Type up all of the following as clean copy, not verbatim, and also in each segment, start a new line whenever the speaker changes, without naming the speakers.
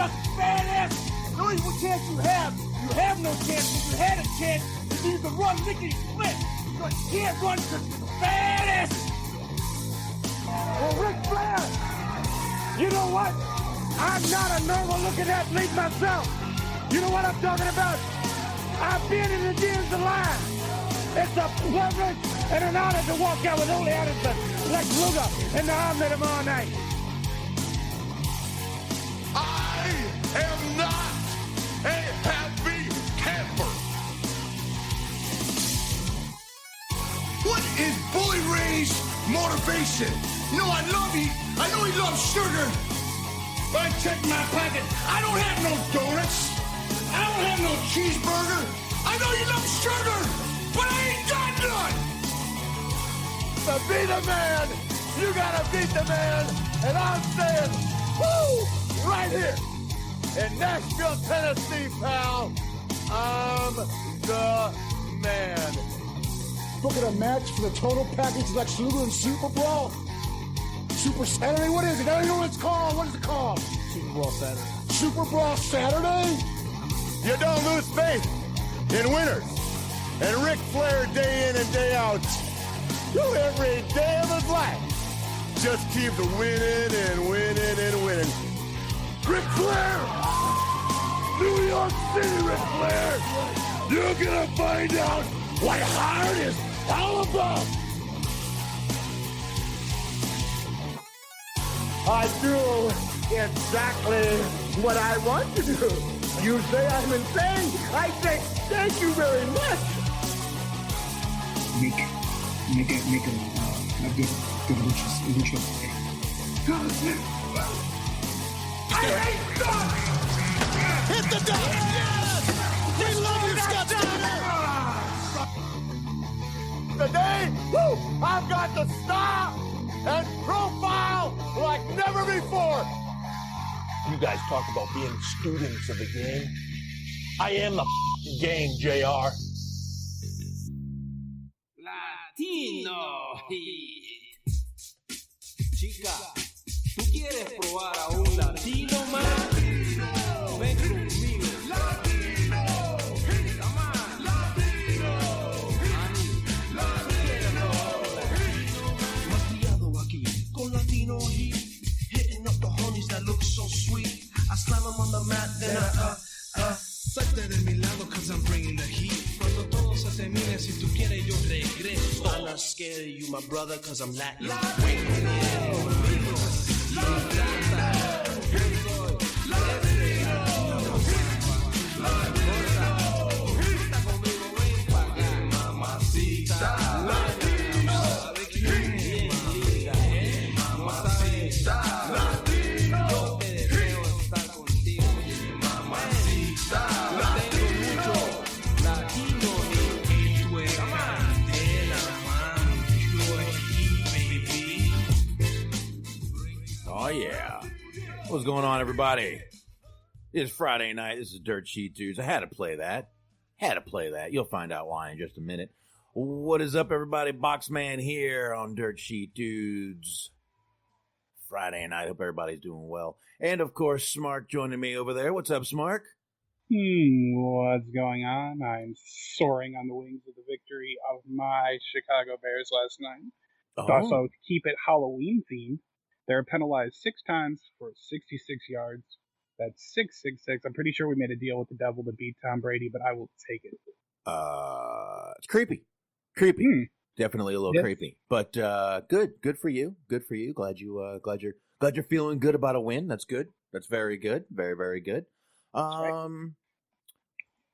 suck fat ass. The only chance you have no chance. If you had a chance, you need to run lickety split. But you can't run because you're fat ass. Well, Ric Flair, you know what? I'm not a normal looking athlete myself. You know what I'm talking about? I've been in the gyms alive. It's a privilege and an honor to walk out with Ole Anderson, Lex Luger, and the Army tomorrow night.
I am not a happy camper. What is Bully Ray's motivation? No, I know he loves sugar. But I check my pocket. I don't have no donuts. I don't have no cheeseburger. I know you love sugar, but I ain't got none.
To be the man, you gotta beat the man. And I'm saying, woo, right here in Nashville, Tennessee, pal. I'm the man.
Look at a match for the total package like Luger and Super Brawl. Super Saturday? What is it? I don't know what it's called. What is it called?
Super Brawl Saturday.
Super Brawl Saturday?
You don't lose faith in winners. And Ric Flair, day in and day out, every day of his life, just keeps winning and winning and winning.
Ric Flair! New York City, Ric Flair! You're gonna find out what hard is all about! I do exactly what I want to do. You say I'm insane. I say thank you very much.
Make a good lucha.
I ain't done!
Hit the deck! Yes! We love you, Scott Steiner!
Today, I've got the style and profile like never before. You guys talk about being students of the game. I am the game, JR.
Latino Heat. Chica, ¿tú quieres probar a un latino más? Ven conmigo. Latino Heat. Come on. Latino Heat. Latino Heat. Maquillado aquí con Latino Heat. Hitting up the honeys that look so sweet. I slam them on the mat, then Salte de mi lado, cause I'm bringing the heat. Cuando todo se termine, si tú quieres, yo regreso. I'm not scared of you, my brother, cause I'm Latin.
Oh, yeah. What's going on, everybody? It's Friday night. This is Dirt Sheet Dudes. I had to play that. You'll find out why in just a minute. What is up, everybody? Boxman here on Dirt Sheet Dudes. Friday night. Hope everybody's doing well. And, of course, Smark joining me over there. What's up, Smark?
What's going on? I'm soaring on the wings of the victory of my Chicago Bears last night. Also, to keep it Halloween themed, they're penalized 6 times for 66 yards. That's 666. I'm pretty sure we made a deal with the devil to beat Tom Brady, but I will take it.
It's creepy. Definitely a little creepy, but good for you. Glad you're feeling good about a win. That's good. That's very good. Very, very good.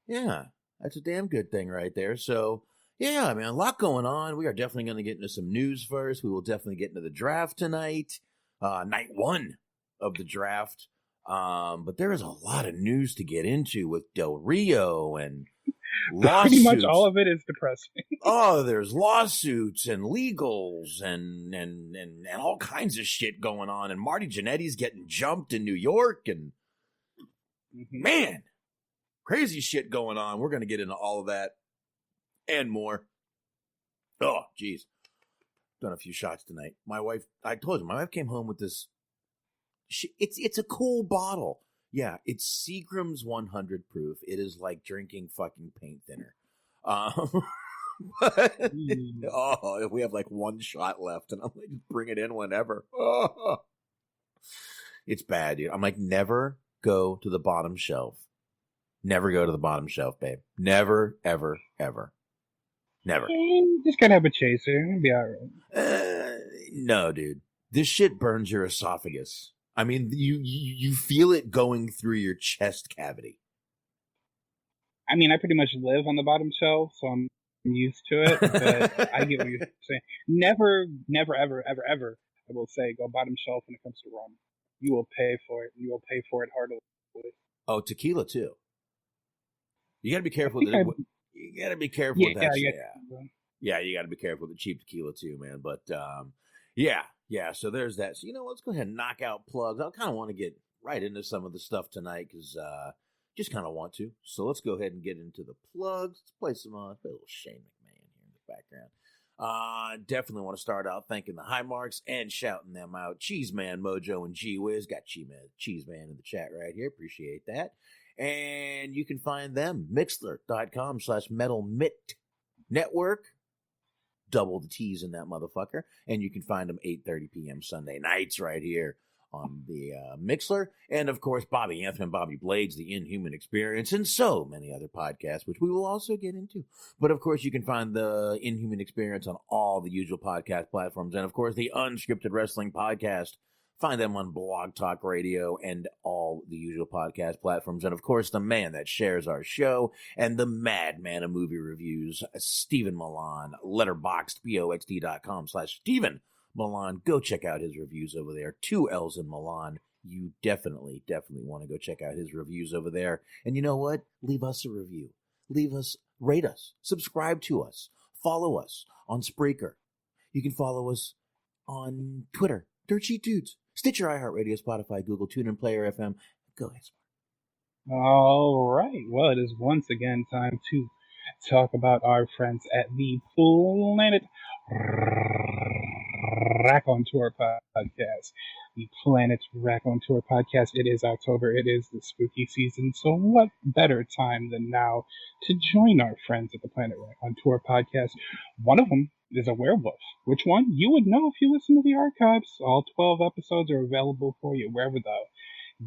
Yeah, that's a damn good thing right there. So yeah, I mean, a lot going on. We are definitely going to get into some news first. We will definitely get into the draft tonight, night 1 of the draft. But there is a lot of news to get into with Del Rio and lawsuits.
Pretty much all of it is depressing.
Oh, there's lawsuits and legals and all kinds of shit going on. And Marty Jannetty's getting jumped in New York. And man, crazy shit going on. We're going to get into all of that and more. Oh, geez. Done a few shots tonight. My wife, I told you, my wife came home with this. It's a cool bottle. Yeah, it's Seagram's 100 proof. It is like drinking fucking paint thinner. But, we have like one shot left, and I'm like, bring it in whenever. Oh, it's bad, dude. I'm like, never go to the bottom shelf. Never go to the bottom shelf, babe. Never, ever, ever. Never.
Just gotta have a chaser. It'll be alright.
No, dude. This shit burns your esophagus. I mean, you feel it going through your chest cavity.
I mean, I pretty much live on the bottom shelf, so I'm used to it, but I get what you're saying. Never, ever, ever, ever, I will say, go bottom shelf when it comes to rum. You will pay for it. You will pay for it heartily.
Oh, tequila, too. You gotta be careful. You gotta be careful with that shit. Yeah, you gotta be careful with the cheap tequila, too, man. But, yeah, so there's that. So, you know, let's go ahead and knock out plugs. I kind of want to get right into some of the stuff tonight because just kind of want to. So let's go ahead and get into the plugs. Let's play some a little Shane McMahon here in the background. Definitely want to start out thanking the High Marks and shouting them out. Cheeseman, Mojo, and G-Wiz. Got Cheeseman in the chat right here. Appreciate that. And you can find them, Mixler.com/Metal Network. Double the T's in that motherfucker. And you can find them 8:30 p.m. Sunday nights right here on the Mixler. And, of course, Bobby Anthem and Bobby Blades, The Inhuman Experience, and so many other podcasts, which we will also get into. But, of course, you can find the Inhuman Experience on all the usual podcast platforms. And, of course, the Unscripted Wrestling Podcast. Find them on Blog Talk Radio and all the usual podcast platforms. And, of course, the man that shares our show and the madman of movie reviews, Stephen Milan, letterboxd, boxd.com/Stephen Milan. Go check out his reviews over there. 2 L's in Milan. You definitely want to go check out his reviews over there. And you know what? Leave us a review. Rate us, subscribe to us, follow us on Spreaker. You can follow us on Twitter, Dirt Sheet Dudes. Stitcher, iHeartRadio, Spotify, Google, TuneIn, Player FM. Go ahead, Spark.
All right. Well, it is once again time to talk about our friends at the Planet Raconteur Podcast. The Planet Raconteur Podcast. It is October. It is the spooky season. So what better time than now to join our friends at the Planet Raconteur Podcast? One of them is a werewolf. Which one? You would know if you listen to the archives. All 12 episodes are available for you wherever the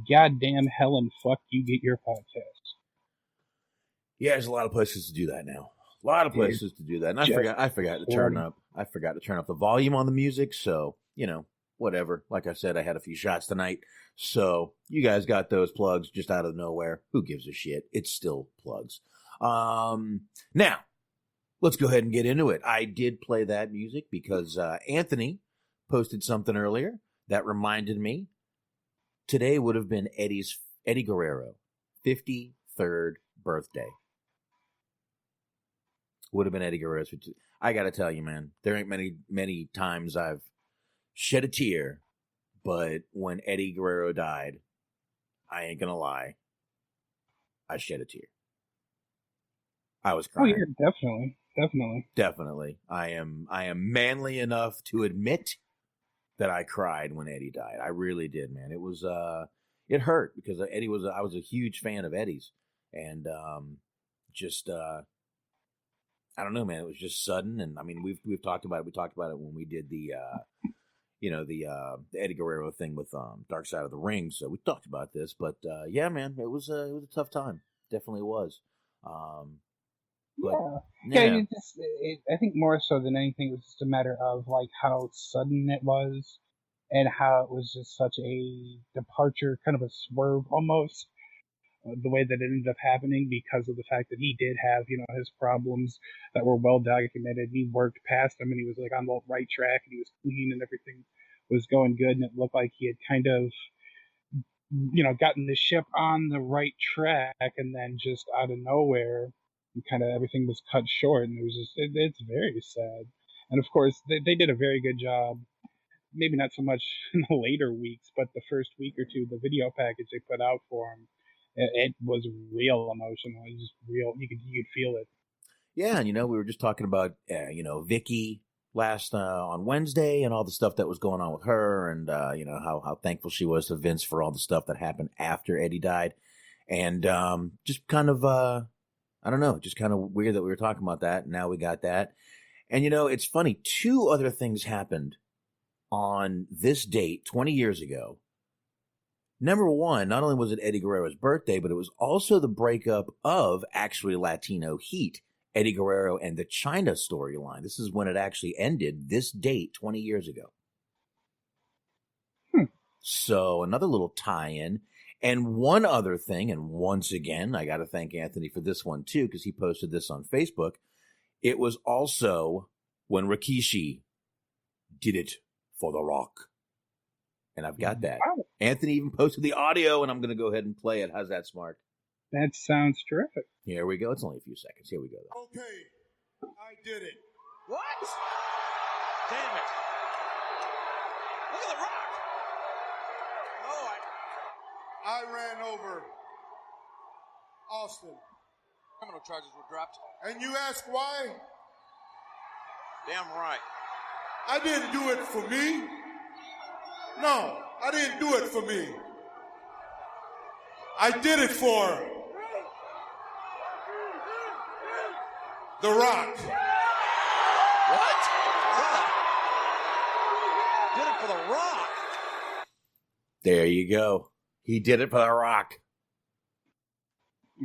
goddamn hell and fuck you get your podcast.
Yeah, there's a lot of places to do that now. A lot of places to do that. And I forgot to turn up. I forgot to turn up the volume on the music. So, you know, whatever. Like I said, I had a few shots tonight. So you guys got those plugs just out of nowhere. Who gives a shit? It's still plugs. Now, let's go ahead and get into it. I did play that music because Anthony posted something earlier that reminded me. Today would have been Eddie Guerrero, 53rd birthday. Would have been Eddie Guerrero's 53rd. I got to tell you, man, there ain't many times I've shed a tear, but when Eddie Guerrero died, I ain't going to lie, I shed a tear. I was crying.
Oh, yeah,
Definitely. I am manly enough to admit that I cried when Eddie died. I really did, man. It was it hurt because I was a huge fan of Eddie's, and I don't know, man. It was just sudden, and I mean we've talked about it. We talked about it when we did the the Eddie Guerrero thing with Dark Side of the Ring. So we talked about this, but yeah, man, it was a tough time. Definitely was.
I think more so than anything, it was just a matter of like how sudden it was, and how it was just such a departure, kind of a swerve almost, the way that it ended up happening because of the fact that he did have, you know, his problems that were well documented. He worked past them, and he was like on the right track, and he was clean, and everything was going good, and it looked like he had kind of, you know, gotten the ship on the right track, and then just out of nowhere, kind of everything was cut short, and it was just it's very sad. And of course they did a very good job, maybe not so much in the later weeks, but the first week or two, the video package they put out for him, it was real emotional. It was just real. You could feel it.
Yeah, and you know, we were just talking about Vicky on Wednesday and all the stuff that was going on with her, and how thankful she was to Vince for all the stuff that happened after Eddie died, and just kind of I don't know, just kind of weird that we were talking about that. And now we got that, and it's funny. 2 other things happened on this date 20 years ago. Number one, not only was it Eddie Guerrero's birthday, but it was also the breakup of actually Latino Heat. Eddie Guerrero and the China storyline. This is when it actually ended, this date 20 years ago. So another little tie-in. And one other thing, and once again, I got to thank Anthony for this one too, because he posted this on Facebook. It was also when Rikish did it for The Rock. And I've got that.
Wow.
Anthony even posted the audio, and I'm going to go ahead and play it. How's that, Smark?
That sounds terrific.
Here we go. It's only a few seconds. Here we go.
Okay, I did it.
What? Damn it. Look at The Rock. Oh,
I ran over Austin.
criminal charges were dropped.
And you ask why?
Damn right.
I didn't do it for me. No, I didn't do it for me. I did it for The Rock.
What? Did it for The Rock.
There you go. He did it for The Rock.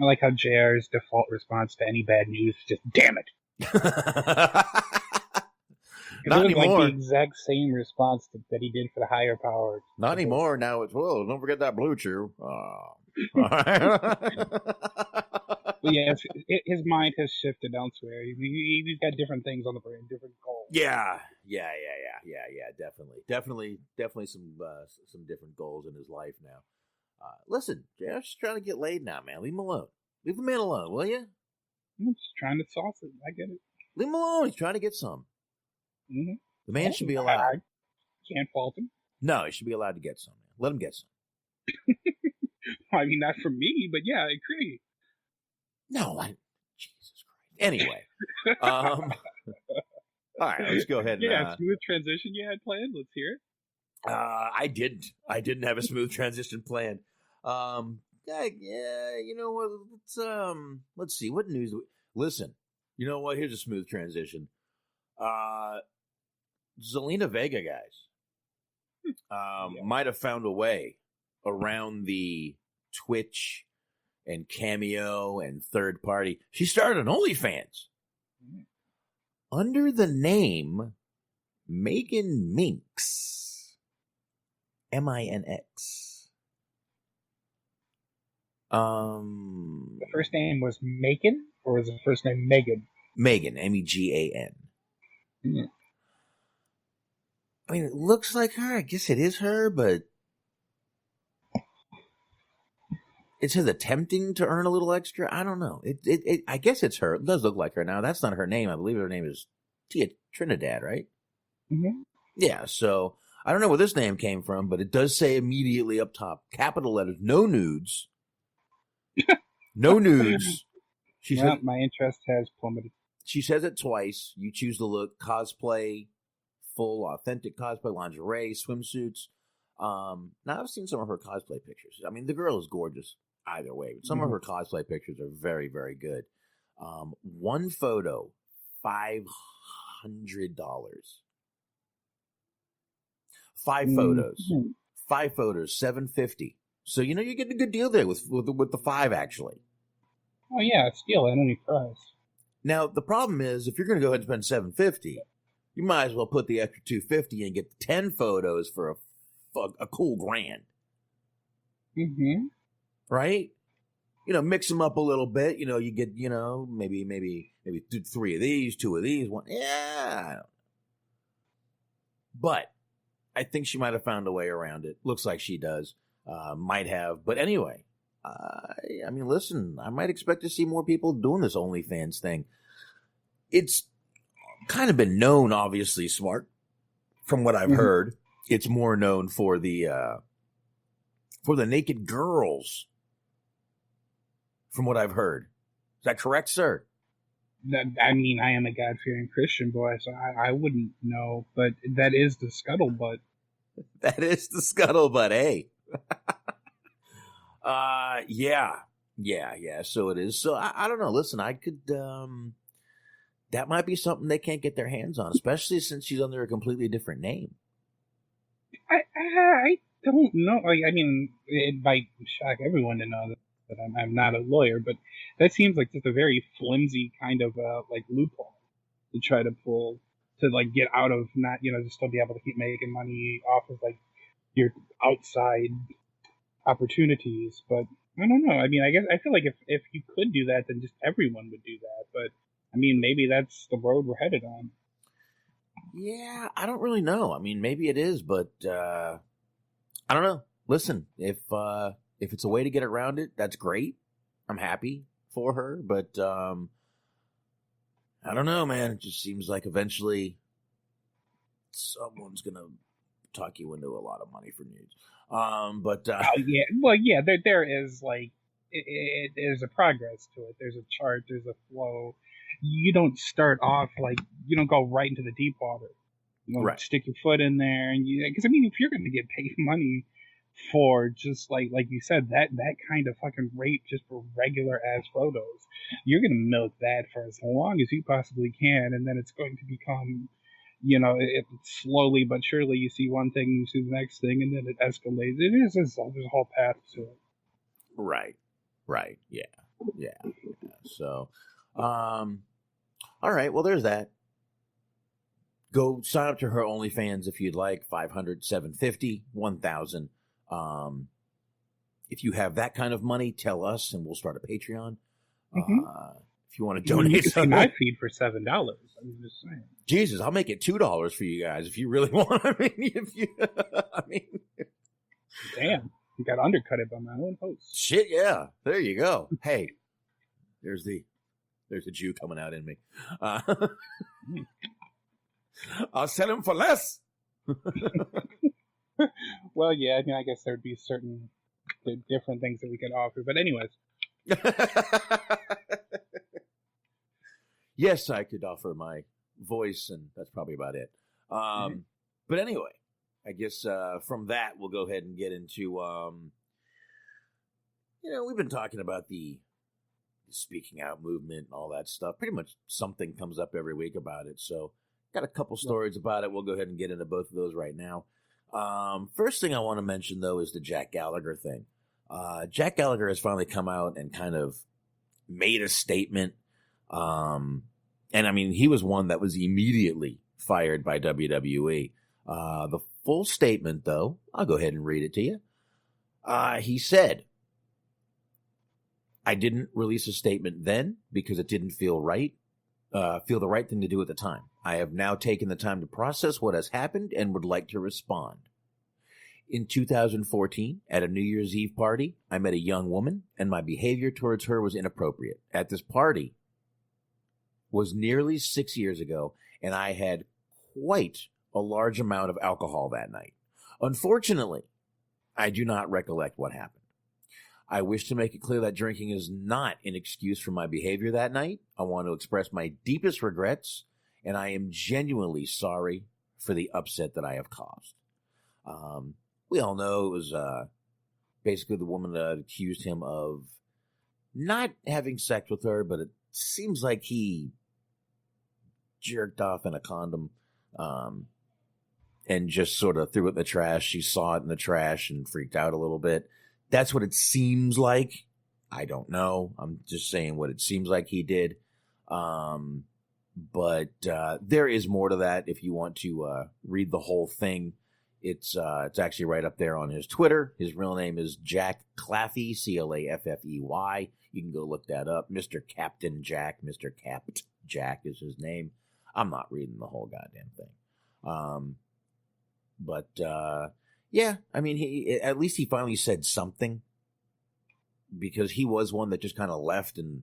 I like how JR's default response to any bad news is just, damn it.
Not
it was
anymore.
like the exact same response that he did for the higher power.
Not anymore. Now it's, well, don't forget that Blue Chew.
But yeah, his mind has shifted elsewhere. He's got different things on the brain, different goals.
Yeah, definitely some different goals in his life now. Listen, JR's just trying to get laid now, man. Leave him alone. Leave the man alone, will you?
I'm just trying to sauce it. I get it.
Leave him alone. He's trying to get some.
Mm-hmm.
The man should be allowed.
I can't fault him.
No, he should be allowed to get some. Man. Let him get some.
I mean, not from me, but yeah, I agree.
No, Jesus Christ. Anyway, all right, let's go ahead. And,
smooth transition you had planned. Let's hear it.
I didn't have a smooth transition plan. You know what? Let's see. What news? Listen, you know what? Here's a smooth transition. Zelina Vega guys might have found a way around the Twitch and Cameo and third party. She started an OnlyFans under the name Megan Minx. Minx.
The first name was Megan, or was the first name Megan?
Megan, Megan.
Mm-hmm.
I mean, it looks like her. I guess it is her, but it's her attempting to earn a little extra. I don't know. I guess it's her. It does look like her. Now, that's not her name. I believe her name is Tia Trinidad, right?
Mm-hmm.
Yeah, so I don't know where this name came from, but it does say immediately up top, capital letters, no nudes. No nudes.
My interest has plummeted.
She says it twice. You choose the look, cosplay, full authentic cosplay, lingerie, swimsuits. Now, I've seen some of her cosplay pictures. I mean, the girl is gorgeous either way, but some of her cosplay pictures are very, very good. One photo, $500. 5 photos. 5 photos, $750. So, you're getting a good deal there with the 5, actually.
Oh, yeah, it's steal at any price.
Now, the problem is, if you're going to go ahead and spend $750, you might as well put the extra $250 and get the 10 photos for a cool $1,000.
Mm-hmm.
Right? Mix them up a little bit. You get, maybe 3 of these, 2 of these, 1. Yeah. But I think she might have found a way around it. Looks like she does. Might have. But anyway, I mean, listen, I might expect to see more people doing this OnlyFans thing. It's kind of been known, obviously, Smart, from what I've heard. It's more known for the naked girls, from what I've heard. Is that correct, sir?
I mean, I am a God-fearing Christian boy, so I wouldn't know, but that is the scuttlebutt.
That is the scuttlebutt, hey. Yeah. So it is. So I don't know. Listen, I could. That might be something they can't get their hands on, especially since she's under a completely different name.
I don't know. I mean, it might shock everyone to know that I'm not a lawyer, but that seems like just a very flimsy kind of like loophole to try to pull to like get out of not to still be able to keep making money off of like your outside opportunities. But I don't know. I mean, I feel like if you could do that, then just everyone would do that. But I mean, maybe that's the road we're headed on.
Yeah, I don't really know. I mean, maybe it is, but I don't know. Listen, if it's a way to get around it, that's great. I'm happy for her, but I don't know, man. It just seems like eventually someone's gonna talk you into a lot of money for nudes.
There is like there's a progress to it. There's a chart. There's a flow. You don't start off like you don't go right into the deep water.
Right.
Stick your foot in there, and because I mean, if you're going to get paid money for just like you said that kind of fucking rape just for regular ass photos, you're going to milk that for as long as you possibly can, and then it's going to become, it slowly but surely you see one thing, you see the next thing, and then it escalates. There's a whole path to it.
Right. Yeah. So, all right. Well, there's that. Go sign up to her OnlyFans if you'd like. 500, 750, 1,000. If you have that kind of money, tell us and we'll start a Patreon. If you want to donate,
you can my feed for $7. I'm just saying.
Jesus, I'll make it $2 for you guys if you really want.
Damn, you got undercutted by my own host.
Shit, yeah. There you go. Hey, there's the Jew coming out in me. I'll sell him for less.
Well, yeah, I mean, I guess there'd be certain different things that we could offer. But anyways.
Yes, I could offer my voice, and that's probably about it. But anyway, I guess from that, we'll go ahead and get into, we've been talking about the speaking out movement and all that stuff. Pretty much something comes up every week about it. So got a couple stories about it. We'll go ahead and get into both of those right now. First thing I want to mention, though, is the Jack Gallagher thing. Jack Gallagher has finally come out and kind of made a statement. And I mean, he was one that was immediately fired by WWE. The full statement, though, I'll go ahead and read it to you. He said, I didn't release a statement then because it didn't feel right. Feel the right thing to do at the time. I have now taken the time to process what has happened and would like to respond. In 2014, at a New Year's Eve party, I met a young woman, and my behavior towards her was inappropriate. At this party was nearly 6 years ago, and I had quite a large amount of alcohol that night. Unfortunately, I do not recollect what happened. I wish to make it clear that drinking is not an excuse for my behavior that night. I want to express my deepest regrets, and I am genuinely sorry for the upset that I have caused. We all know it was basically the woman that accused him of not having sex with her, but it seems like he jerked off in a condom and just sort of threw it in the trash. She saw it in the trash and freaked out a little bit. That's what it seems like. I don't know. I'm just saying what it seems like he did. But there is more to that if you want to read the whole thing. It's actually right up there on his Twitter. His real name is Jack Claffey, Claffey. You can go look that up. Mr. Captain Jack, Mr. Capt Jack is his name. I'm not reading the whole goddamn thing. Yeah, I mean, at least he finally said something, because he was one that just kind of left, and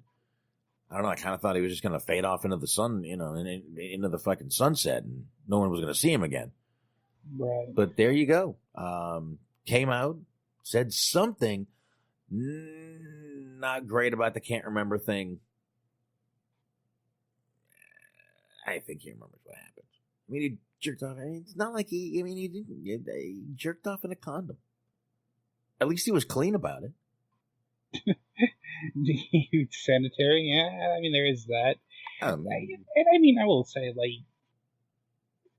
I don't know, I kind of thought he was just going to fade off into the sun, into the fucking sunset, and no one was going to see him again.
Right.
But there you go. Came out, said something not great about the can't remember thing. I think he remembers what happened. I mean, he jerked off. I mean, it's not like he didn't. He jerked off in a condom. At least he was clean about it.
Sanitary, yeah. I mean, there is that.
Um,
And I mean, I will say, like,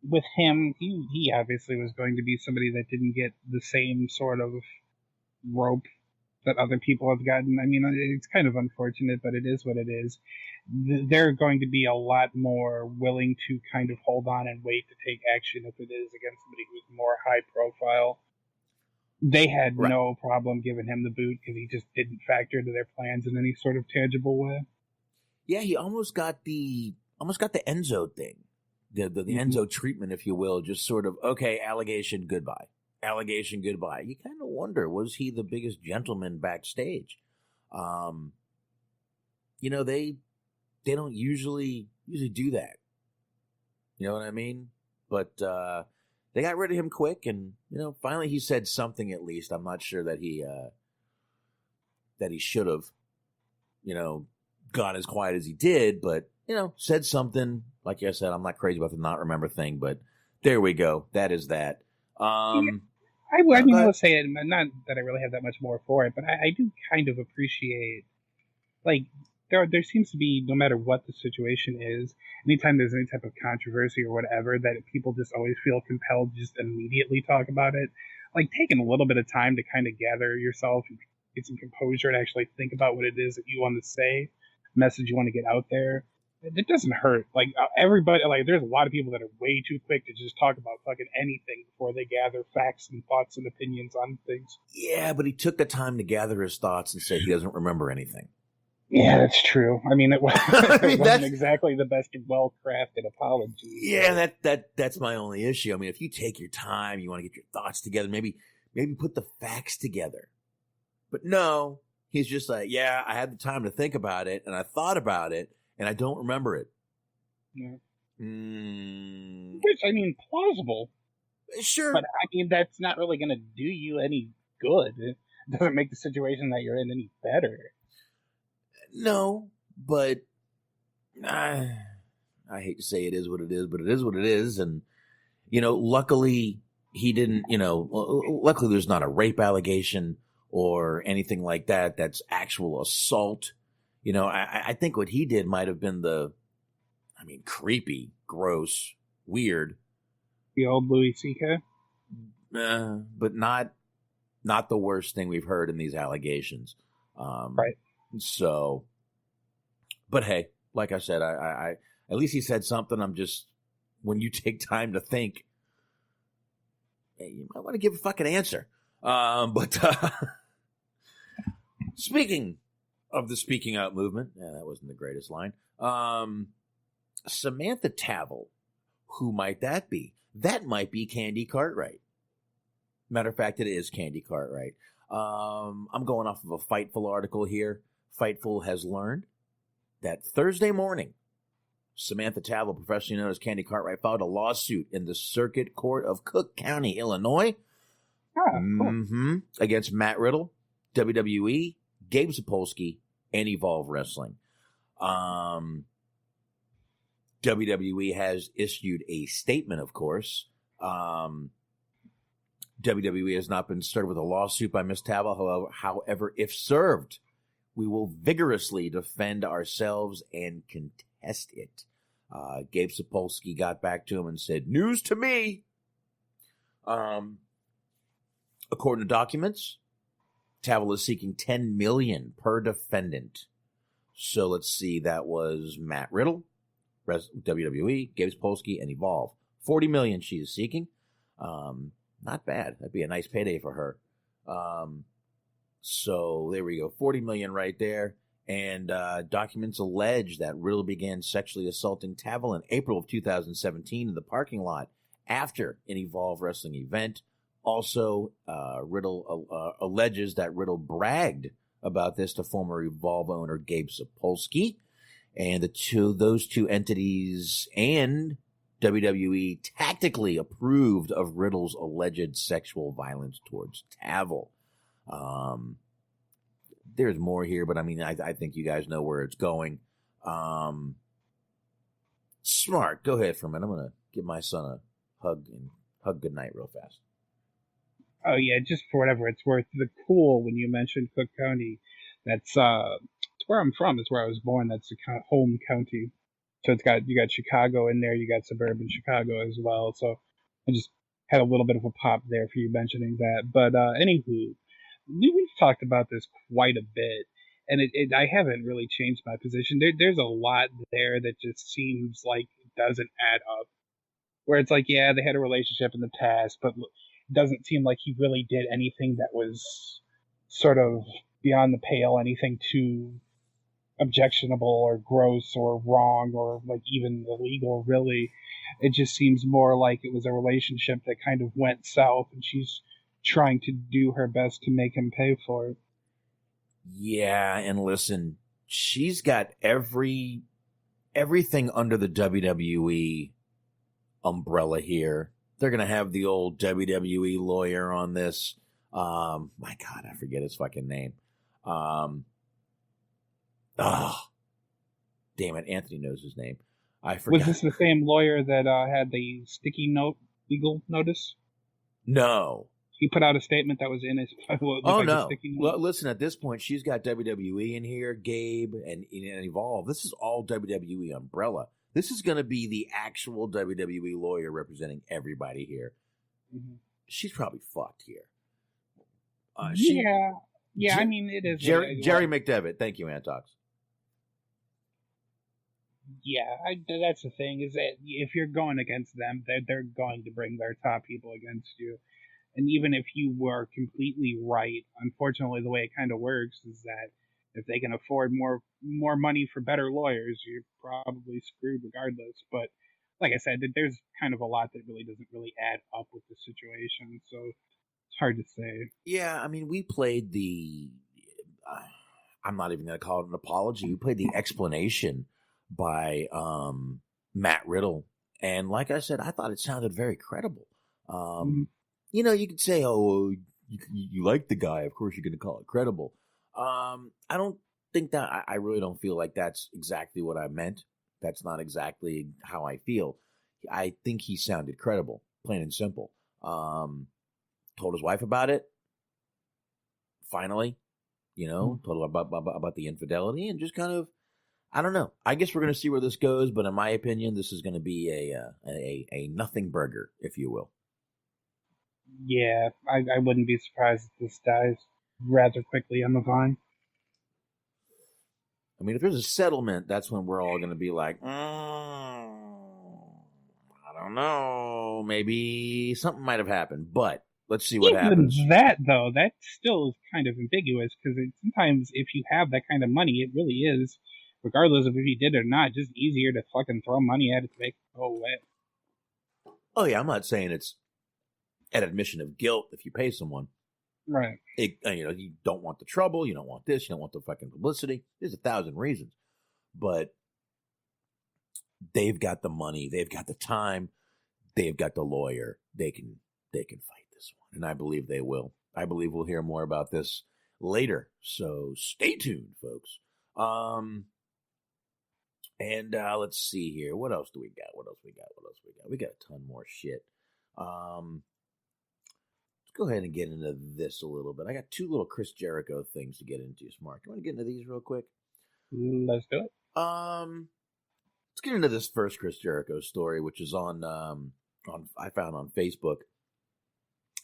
with him, he obviously was going to be somebody that didn't get the same sort of rope that other people have gotten. I mean, it's kind of unfortunate, but it is what it is. They're going to be a lot more willing to kind of hold on and wait to take action if it is against somebody who's more high profile. They had no problem giving him the boot because he just didn't factor into their plans in any sort of tangible way.
Yeah, he almost got the Enzo thing, the Enzo treatment, if you will. Just sort of, okay, allegation, goodbye. Allegation, goodbye. You kind of wonder, was he the biggest gentleman backstage? You know, they don't usually do that. You know what I mean? But they got rid of him quick, and you know, finally he said something. At least I'm not sure that he should have, you know, gone as quiet as he did, but you know, said something. Like I said, I'm not crazy about the not remember thing, but there we go. That is that.
I mean, I will say it. Not that I really have that much more for it, but I do kind of appreciate, like, there seems to be, no matter what the situation is, anytime there's any type of controversy or whatever, that people just always feel compelled to just immediately talk about it. Like, taking a little bit of time to kind of gather yourself and get some composure and actually think about what it is that you want to say, message you want to get out there. It doesn't hurt. Like, everybody, like, there's a lot of people that are way too quick to just talk about fucking anything before they gather facts and thoughts and opinions on things.
Yeah, but he took the time to gather his thoughts and said he doesn't remember anything.
Yeah, that's true. I mean, it wasn't exactly the best well-crafted apology.
Yeah, that's my only issue. I mean, if you take your time, you want to get your thoughts together, maybe put the facts together. But no, he's just like, yeah, I had the time to think about it, and I thought about it, and I don't remember it.
Yeah. Which, I mean, plausible.
Sure.
But, I mean, that's not really going to do you any good. It doesn't make the situation that you're in any better.
No, but I hate to say it is what it is, but it is what it is. And, you know, luckily he didn't, you know, luckily there's not a rape allegation or anything like that. That's actual assault. You know, I think what he did might have been creepy, gross, weird.
The old Louis C.K.?
But not the worst thing we've heard in these allegations.
Right.
So, but hey, like I said, I at least he said something. I'm just, when you take time to think, hey, you might want to give a fucking answer. But speaking of the speaking out movement, that wasn't the greatest line. Samantha Tavel, who might that be? That might be Candy Cartwright. Matter of fact, it is Candy Cartwright. I'm going off of a Fightful article here. Fightful has learned that Thursday morning, Samantha Tavel, professionally known as Candy Cartwright, filed a lawsuit in the Circuit Court of Cook County, Illinois, against Matt Riddle, WWE, Gabe Sapolsky, and Evolve Wrestling. WWE has issued a statement, of course. WWE has not been served with a lawsuit by Ms. Tavel. However, if served, we will vigorously defend ourselves and contest it. Gabe Sapolsky got back to him and said, news to me. According to documents, Tavel is seeking $10 million per defendant. So let's see, that was Matt Riddle, WWE, Gabe Sapolsky, and Evolve. $40 million she is seeking. Not bad. That'd be a nice payday for her. So there we go. $40 million right there. And documents allege that Riddle began sexually assaulting Tavel in April of 2017 in the parking lot after an Evolve Wrestling event. Also, Riddle alleges that Riddle bragged about this to former Evolve owner Gabe Sapolsky. And those two entities and WWE tactically approved of Riddle's alleged sexual violence towards Tavel. There's more here, but I mean, I think you guys know where it's going. Smart, go ahead for a minute. I'm going to give my son a hug and hug goodnight real fast.
Oh, yeah, just for whatever it's worth. The cool, when you mentioned Cook County, that's where I'm from. It's where I was born. That's the home county. So you got Chicago in there. You got suburban Chicago as well. So I just had a little bit of a pop there for you mentioning that. But anywho, we've talked about this quite a bit. And I haven't really changed my position. There's a lot there that just seems like it doesn't add up. Where it's like, yeah, they had a relationship in the past, but it doesn't seem like he really did anything that was sort of beyond the pale, anything too objectionable or gross or wrong or like even illegal, really. It just seems more like it was a relationship that kind of went south, and she's trying to do her best to make him pay for it.
Yeah, and listen, she's got everything under the WWE umbrella here. They're going to have the old WWE lawyer on this. My God, I forget his fucking name. Damn it, Anthony knows his name. I forgot.
Was this the same lawyer that had the sticky note legal notice?
No.
He put out a statement that was in his.
No! Well, listen, at this point, she's got WWE in here, Gabe, and Evolve. This is all WWE umbrella. This is going to be the actual WWE lawyer representing everybody here. Mm-hmm. She's probably fucked here.
Yeah. I mean, it is.
Jerry McDevitt. Thank you, Antox.
Yeah, that's the thing, is that if you're going against them, they're going to bring their top people against you. And even if you were completely right, unfortunately, the way it kind of works is that if they can afford more money for better lawyers, you're probably screwed regardless. But like I said, there's kind of a lot that really doesn't really add up with the situation, so it's hard to say.
Yeah, I mean, we played I'm not even going to call it an apology. We played the explanation by Matt Riddle. And like I said, I thought it sounded very credible. You know, you could say, oh, you like the guy. Of course, you're going to call it credible. I don't think that I really don't feel like that's exactly what I meant. That's not exactly how I feel. I think he sounded credible, plain and simple. Told his wife about it. Finally, told her about the infidelity, and just kind of, I don't know. I guess we're going to see where this goes, but in my opinion, this is going to be a nothing burger, if you will.
Yeah, I wouldn't be surprised if this dies rather quickly on the vine.
I mean, if there's a settlement, that's when we're all going to be like, I don't know, maybe something might have happened, but let's see what happens.
That, though, that still is kind of ambiguous, because sometimes if you have that kind of money, it really is, regardless of if you did or not, just easier to fucking throw money at it to make it go away.
Oh, yeah, I'm not saying it's an admission of guilt if you pay someone.
Right.
You don't want the trouble, you don't want this, you don't want the fucking publicity. There's 1,000 reasons. But they've got the money, they've got the time, they've got the lawyer. They can fight this one. And I believe they will. I believe we'll hear more about this later. So stay tuned, folks. And let's see here. What else do we got? We got a ton more shit. Let's go ahead and get into this a little bit. I got two little Chris Jericho things to get into, Smark. You want to get into these real quick?
Let's do it.
Let's get into this first Chris Jericho story, which is on I found on Facebook.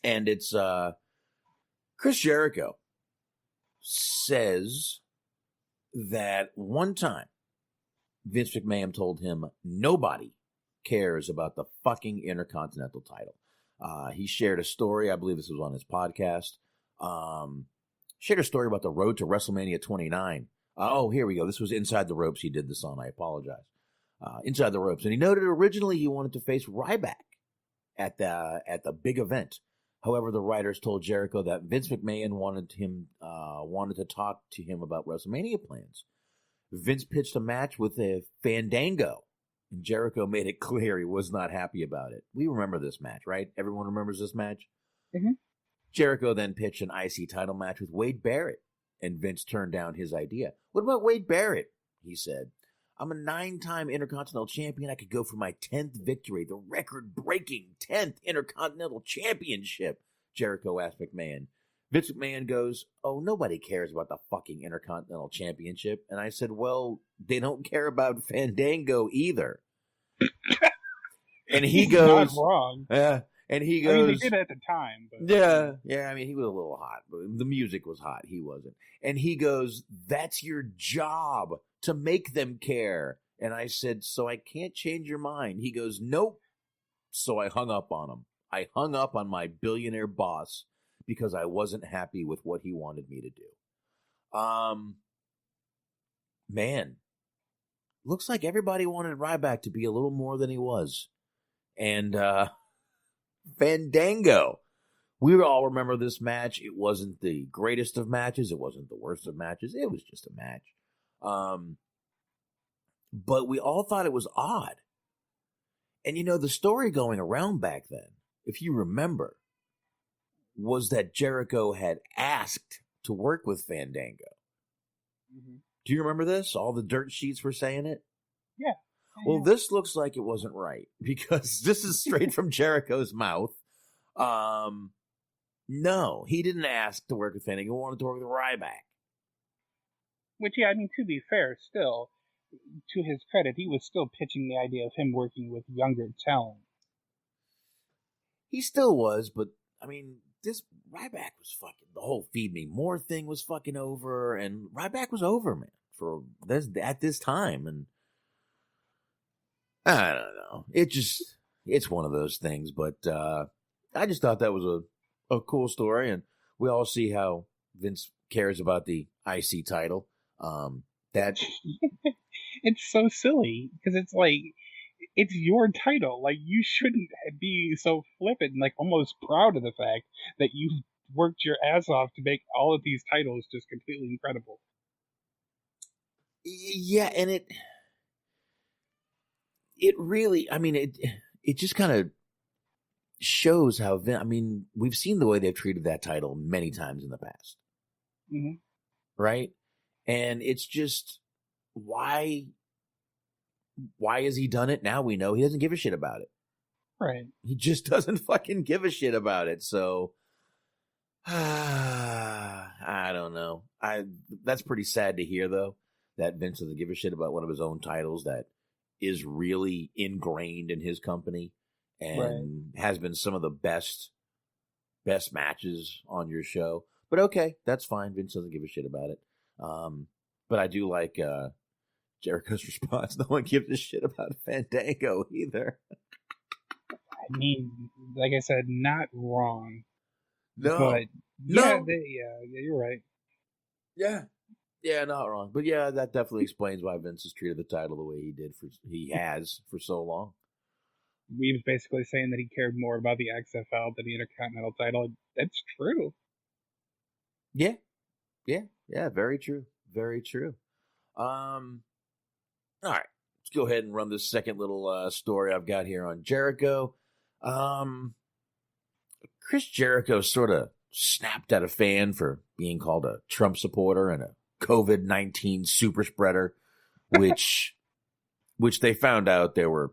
And it's Chris Jericho says that one time Vince McMahon told him nobody cares about the fucking Intercontinental title. He shared a story, I believe this was on his podcast, shared a story about the road to WrestleMania 29. Oh, here we go. This was Inside the Ropes he did this on. I apologize. Inside the Ropes. And he noted originally he wanted to face Ryback at the big event. However, the writers told Jericho that Vince McMahon wanted to talk to him about WrestleMania plans. Vince pitched a match with a Fandango, and Jericho made it clear he was not happy about it. We remember this match, right? Everyone remembers this match? Mm-hmm. Jericho then pitched an IC title match with Wade Barrett, and Vince turned down his idea. What about Wade Barrett? He said. I'm a 9-time Intercontinental Champion. I could go for my 10th victory, the record-breaking 10th Intercontinental Championship, Jericho asked McMahon. Vince McMahon goes, oh, nobody cares about the fucking Intercontinental Championship. And I said, well, they don't care about Fandango either. And he goes,
not wrong.
And he goes,
they did at the time. But,
yeah. I mean, he was a little hot, but the music was hot. He wasn't. And he goes, that's your job, to make them care. And I said, so I can't change your mind. He goes, nope. So I hung up on him. I hung up on my billionaire boss because I wasn't happy with what he wanted me to do. Man, looks like everybody wanted Ryback to be a little more than he was. And Fandango. We all remember this match. It wasn't the greatest of matches. It wasn't the worst of matches. It was just a match. But we all thought it was odd. And the story going around back then, if you remember, was that Jericho had asked to work with Fandango. Mm-hmm. Do you remember this? All the dirt sheets were saying it?
Yeah.
Well, this looks like it wasn't right because this is straight from Jericho's mouth. No, he didn't ask to work with Fandango. He wanted to work with Ryback.
Which, yeah, I mean, to be fair, still, to his credit, he was still pitching the idea of him working with younger talent.
He still was, but, I mean, this Ryback was fucking, the whole Feed Me More thing was fucking over, and Ryback was over, man, at this time, and I don't know. It's one of those things, but I just thought that was a cool story, and we all see how Vince cares about the IC title. That
it's so silly because it's like it's your title. Like you shouldn't be so flippant, and like almost proud of the fact that you've worked your ass off to make all of these titles just completely incredible.
Yeah, and it really, I mean, it just kind of shows how, I mean, we've seen the way they've treated that title many times in the past.
Mm-hmm.
Right? And it's just, why has he done it? Now we know he doesn't give a shit about it.
Right.
He just doesn't fucking give a shit about it. So, I don't know. That's pretty sad to hear, though, that Vince doesn't give a shit about one of his own titles that is really ingrained in his company and has been some of the best matches on your show. But okay, that's fine. Vince doesn't give a shit about it. But I do like Jericho's response. No one gives a shit about Fandango either.
I mean, like I said, not wrong.
No.
But
no.
Yeah, you're right.
Yeah, not wrong. But yeah, that definitely explains why Vince has treated the title the way he has for so long.
He was basically saying that he cared more about the XFL than the Intercontinental title. That's true.
Yeah, very true. Very true. All right, let's go ahead and run this second little story I've got here on Jericho. Chris Jericho sort of snapped at a fan for being called a Trump supporter and a COVID-19 super spreader, which they found out there were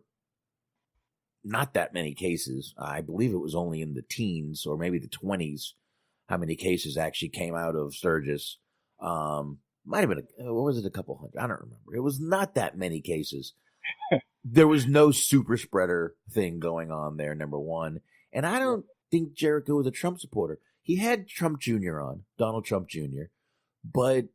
not that many cases. I believe it was only in the teens or maybe the 20s how many cases actually came out of Sturgis. Might have been, what was it, a couple hundred? I don't remember. It was not that many cases. There was no super spreader thing going on there, number one. And I don't think Jericho was a Trump supporter. He had Trump Jr. on, Donald Trump Jr., but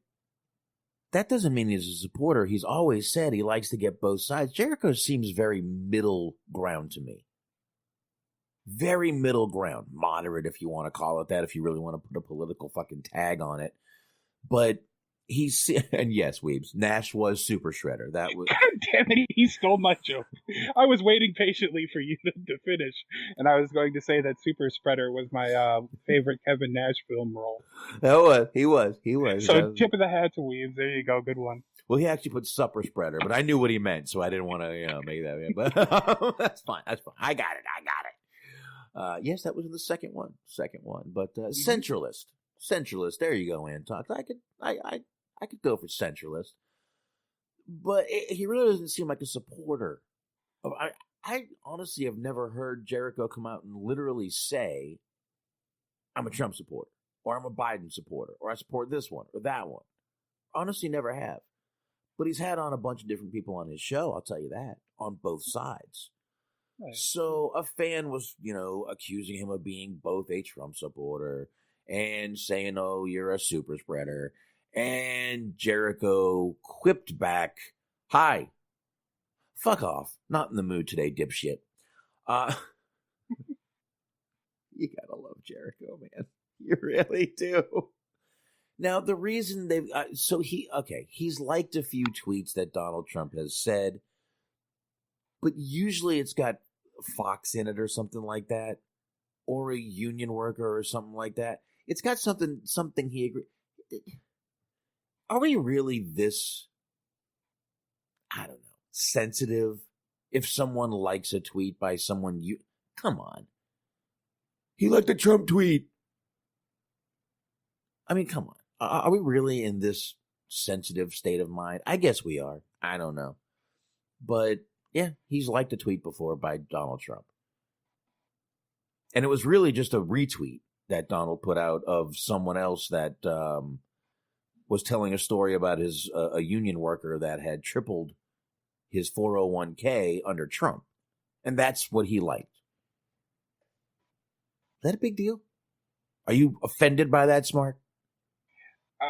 that doesn't mean he's a supporter. He's always said he likes to get both sides. Jericho seems very middle ground to me. Very middle ground. Moderate, if you want to call it that, if you really want to put a political fucking tag on it. But he's, and yes, Weebs, Nash was Super Shredder. That was.
God damn it, he stole my joke. I was waiting patiently for you to finish, and I was going to say that Super Spreader was my favorite Kevin Nash film role.
He was.
So tip of the hat to Weebs. There you go. Good one.
Well, he actually put Supper Spreader, but I knew what he meant, so I didn't want to, make that. But that's fine. I got it. Yes, that was in the second one. But centralist. There you go, Antox. I could go for centralist. But he really doesn't seem like a supporter. I honestly have never heard Jericho come out and literally say, I'm a Trump supporter, or I'm a Biden supporter, or I support this one or that one. Honestly, never have. But he's had on a bunch of different people on his show, I'll tell you that, on both sides. Right. So a fan was, accusing him of being both a Trump supporter and saying, oh, you're a super spreader. And Jericho quipped back, hi, fuck off. Not in the mood today, dipshit. You gotta love Jericho, man. You really do. Now, the reason he's liked a few tweets that Donald Trump has said, but usually it's got Fox in it or something like that, or a union worker or something like that. It's got something he agreed. Are we really this, I don't know, sensitive if someone likes a tweet by someone come on. He liked a Trump tweet. I mean, come on. Are we really in this sensitive state of mind? I guess we are. I don't know. But, yeah, he's liked a tweet before by Donald Trump. And it was really just a retweet that Donald put out of someone else that was telling a story about a union worker that had tripled his 401k under Trump. And that's what he liked. Is that a big deal? Are you offended by that, Smark?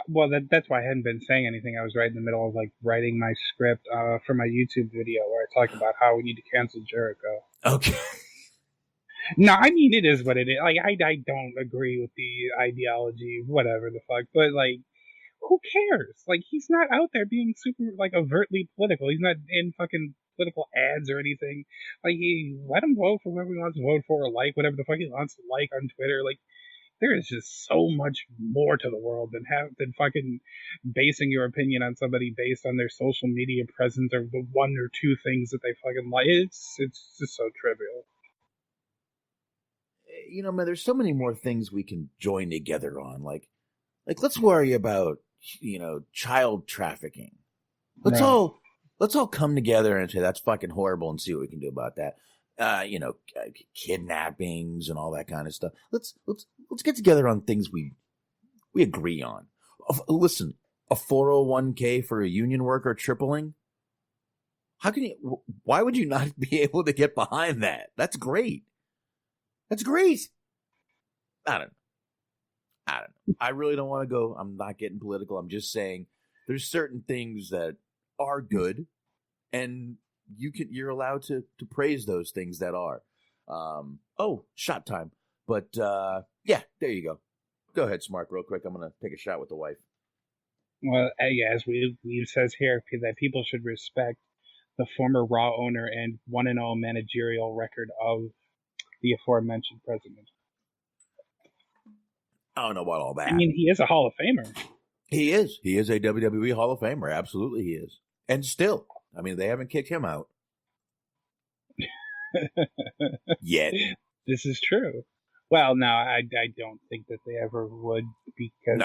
Well, that's why I hadn't been saying anything. I was right in the middle of writing my script for my YouTube video where I talk about how we need to cancel Jericho.
Okay.
No, I mean, it is what it is. I don't agree with the ideology, whatever the fuck, but who cares? He's not out there being super overtly political. He's not in fucking political ads or anything. He let him vote for whoever he wants to vote for, or whatever the fuck he wants to on Twitter. There is just so much more to the world than fucking basing your opinion on somebody based on their social media presence or the one or two things that they fucking like. It's just so trivial.
Man, there's so many more things we can join together on. Let's worry about, child trafficking. Let's all come together and say that's fucking horrible and see what we can do about that. Kidnappings and all that kind of stuff. Let's get together on things we agree on. Listen, a 401k for a union worker tripling. Why would you not be able to get behind that? That's great. That's great. I don't know. I really don't want to go. I'm not getting political. I'm just saying there's certain things that are good, and you're allowed to praise those things that are. Shot time. But yeah, there you go. Go ahead, Smark, real quick. I'm gonna take a shot with the wife.
Well, as we says here, that people should respect the former Raw owner and 1-0 managerial record of the aforementioned president.
I don't know about all that.
I mean, he is a Hall of Famer.
He is. He is a WWE Hall of Famer. Absolutely, he is. And still, I mean, they haven't kicked him out yet.
This is true. Well, no, I don't think that they ever would because,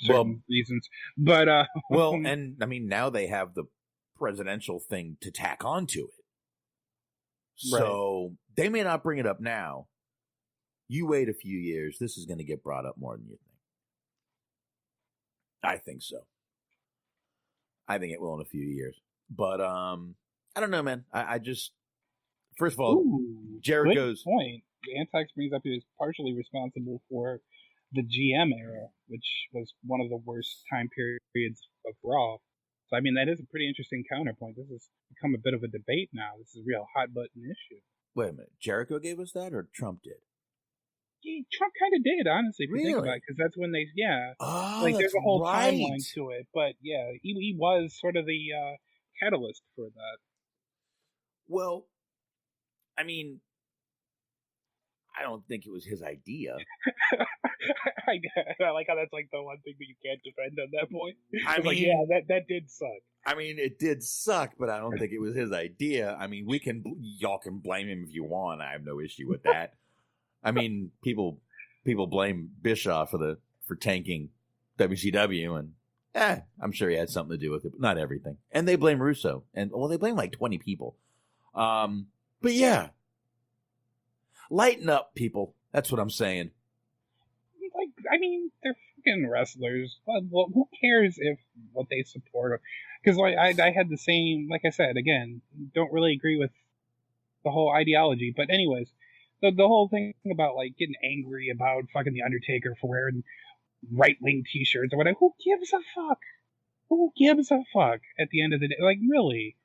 certain reasons. But,
well, and I mean, now they have the presidential thing to tack onto it. So they may not bring it up now. You wait a few years, this is going to get brought up more than you think. I think so. I think it will in a few years. But I don't know, man. I just, first of all, Jericho's
point. The Antics brings up he was partially responsible for the GM era, which was one of the worst time periods of Raw. So, I mean, that is a pretty interesting counterpoint. This has become a bit of a debate now. This is a real hot-button issue.
Wait a minute. Jericho gave us that, or Trump did?
Yeah, Trump kind of did, honestly, if you think about it, because that's when they, there's a whole timeline to it. But, yeah, he was sort of the catalyst for that.
Well, I mean, I don't think it was his idea.
I like how that's like the one thing that you can't defend on that point.
I mean,
that did suck.
I mean, it did suck, but I don't think it was his idea. I mean, y'all can blame him if you want. I have no issue with that. I mean, people blame Bischoff for tanking WCW, and I'm sure he had something to do with it, but not everything. And they blame Russo. And, well, they blame like 20 people. But yeah. Lighten up, people. That's what I'm saying.
Like, I mean, they're fucking wrestlers. Well, who cares if what they support? Because like I had the same, like I said, again, don't really agree with the whole ideology. But anyways, the whole thing about like getting angry about fucking The Undertaker for wearing right-wing t-shirts or whatever. Who gives a fuck? Who gives a fuck at the end of the day? Like, really?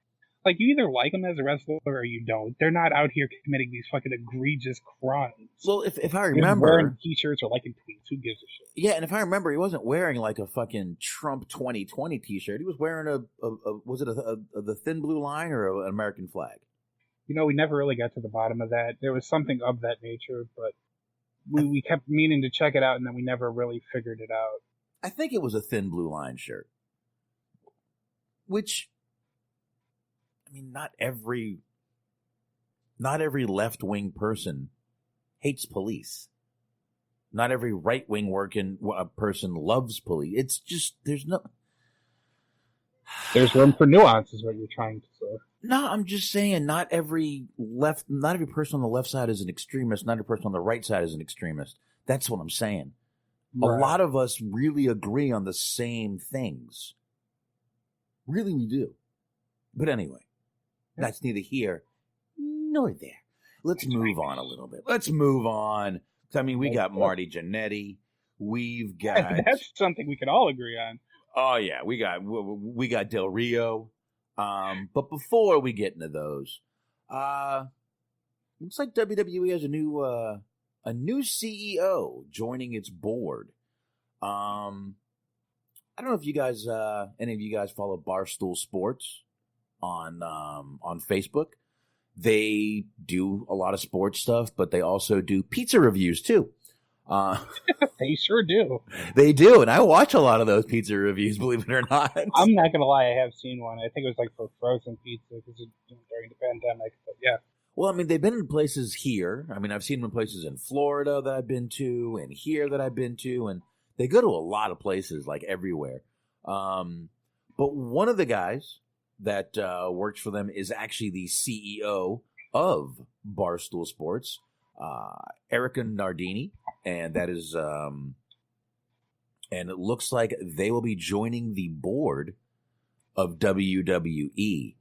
Like, you either like him as a wrestler or you don't. They're not out here committing these fucking egregious crimes.
Well, if I remember...
wearing t-shirts or liking tweets, who gives a shit?
Yeah, and if I remember, he wasn't wearing like a fucking Trump 2020 t-shirt. He was wearing was it the Thin Blue Line or an American flag?
You know, we never really got to the bottom of that. There was something of that nature, but we kept meaning to check it out, and then we never really figured it out.
I think it was a Thin Blue Line shirt. Which... I mean, not every left-wing person hates police. Not every right-wing person loves police. It's just, there's
room for nuance is what you're trying to say.
No, I'm just saying not every person on the left side is an extremist. Not every person on the right side is an extremist. That's what I'm saying. Right. A lot of us really agree on the same things. Really, we do. But anyway. That's neither here nor there. Let's move on a little bit. Let's move on. I mean, we got Marty Jannetty. We've got...
That's something we can all agree on.
Oh, yeah. We got Del Rio. But before we get into those, looks like WWE has a new CEO joining its board. I don't know if you guys, any of you guys follow Barstool Sports on Facebook. They do a lot of sports stuff, but they also do pizza reviews too.
They sure do.
They do, and I watch a lot of those pizza reviews, believe it or not.
I'm not gonna lie, I have seen one. I think it was like for frozen pizza because during the pandemic. But yeah.
Well, I mean, they've been in places here. I mean, I've seen them in places in Florida that I've been to, and here that I've been to, and they go to a lot of places, like everywhere. But one of the guys that works for them is actually the CEO of Barstool Sports, Erica Nardini, and that is, and it looks like they will be joining the board of WWE.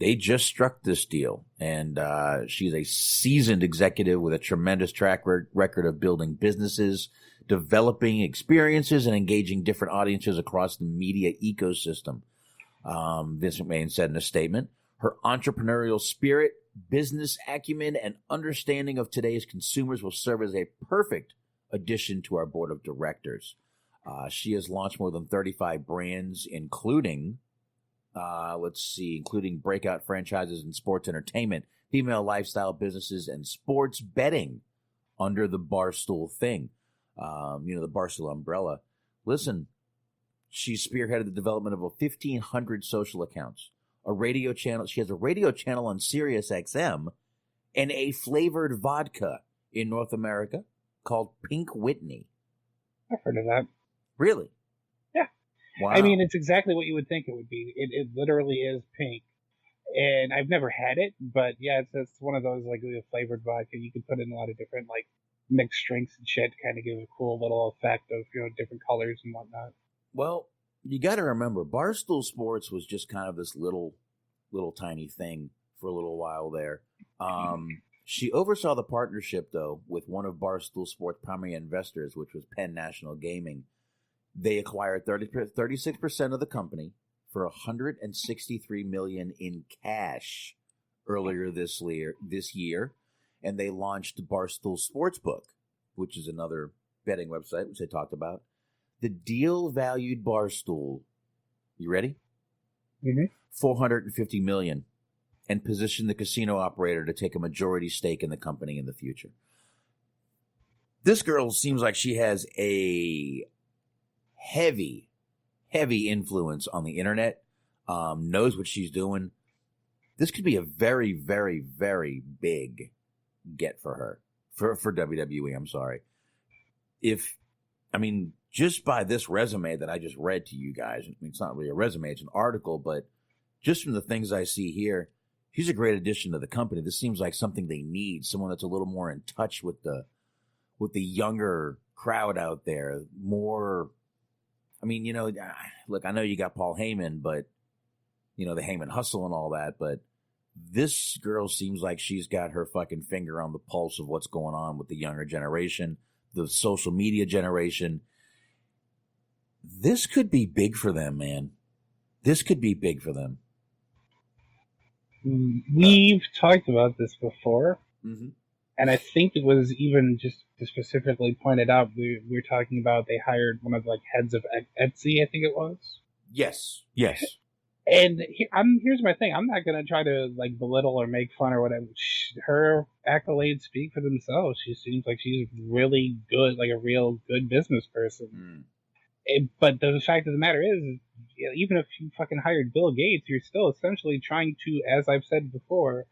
They just struck this deal, and she's a seasoned executive with a tremendous track record of building businesses, developing experiences, and engaging different audiences across the media ecosystem. Vince McMahon said in a statement, her entrepreneurial spirit, business acumen, and understanding of today's consumers will serve as a perfect addition to our board of directors. She has launched more than 35 brands, including breakout franchises in sports entertainment, female lifestyle businesses, and sports betting under the Barstool thing. The Barstool umbrella. Listen, she spearheaded the development of 1,500 social accounts, a radio channel. She has a radio channel on Sirius XM and a flavored vodka in North America called Pink Whitney.
I've heard of that.
Really?
Yeah. Wow. I mean, it's exactly what you would think it would be. It literally is pink. And I've never had it, but yeah, it's one of those like a flavored vodka. You can put in a lot of different like mixed drinks and shit to kind of give a cool little effect of, different colors and whatnot.
Well, you got to remember, Barstool Sports was just kind of this little tiny thing for a little while there. She oversaw the partnership, though, with one of Barstool Sports' primary investors, which was Penn National Gaming. They acquired 36% of the company for $163 million in cash earlier this year. And they launched Barstool Sportsbook, which is another betting website, which I talked about. The deal valued Barstool, you ready?
Mm-hmm.
$450 million, and positioned the casino operator to take a majority stake in the company in the future. This girl seems like she has a heavy influence on the internet, knows what she's doing. This could be a very, very, very big get for her, for WWE. I'm sorry. just by this resume that I just read to you guys, I mean, it's not really a resume, it's an article, but just from the things I see here, he's a great addition to the company. This seems like something they need, someone that's a little more in touch with the younger crowd out there. More, I mean, you know, look, I know you got Paul Heyman, but, you know, the Heyman hustle and all that, but this girl seems like she's got her fucking finger on the pulse of what's going on with the younger generation, the social media generation. This could be big for them, man. This could be big for them.
We've talked about this before,
mm-hmm.
and I think it was even just specifically pointed out. We were talking about they hired one of the heads of Etsy, I think it was.
Yes.
And here's my thing. I'm not going to try to belittle or make fun or whatever. Her accolades speak for themselves. She seems like she's really good, like a real good business person. But the fact of the matter is, even if you fucking hired Bill Gates, you're still essentially trying to, as I've said before,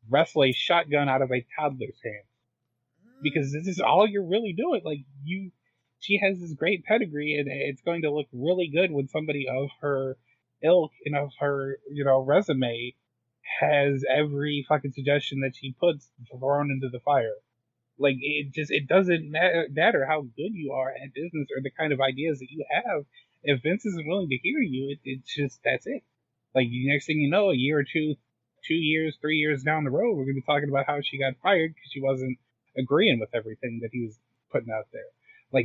wrestle a shotgun out of a toddler's hand. Because this is all you're really doing. She has this great pedigree, and it's going to look really good when somebody of her ilk and of her, resume has every fucking suggestion that she puts thrown into the fire. It doesn't matter how good you are at business or the kind of ideas that you have. If Vince isn't willing to hear you, it's just, that's it. Next thing you know, a year or 2 years, 3 years down the road, we're going to be talking about how she got fired because she wasn't agreeing with everything that he was putting out there.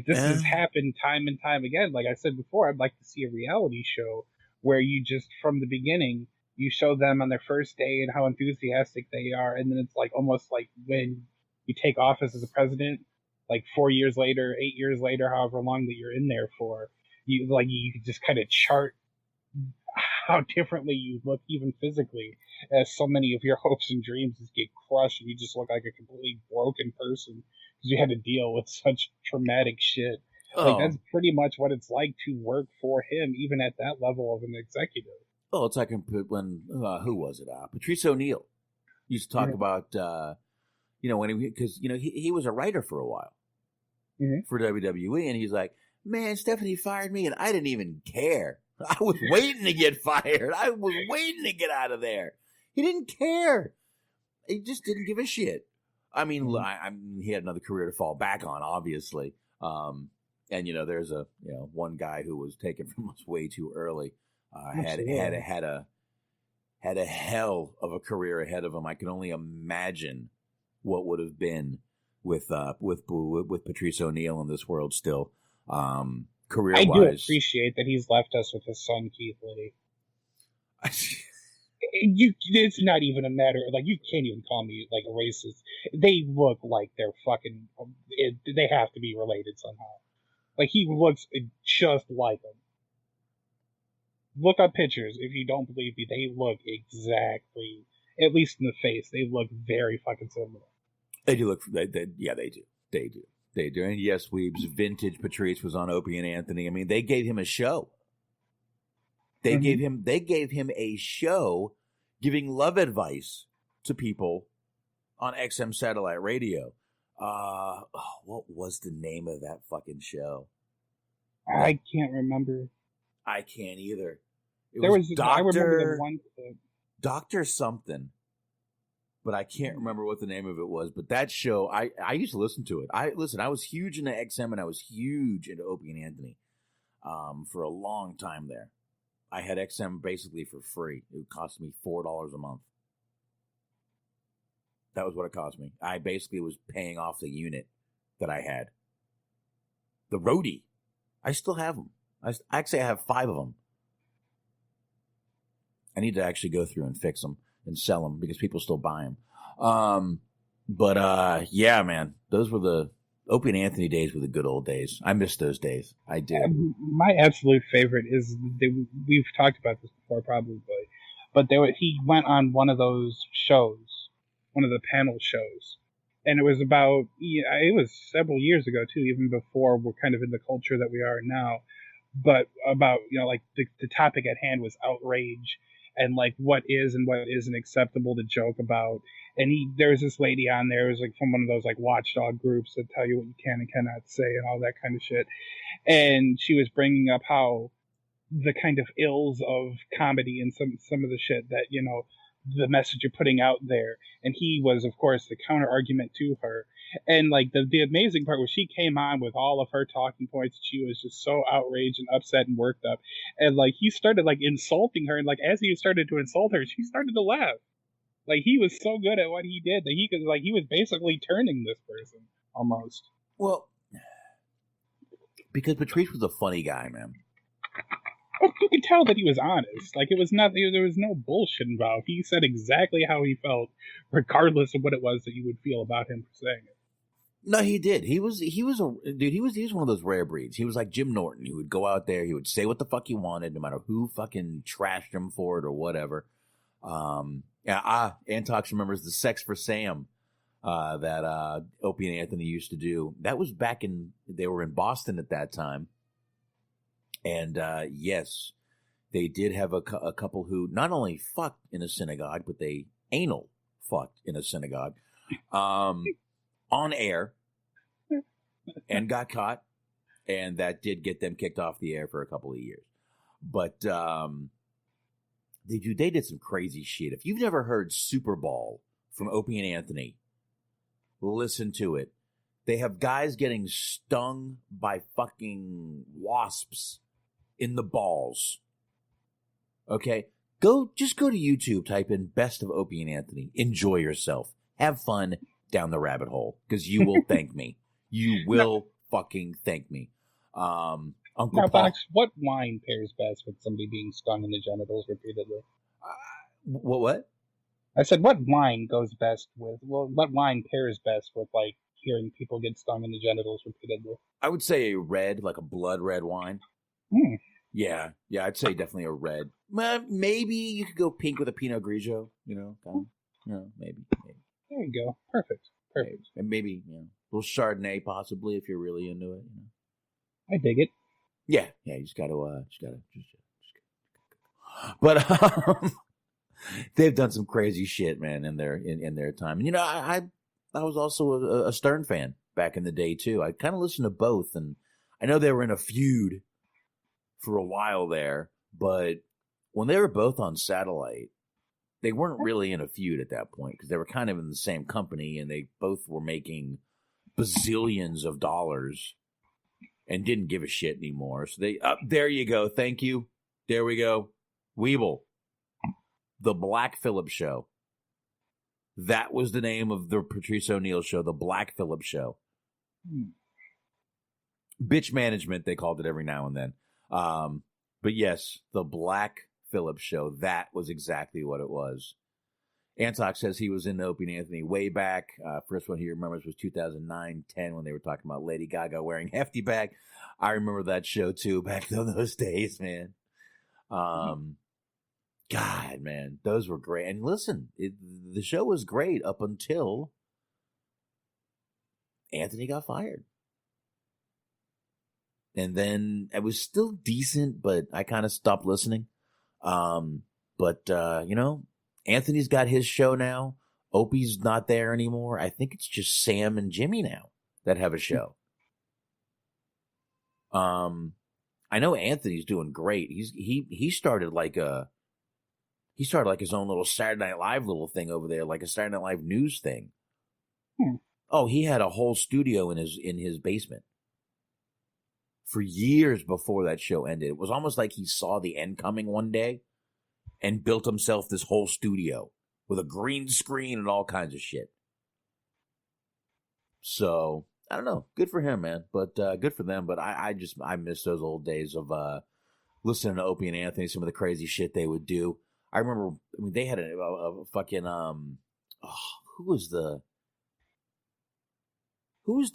This has happened time and time again. Like I said before, I'd like to see a reality show where you just, from the beginning, you show them on their first day and how enthusiastic they are, and then it's almost like when you take office as a president, 4 years later, 8 years later, however long that you're in there for, you can just kind of chart how differently you look, even physically, as so many of your hopes and dreams just get crushed, and you just look like a completely broken person because you had to deal with such traumatic shit. That's pretty much what it's like to work for him, even at that level of an executive.
Oh, it's like when who was it? Patrice O'Neal used to talk about. When he was a writer for a while for WWE, and he's like, man, Stephanie fired me, and I didn't even care. I was waiting to get fired. I was waiting to get out of there. He didn't care. He just didn't give a shit. I mean, he had another career to fall back on, obviously. And there's one guy who was taken from us way too early. Had a hell of a career ahead of him. I can only imagine what would have been with Patrice O'Neal in this world still, career-wise.
I do appreciate that he's left us with his son, Keith Lee. It's not even a matter of, you can't even call me, a racist. They look like they're fucking, they have to be related somehow. He looks just like him. Look up pictures if you don't believe me. They look exactly, at least in the face, they look very fucking similar.
They do look. They do. And yes, Weeb's vintage Patrice was on Opie and Anthony. I mean, they gave him a show. They gave him a show, giving love advice to people on XM satellite radio. What was the name of that fucking show?
I can't remember.
I can't either.
I remember the one.
Dr. something. But I can't remember what the name of it was. But that show, I used to listen to it. I was huge into XM and I was huge into Opie and Anthony for a long time there. I had XM basically for free. It cost me $4 a month. That was what it cost me. I basically was paying off the unit that I had. The roadie. I still have them. I have 5 of them. I need to actually go through and fix them and sell them because people still buy them. Yeah, man, those were the Opie and Anthony days were the good old days. I miss those days. I do.
My absolute favorite is, we've talked about this before probably, but he went on one of those shows, one of the panel shows. And it was about, it was several years ago too, even before we're kind of in the culture that we are now. But about, the topic at hand was outrage. and like what is and what isn't acceptable to joke about. And there was this lady on there, it was like from one of those like watchdog groups that tell you what you can and cannot say and all that kind of shit. And she was bringing up how the kind of ills of comedy and some of the shit that, you know, the message you're putting out there. And he was, of course, the counter argument to her. And like the amazing part was she came on with all of her talking points. She was just so outraged and upset and worked up. And like he started like insulting her, and like as he started to insult her, she started to laugh. Like he was so good at what he did that he was basically turning this person almost.
Well, because Patrice was a funny guy, man.
But you could tell that he was honest. Like, it was not, there was no bullshit involved. He said exactly how he felt, regardless of what it was that you would feel about him for saying it.
No, he did. He was one of those rare breeds. He was like Jim Norton. He would go out there, he would say what the fuck he wanted, no matter who fucking trashed him for it or whatever. Antox remembers the Sex for Sam that Opie and Anthony used to do. That was they were in Boston at that time. And yes, they did have a couple who not only fucked in a synagogue, but they anal fucked in a synagogue on air and got caught. And that did get them kicked off the air for a couple of years. But they did some crazy shit. If you've never heard Super Ball from Opie and Anthony, listen to it. They have guys getting stung by fucking wasps in the balls. Okay? Just go to YouTube, type in Best of Opie and Anthony. Enjoy yourself. Have fun down the rabbit hole, because you will thank me. You will fucking thank me. Uncle
now,
Paul.
Box, what wine pairs best with somebody being stung in the genitals repeatedly?
What?
I said, what wine goes best with, what wine pairs best with, like, hearing people get stung in the genitals repeatedly?
I would say a red, like a blood red wine.
Hmm.
Yeah, I'd say definitely a red. Maybe you could go pink with a Pinot Grigio, maybe.
There you go. Perfect.
And maybe, a little Chardonnay possibly if you're really into it.
I dig it.
Yeah, you just gotta. But they've done some crazy shit, man, in their time. And I was also a Stern fan back in the day too. I kind of listened to both, and I know they were in a feud for a while there, but when they were both on satellite, they weren't really in a feud at that point because they were kind of in the same company and they both were making bazillions of dollars and didn't give a shit anymore. So there you go. Thank you. There we go. Weeble. The Black Phillip Show. That was the name of the Patrice O'Neal show, The Black Phillip Show. Bitch management, they called it every now and then. But yes, The Black Phillip Show, that was exactly what it was. Antox says he was in Opie and Anthony way back. First one he remembers was 2009-10 when they were talking about Lady Gaga wearing Hefty Bag. I remember that show too back in those days, man. God, man, those were great. And listen, the show was great up until Anthony got fired. And then it was still decent, but I kind of stopped listening. Anthony's got his show now. Opie's not there anymore. I think it's just Sam and Jimmy now that have a show. I know Anthony's doing great. He started like his own little Saturday Night Live little thing over there, like a Saturday Night Live news thing. Oh, he had a whole studio in his basement for years before that show ended. It was almost like he saw the end coming one day and built himself this whole studio with a green screen and all kinds of shit. So, I don't know. Good for him, man. But good for them. But I miss those old days of listening to Opie and Anthony, some of the crazy shit they would do. I remember, they had a fucking, who was the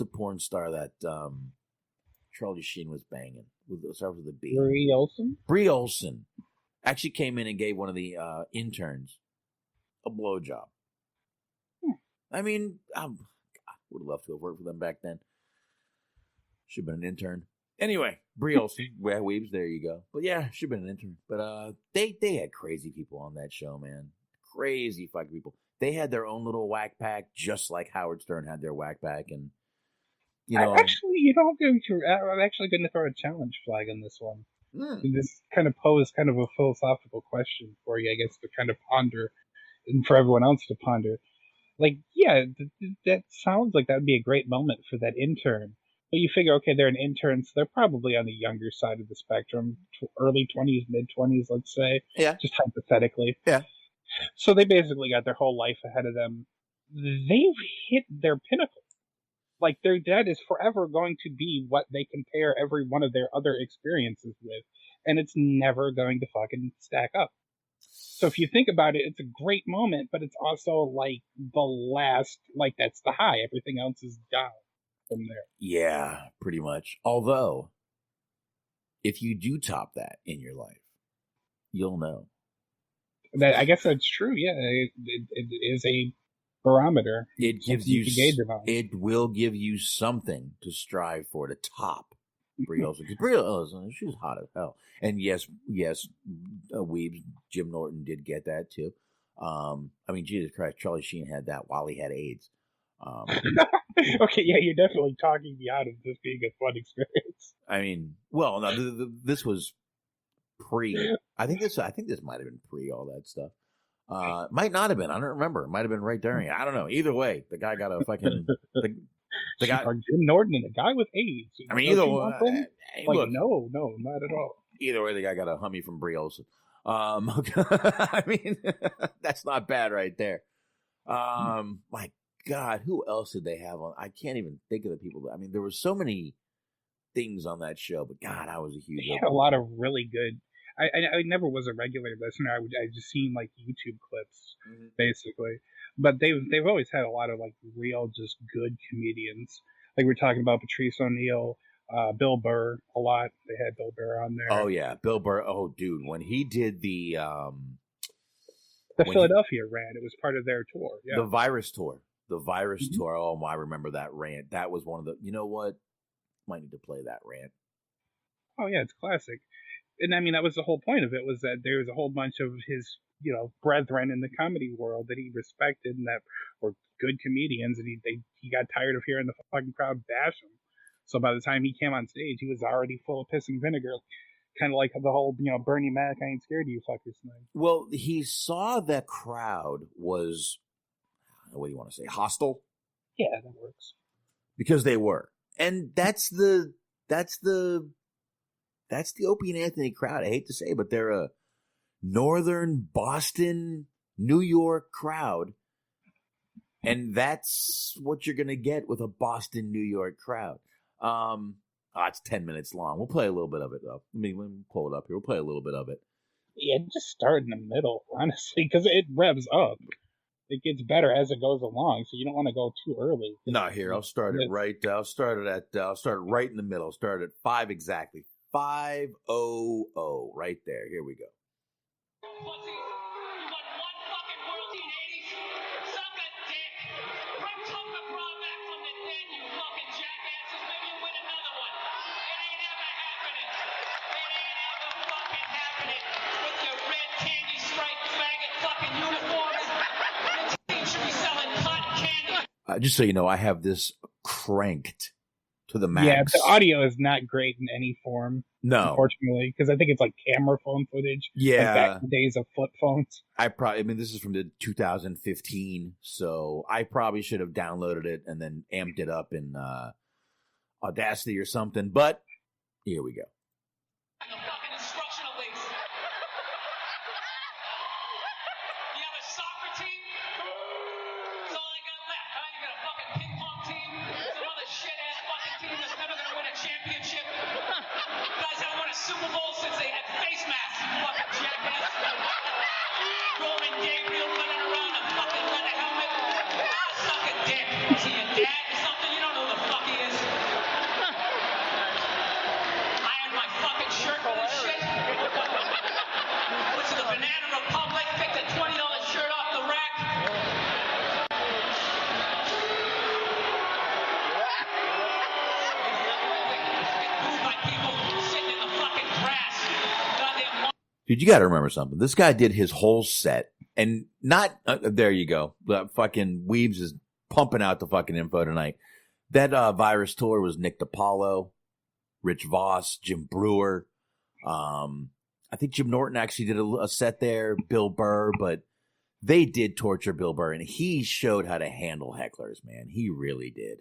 porn star that Charlie Sheen was banging? Start with a B.
Brie Olson?
Brie Olson actually came in and gave one of the interns a blowjob. I mean, I would have loved to have worked for them back then. Should have been an intern. Anyway, Brios, Weebs, there you go. But yeah, should have been an intern. But they had crazy people on that show, man. Crazy fucking people. They had their own little whack pack, just like Howard Stern had their whack pack, and
I'm actually going to throw a challenge flag on this one. This kind of pose kind of a philosophical question for you, I guess, to kind of ponder, and for everyone else to ponder. Like, yeah, that sounds like that would be a great moment for that intern. But you figure, okay, they're an intern, so they're probably on the younger side of the spectrum, early 20s, mid-20s, let's say.
Yeah.
Just hypothetically.
Yeah.
So they basically got their whole life ahead of them. They've hit their pinnacle. Like, their dad is forever going to be what they compare every one of their other experiences with. And it's never going to fucking stack up. So if you think about it, it's a great moment, but it's also like the last, like that's the high. Everything else is down from there.
Yeah, pretty much. Although, if you do top that in your life, you'll know.
I guess that's true. Yeah, it is a barometer.
It gives you. It will give you something to strive for to top. Brios, because Brios, she was hot as hell. And yes, Weebs, Jim Norton did get that too. I mean, Jesus Christ, Charlie Sheen had that while he had AIDS.
Okay, yeah, you're definitely talking me out of this being a fun experience.
I mean, well, no, this was pre. I think this might have been pre all that stuff. Might not have been. I don't remember. It might have been right during. I don't know. Either way, the guy got a fucking. The guy,
Jim Norton and a guy with AIDS.
I mean, either way,
like, no, not at all.
Either way, the guy got a Hummy from Brios. I mean, that's not bad right there. My God, who else did they have on? I can't even think of the people. I mean, there were so many things on that show, but God, I was a huge.
They had a lot of really good. I never was a regular listener. I just seen like YouTube clips, basically. But they've always had a lot of like real, just good comedians. Like we're talking about Patrice O'Neal, Bill Burr a lot. They had Bill Burr on there.
Oh yeah, Bill Burr. Oh dude, when he did the
Philadelphia rant, it was part of their tour. Yeah.
The virus tour. Oh, I remember that rant. That was one of the. You know what? Might need to play that rant.
Oh yeah, it's classic. And I mean, that was the whole point of it, was that there was a whole bunch of his, brethren in the comedy world that he respected and that were good comedians, and he got tired of hearing the fucking crowd bash him. So by the time he came on stage, he was already full of piss and vinegar, kind of like the whole, Bernie Mac, I ain't scared of you fuckers thing.
Well, he saw that crowd was, what do you want to say, hostile?
Yeah, that works.
Because they were. And that's the Opie and Anthony crowd. I hate to say, but they're a northern Boston, New York crowd. And that's what you're going to get with a Boston, New York crowd. It's 10 minutes long. We'll play a little bit of it, though. Let me pull it up here. We'll play a little bit of it.
Yeah, just start in the middle, honestly, because it revs up. It gets better as it goes along, so you don't want to go too early.
No, here, I'll start it right. I'll start it right in the middle. Start at 5 exactly. 500 right there. Here we go.
Pussy, you won one fucking world in the 80s. Suck a dick. Bring Tucker Bra back from the dead, you fucking jackasses. Maybe you win another one. It ain't ever happening. It ain't ever fucking happening. With your red candy striped faggot fucking uniforms. The team should be selling cotton candy.
Just so you know, I have this cranked to the max.
Yeah, the audio is not great in any form.
No,
unfortunately, because I think it's like camera phone footage.
Yeah,
like back in the days of flip phones.
I mean, this is from the 2015, so I probably should have downloaded it and then amped it up in Audacity or something. But here we go.
The fucking instructional links. You have a soccer team? That's all I got left, huh? You got a fucking ping pong team? Some other shit-ass fucking team that's never gonna win a championship? You guys haven't won a Super Bowl since they had face masks, you fucking jackass. Roman Gabriel running around in a fucking leather helmet. Suck a dick. Is he your dad or something? You don't know who the fuck he is. Iron my fucking shirt for this
Dude, you got to remember something. This guy did his whole set, and not there you go. Fucking Weebs is pumping out the fucking info tonight. That Virus tour was Nick DiPaolo, Rich Voss, Jim Brewer. I think Jim Norton actually did a set there, Bill Burr, but they did torture Bill Burr, and he showed how to handle hecklers, man. He really did.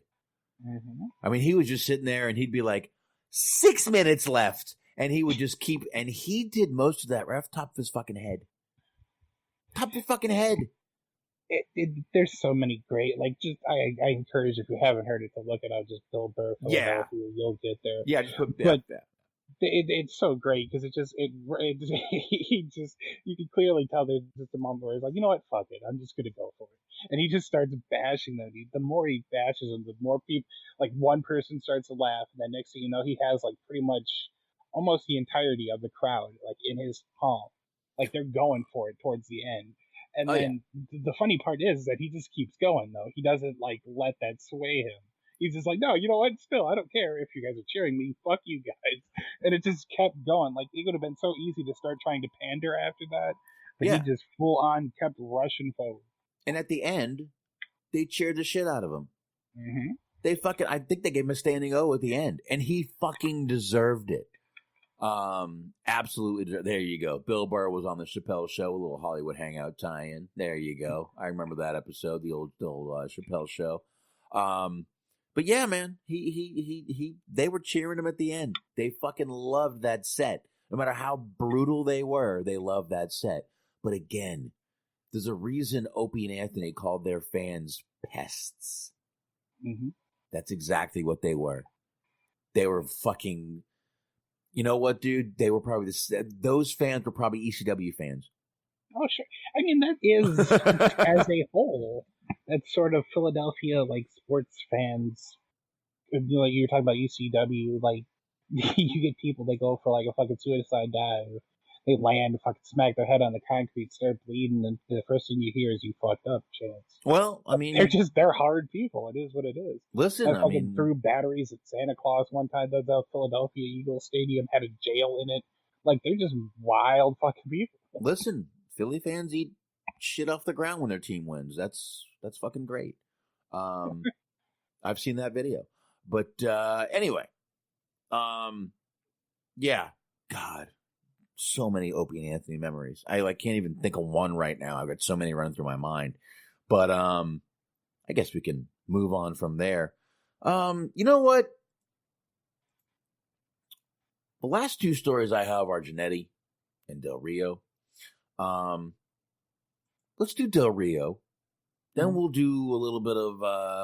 Mm-hmm.
I mean, he was just sitting there, and he'd be like, 6 minutes left, and he would just keep, and he did most of that ref top of his fucking head. Top of your fucking head.
There's so many great, like, just, I encourage, if you haven't heard it, to look it up, just Bill Burr, Philadelphia, you'll get there.
Yeah, just put
that.
But
it's so great because he just, you can clearly tell there's just a moment where he's like, you know what, fuck it, I'm just gonna go for it, and he just starts bashing them. The more he bashes them, the more people, like, one person starts to laugh, and then next thing you know, he has like pretty much almost the entirety of the crowd like in his palm, like they're going for it towards the end. And then the funny part is that he just keeps going though. He doesn't like let that sway him. He's just like, no, you know what? Still, I don't care if you guys are cheering me. Fuck you guys. And it just kept going. Like, it would have been so easy to start trying to pander after that. But he just full on kept rushing forward.
And at the end, they cheered the shit out of him.
Mm-hmm.
They fucking, I think they gave him a standing O at the end. And he fucking deserved it. Absolutely. There you go. Bill Burr was on the Chappelle Show, a little Hollywood Hangout tie-in. There you go. I remember that episode, the old Chappelle Show. But yeah, man, they were cheering him at the end. They fucking loved that set. No matter how brutal they were, they loved that set. But again, there's a reason Opie and Anthony called their fans pests.
Mm-hmm.
That's exactly what they were. They were fucking, you know what, dude? They were probably those fans were probably ECW fans.
Oh, sure. I mean, that is, as a whole, that's sort of Philadelphia, like, sports fans. Like, you're talking about ECW, like, you get people, they go for, like, a fucking suicide dive. They land, fucking smack their head on the concrete, start bleeding, and the first thing you hear is, you fucked up, Chance.
Well, I mean,
they're hard people. It is what it is.
Listen,
I mean, threw batteries at Santa Claus one time. The Philadelphia Eagles Stadium had a jail in it. Like, they're just wild fucking people.
Listen, Philly fans eat shit off the ground when their team wins. That's fucking great. I've seen that video. But anyway, yeah, God, so many Opie and Anthony memories. I can't even think of one right now. I've got so many running through my mind. But I guess we can move on from there. You know what? The last two stories I have are Jannetty and Del Rio. Let's do Del Rio. Then we'll do a little bit of,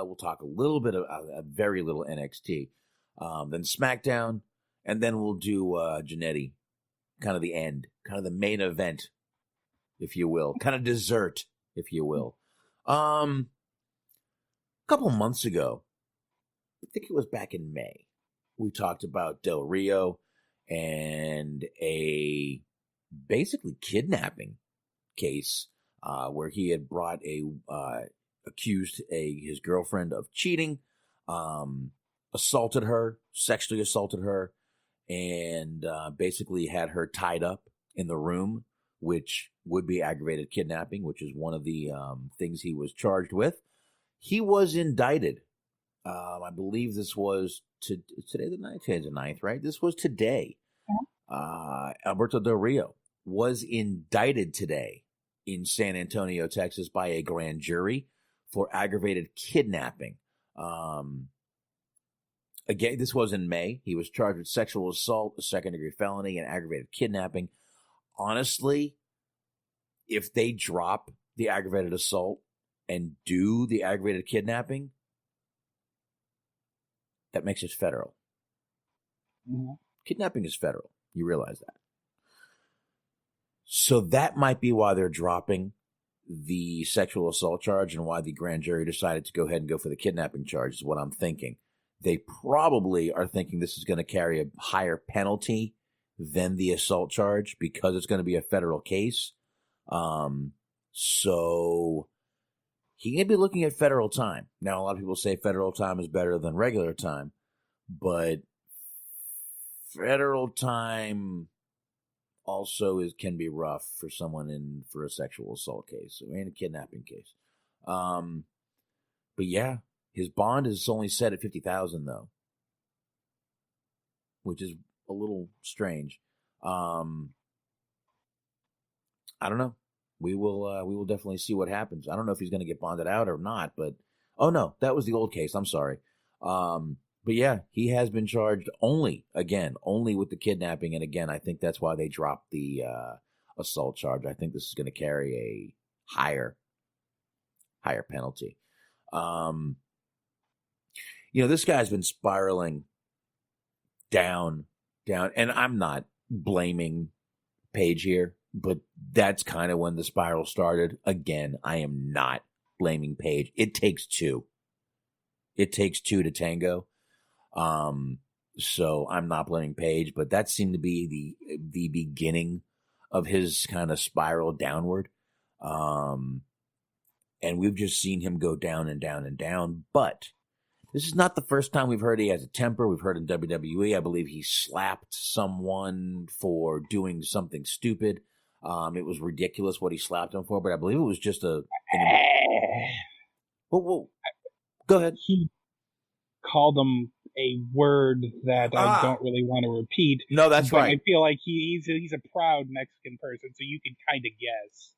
we'll talk a little bit of, very little NXT. Then SmackDown. And then we'll do Jannetty. Kind of the end. Kind of the main event, if you will. Kind of dessert, if you will. A couple months ago, I think it was back in May, we talked about Del Rio and a basically kidnapping case where he had brought accused his girlfriend of cheating, assaulted her, sexually assaulted her, and basically had her tied up in the room, which would be aggravated kidnapping, which is one of the things he was charged with. He was indicted. I believe this was today the 9th. Today's the 9th, right? This was today. Alberto Del Rio was indicted today in San Antonio, Texas, by a grand jury for aggravated kidnapping. Again, this was in May. He was charged with sexual assault, a second-degree felony, and aggravated kidnapping. Honestly, if they drop the aggravated assault and do the aggravated kidnapping, that makes it federal.
Mm-hmm.
Kidnapping is federal. You realize that. So that might be why they're dropping the sexual assault charge and why the grand jury decided to go ahead and go for the kidnapping charge, is what I'm thinking. They probably are thinking this is going to carry a higher penalty than the assault charge because it's going to be a federal case. So he can be looking at federal time. Now, a lot of people say federal time is better than regular time, but federal time, also can be rough for someone for a sexual assault case or in a kidnapping case. But yeah, his bond is only set at $50,000 though, which is a little strange. I don't know. We will definitely see what happens. I don't know if he's going to get bonded out or not, but oh no, that was the old case. I'm sorry. But yeah, he has been charged only with the kidnapping. And again, I think that's why they dropped the assault charge. I think this is going to carry a higher penalty. This guy's been spiraling down, and I'm not blaming Paige here, but that's kind of when the spiral started. Again, I am not blaming Paige. It takes two. It takes two to tango. So I'm not blaming Paige, but that seemed to be the beginning of his kind of spiral downward. And we've just seen him go down and down and down. But this is not the first time we've heard he has a temper. We've heard in WWE, I believe he slapped someone for doing something stupid. It was ridiculous what he slapped him for, but I believe it was just Well, go ahead.
He called him a word that I don't really want to repeat.
No, that's right.
I feel like he's a proud Mexican person, so you can kind of guess.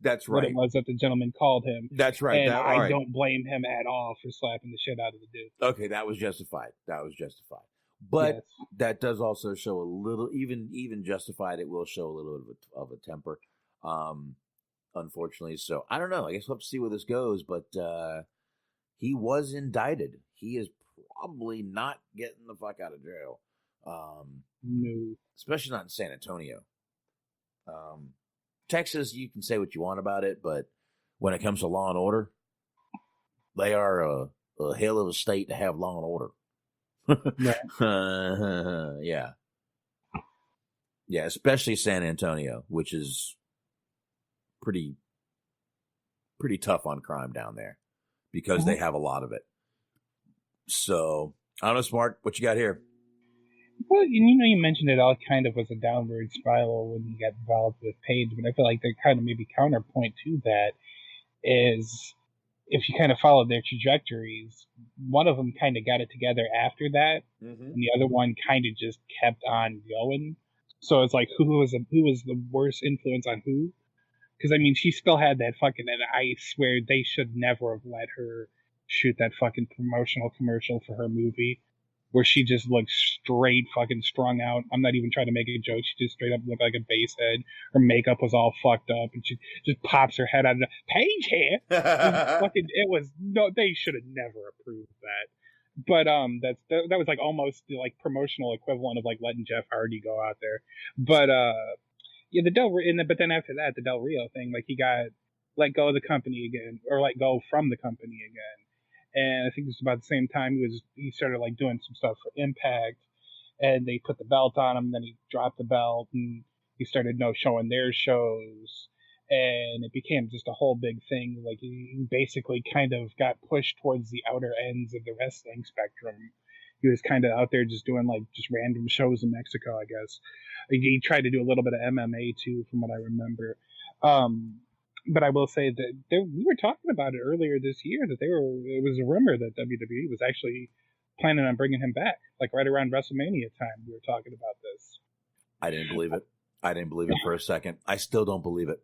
That's right.
What it was that the gentleman called him.
That's right.
And I don't blame him at all for slapping the shit out of the dude.
Okay, that was justified. But yes, that does also show a little, even justified, it will show a little bit of a temper, unfortunately. So I don't know. I guess we'll have to see where this goes. But he was indicted. He is probably not getting the fuck out of jail.
No.
Especially not in San Antonio. Texas, you can say what you want about it, but when it comes to law and order, they are a hell of a state to have law and order. Yeah. Yeah, especially San Antonio, which is pretty tough on crime down there because they have a lot of it. So, I don't know, Smart, what you got here?
Well, you mentioned it all kind of was a downward spiral when you got involved with Paige, but I feel like the kind of maybe counterpoint to that is if you kind of followed their trajectories, one of them kind of got it together after that, and the other one kind of just kept on going. So it's like, who was the worst influence on who? Because, I mean, she still had that fucking, and I swear they should never have let her shoot that fucking promotional commercial for her movie, where she just looked straight fucking strung out. I'm not even trying to make a joke. She just straight up looked like a bass head. Her makeup was all fucked up, and she just pops her head out of the Paige here. They should have never approved that. But that was like almost the like promotional equivalent of like letting Jeff Hardy go out there. But yeah, but then after that, the Del Rio thing, like he got let go of the company again, or let go from the company again. And I think it was about the same time he started like doing some stuff for Impact, and they put the belt on him. And then he dropped the belt, and he started showing their shows, and it became just a whole big thing. Like he basically kind of got pushed towards the outer ends of the wrestling spectrum. He was kind of out there just doing like just random shows in Mexico, I guess. He tried to do a little bit of MMA too, from what I remember. But I will say that we were talking about it earlier this year that it was a rumor that WWE was actually planning on bringing him back, like right around WrestleMania time. We were talking about this.
I didn't believe it. I didn't believe it for a second. I still don't believe it.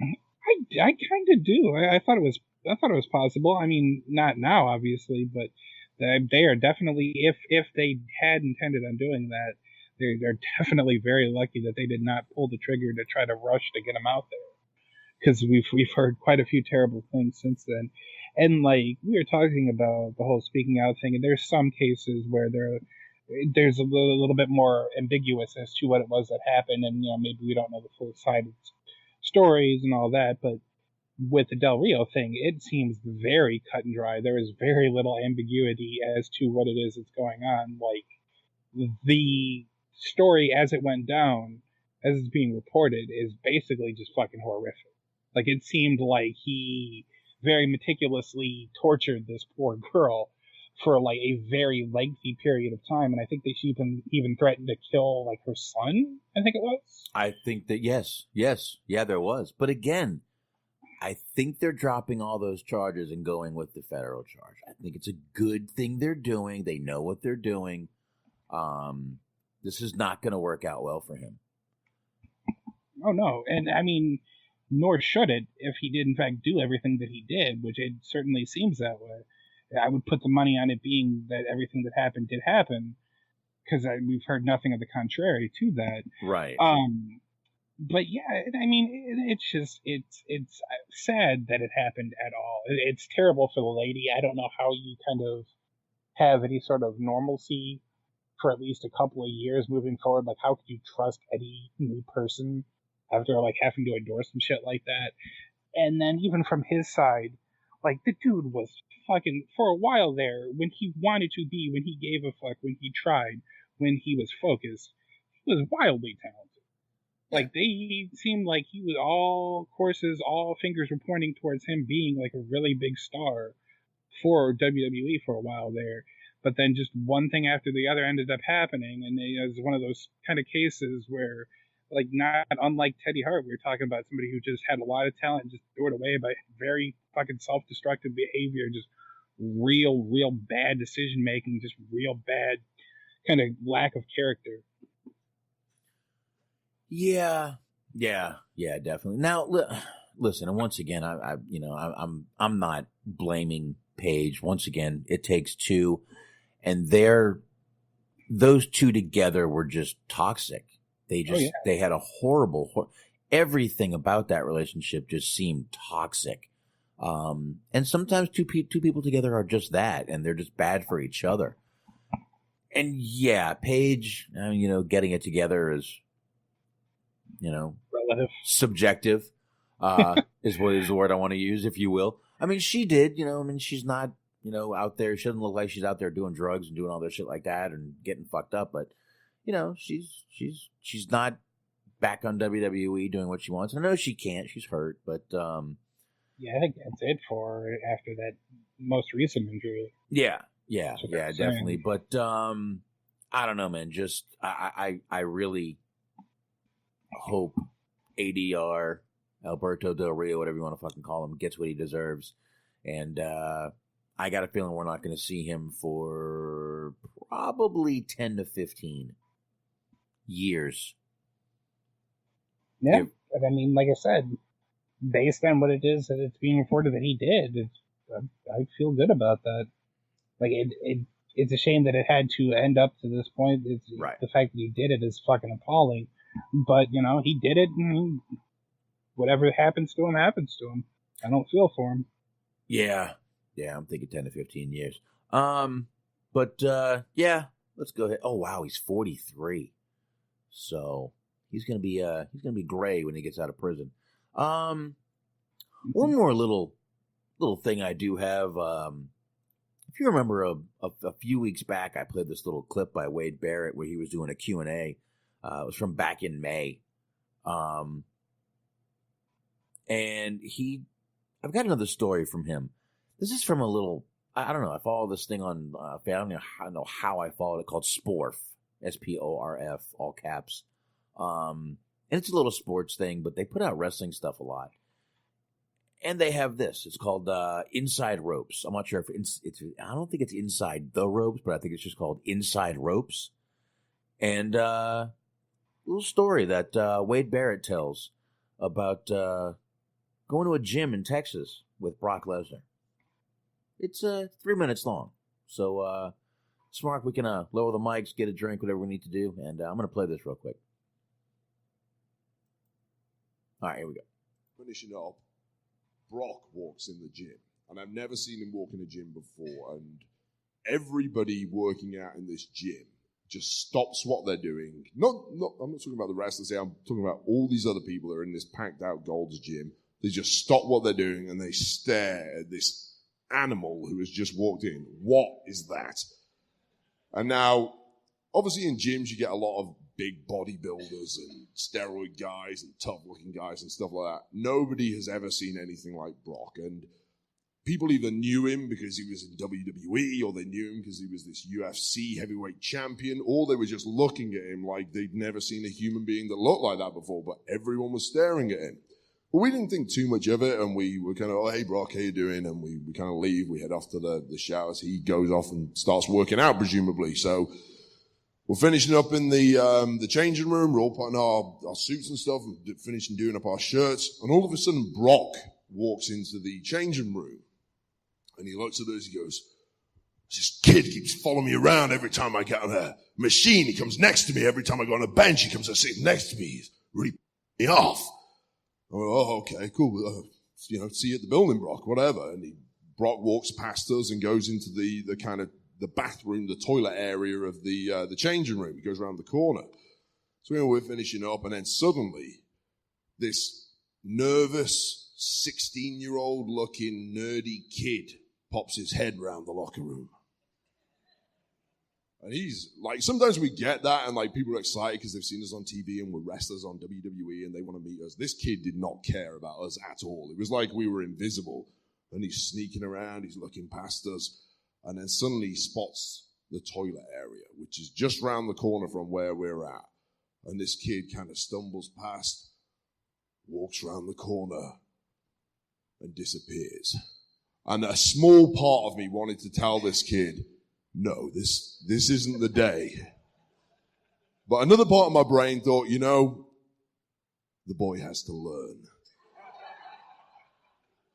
I kind of do. I thought it was possible. I mean, not now, obviously, but they are definitely, if they had intended on doing that, they're definitely very lucky that they did not pull the trigger to try to rush to get him out there. Because we've heard quite a few terrible things since then. And like we were talking about the whole speaking out thing, and there's some cases where there's a little bit more ambiguous as to what it was that happened, and maybe we don't know the full side of stories and all that. But with the Del Rio thing, it seems very cut and dry. There is very little ambiguity as to what it is that's going on. Like the story as it went down, as it's being reported, is basically just fucking horrific. Like, it seemed like he very meticulously tortured this poor girl for like a very lengthy period of time, and I think she even threatened to kill like her son. I think it was.
I think that yes, yeah, there was. But again, I think they're dropping all those charges and going with the federal charge. I think it's a good thing they're doing. They know what they're doing. This is not going to work out well for him.
Oh no, and I mean, nor should it if he did in fact do everything that he did, which it certainly seems that way. I would put the money on it being that everything that happened did happen, because we've heard nothing of the contrary to that.
Right.
But yeah, I mean, it's sad that it happened at all. It's terrible for the lady. I don't know how you kind of have any sort of normalcy for at least a couple of years moving forward. Like, how could you trust any new person after like having to endorse some shit like that? And then even from his side, like, the dude was fucking, for a while there, when he wanted to be, when he gave a fuck, when he tried, when he was focused, he was wildly talented. Like, they seemed like he was all fingers were pointing towards him being like a really big star for WWE for a while there. But then just one thing after the other ended up happening, and it was one of those kind of cases where, like, not unlike Teddy Hart, we were talking about somebody who just had a lot of talent and just threw it away by very fucking self-destructive behavior, just real bad decision making, just real bad kind of lack of character.
Yeah, definitely. Now, listen, and once again, I'm not blaming Paige. Once again, it takes two, and those two together were just toxic. They had a horrible, everything about that relationship just seemed toxic. And sometimes two people together are just that, and they're just bad for each other. And yeah, Paige, getting it together is,
relative,
subjective, is the word I want to use, if you will. I mean, she did, she's not, out there. She doesn't look like she's out there doing drugs and doing all this shit like that and getting fucked up. But, she's not back on WWE doing what she wants. I know she can't. She's hurt, but
yeah, I think that's it for her after that most recent injury.
Yeah, definitely. But I don't know, man. Just I really hope ADR, Alberto Del Rio, whatever you want to fucking call him, gets what he deserves. And I got a feeling we're not going to see him for probably 10 to 15 years.
Yeah, I mean, like I said, based on what it is that it's being reported that he did, I feel good about that. Like, it's a shame that it had to end up to this point.
Right.
The fact that he did it is fucking appalling. But, he did it, and whatever happens to him, happens to him. I don't feel for him.
Yeah, I'm thinking 10 to 15 years. But yeah, let's go ahead. Oh, wow, he's 43. So he's gonna be gray when he gets out of prison. One more little thing I do have. If you remember a few weeks back, I played this little clip by Wade Barrett where he was doing a Q&A. It was from back in May. And I've got another story from him. This is from I don't know, I follow this thing on, I don't know how I followed it, called Sporf, SPORF, all caps. And it's a little sports thing, but they put out wrestling stuff a lot. And they have this. It's called Inside Ropes. I'm not sure if it's I don't think it's Inside the Ropes, but I think it's just called Inside Ropes. And a little story that Wade Barrett tells about going to a gym in Texas with Brock Lesnar. It's 3 minutes long. So, Smark, we can lower the mics, get a drink, whatever we need to do. And I'm going to play this real quick. All right, here we go.
Finishing up, Brock walks in the gym. And I've never seen him walk in a gym before. And everybody working out in this gym just stops what they're doing. I'm not talking about the wrestlers here. I'm talking about all these other people that are in this packed out Gold's gym. They just stop what they're doing and they stare at this animal who has just walked in. What is that? And now, obviously in gyms you get a lot of big bodybuilders and steroid guys and tough looking guys and stuff like that. Nobody has ever seen anything like Brock. And people either knew him because he was in WWE, or they knew him because he was this UFC heavyweight champion, or they were just looking at him like they'd never seen a human being that looked like that before, but everyone was staring at him. But we didn't think too much of it, and we were kind of, oh, hey, Brock, how you doing? And we kind of leave. We head off to the showers. He goes off and starts working out, presumably. So we're finishing up in the changing room. We're all putting our suits and stuff and finishing doing up our shirts. And all of a sudden, Brock walks into the changing room. And he looks at us, he goes, this kid keeps following me around every time I get on a machine. He comes next to me every time I go on a bench. He comes and sits next to me. He's really me off. I went, oh, okay, cool. See you at the building, Brock, whatever. And Brock walks past us and goes into the kind of the bathroom, the toilet area of the changing room. He goes around the corner. So we're finishing up, and then suddenly this nervous 16-year-old looking nerdy kid pops his head round the locker room. And he's like, sometimes we get that, and like people are excited because they've seen us on TV and we're wrestlers on WWE and they want to meet us. This kid did not care about us at all. It was like we were invisible. And he's sneaking around, he's looking past us, and then suddenly he spots the toilet area, which is just round the corner from where we're at. And this kid kind of stumbles past, walks around the corner, and disappears. And a small part of me wanted to tell this kid, no, this isn't the day. But another part of my brain thought, the boy has to learn.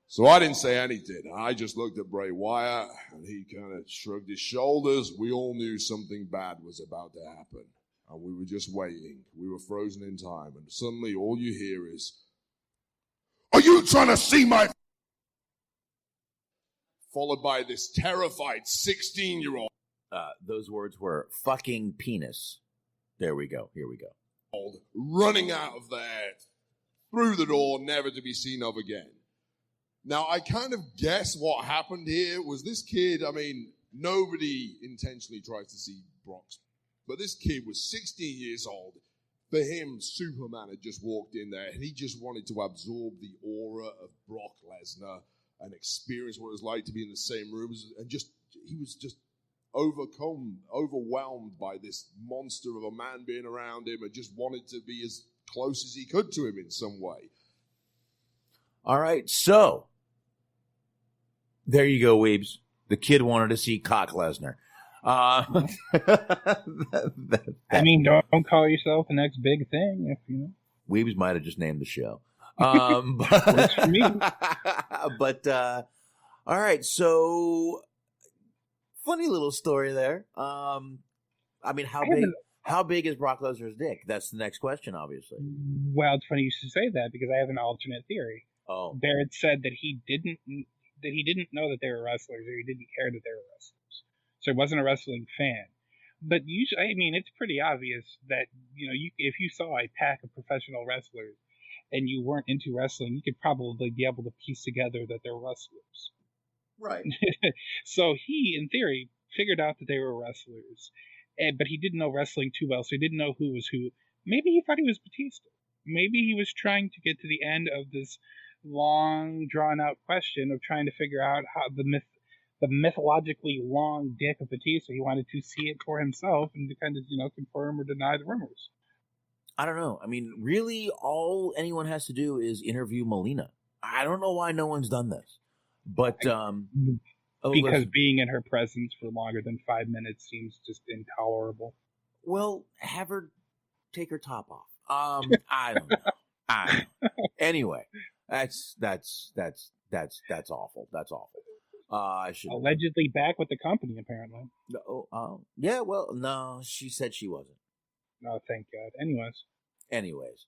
So I didn't say anything. I just looked at Bray Wyatt, and he kind of shrugged his shoulders. We all knew something bad was about to happen. And we were just waiting. We were frozen in time. And suddenly all you hear is, are you trying to see my... Followed by this terrified 16-year-old.
Those words were fucking penis. There we go. Here we go.
Running out of there, through the door, never to be seen of again. Now, I kind of guess what happened here was this kid, nobody intentionally tries to see Brock's, but this kid was 16 years old. For him, Superman had just walked in there, and he just wanted to absorb the aura of Brock Lesnar and experience what it was like to be in the same room. And he was just overwhelmed by this monster of a man being around him, and just wanted to be as close as he could to him in some way.
All right, so there you go, Weebs. The kid wanted to see Cock Lesnar.
Don't call yourself the next big thing. If you know.
Weebs might have just named the show.
Works for me.
But all right, so funny little story there. How big is Brock Lesnar's dick? That's the next question, obviously.
Well, it's funny you should say that because I have an alternate theory.
Oh,
Barrett said that he didn't know that they were wrestlers, or he didn't care that they were wrestlers, so he wasn't a wrestling fan. But usually, it's pretty obvious that if you saw a pack of professional wrestlers and you weren't into wrestling, you could probably be able to piece together that they're wrestlers.
right.
So he, in theory, figured out that they were wrestlers, but he didn't know wrestling too well, so he didn't know who was who. Maybe he thought he was Batista. Maybe he was trying to get to the end of this long, drawn-out question of trying to figure out how the mythologically long dick of Batista. He wanted to see it for himself and to kind of, confirm or deny the rumors.
I don't know. Really, all anyone has to do is interview Melina. I don't know why no one's done this, but
because being in her presence for longer than 5 minutes seems just intolerable.
Well, have her take her top off. I don't know. Anyway, that's awful. That's awful. I should
allegedly back with the company, apparently.
Yeah. Well, no, she said she wasn't.
Oh, thank God. Anyways,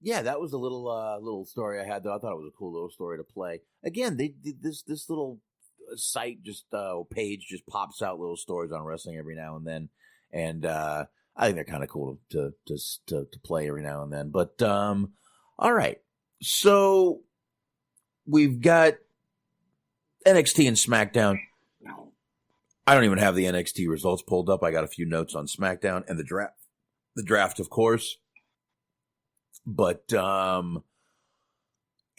yeah, that was a little story I had, though. I thought it was a cool little story to play. Again, they did this little site, page just pops out little stories on wrestling every now and then, and I think they're kind of cool to play every now and then. But all right, so we've got NXT and SmackDown. I don't even have the NXT results pulled up. I got a few notes on SmackDown and the draft, of course. But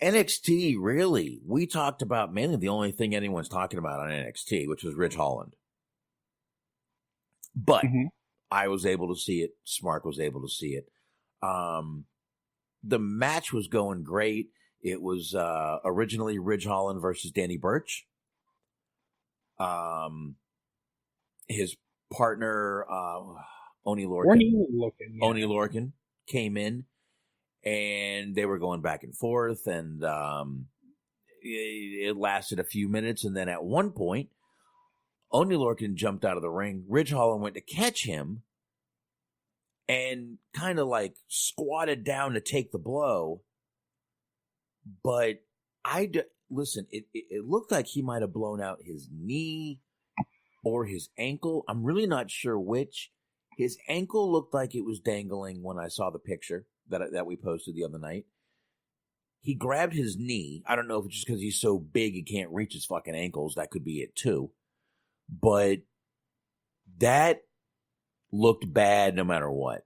NXT, really, we talked about mainly the only thing anyone's talking about on NXT, which was Ridge Holland. But I was able to see it. Smark was able to see it. The match was going great. It was originally Ridge Holland versus Danny Burch. His partner, Oni Lorcan came in, and they were going back and forth, and it lasted a few minutes, and then at one point, Oni Lorcan jumped out of the ring. Ridge Holland went to catch him and kind of like squatted down to take the blow. But listen, it looked like he might have blown out his knee or his ankle. I'm really not sure which. His ankle looked like it was dangling when I saw the picture that we posted the other night. He grabbed his knee. I don't know if it's just because he's so big he can't reach his fucking ankles. That could be it too. But that looked bad no matter what.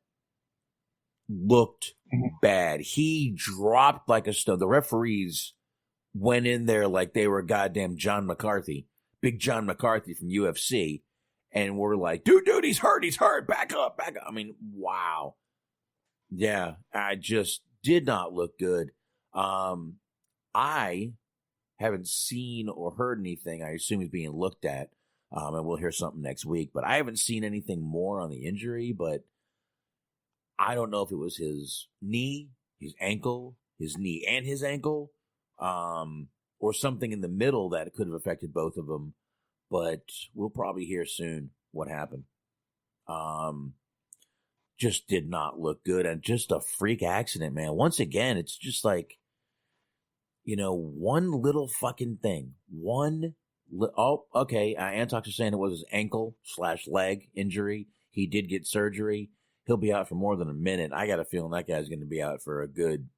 Looked bad. He dropped like a stone. The referees went in there like they were goddamn John McCarthy, big John McCarthy from UFC, and were like, dude, he's hurt, back up. I mean, wow. Yeah, I just did not look good. I haven't seen or heard anything. I assume he's being looked at. And we'll hear something next week. But I haven't seen anything more on the injury, but I don't know if it was his knee, his ankle, his knee and his ankle, or something in the middle that could have affected both of them. But we'll probably hear soon what happened. Just did not look good, and just a freak accident, man. Once again, it's just like, one little fucking thing. Okay. Antox is saying it was his ankle/leg injury. He did get surgery. He'll be out for more than a minute. I got a feeling that guy's going to be out for a good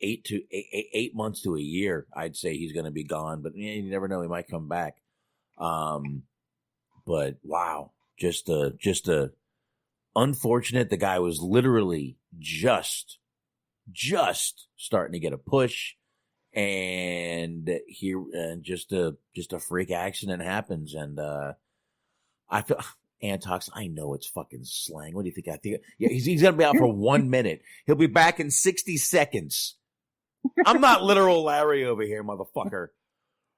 8 months to a year. I'd say he's going to be gone, but you never know. He might come back. But wow, just a unfortunate. The guy was literally just starting to get a push. And just a freak accident happens, and I feel Antox. I know it's fucking slang. What do you think? I think he's gonna be out for 1 minute. He'll be back in 60 seconds. I'm not literal Larry over here, motherfucker.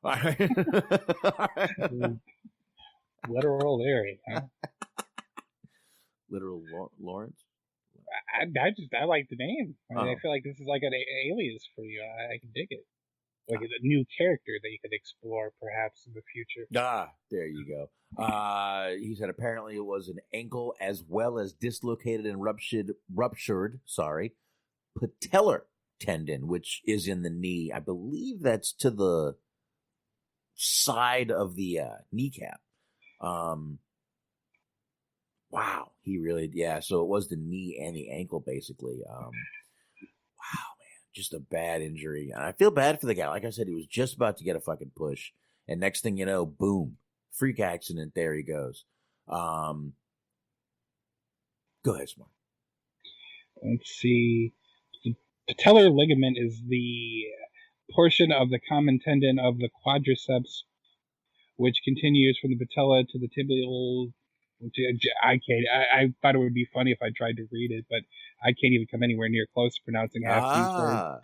All right.
Literal Larry, huh?
Literal Lawrence.
I like the name. I feel like this is like an alias for you. I can dig it. Like a new character that you could explore perhaps in the future.
There you go. He said apparently it was an ankle as well as dislocated and ruptured patellar tendon, which is in the knee. I believe that's to the side of the kneecap. Wow, he really, so it was the knee and the ankle, basically. Wow, man, just a bad injury. And I feel bad for the guy. Like I said, he was just about to get a fucking push. And next thing you know, boom, freak accident, there he goes. Go ahead, Smart.
Let's see. The patellar ligament is the portion of the common tendon of the quadriceps, which continues from the patella to the tibial. I can't. I thought it would be funny if I tried to read it, but I can't even come anywhere near close to pronouncing half these words.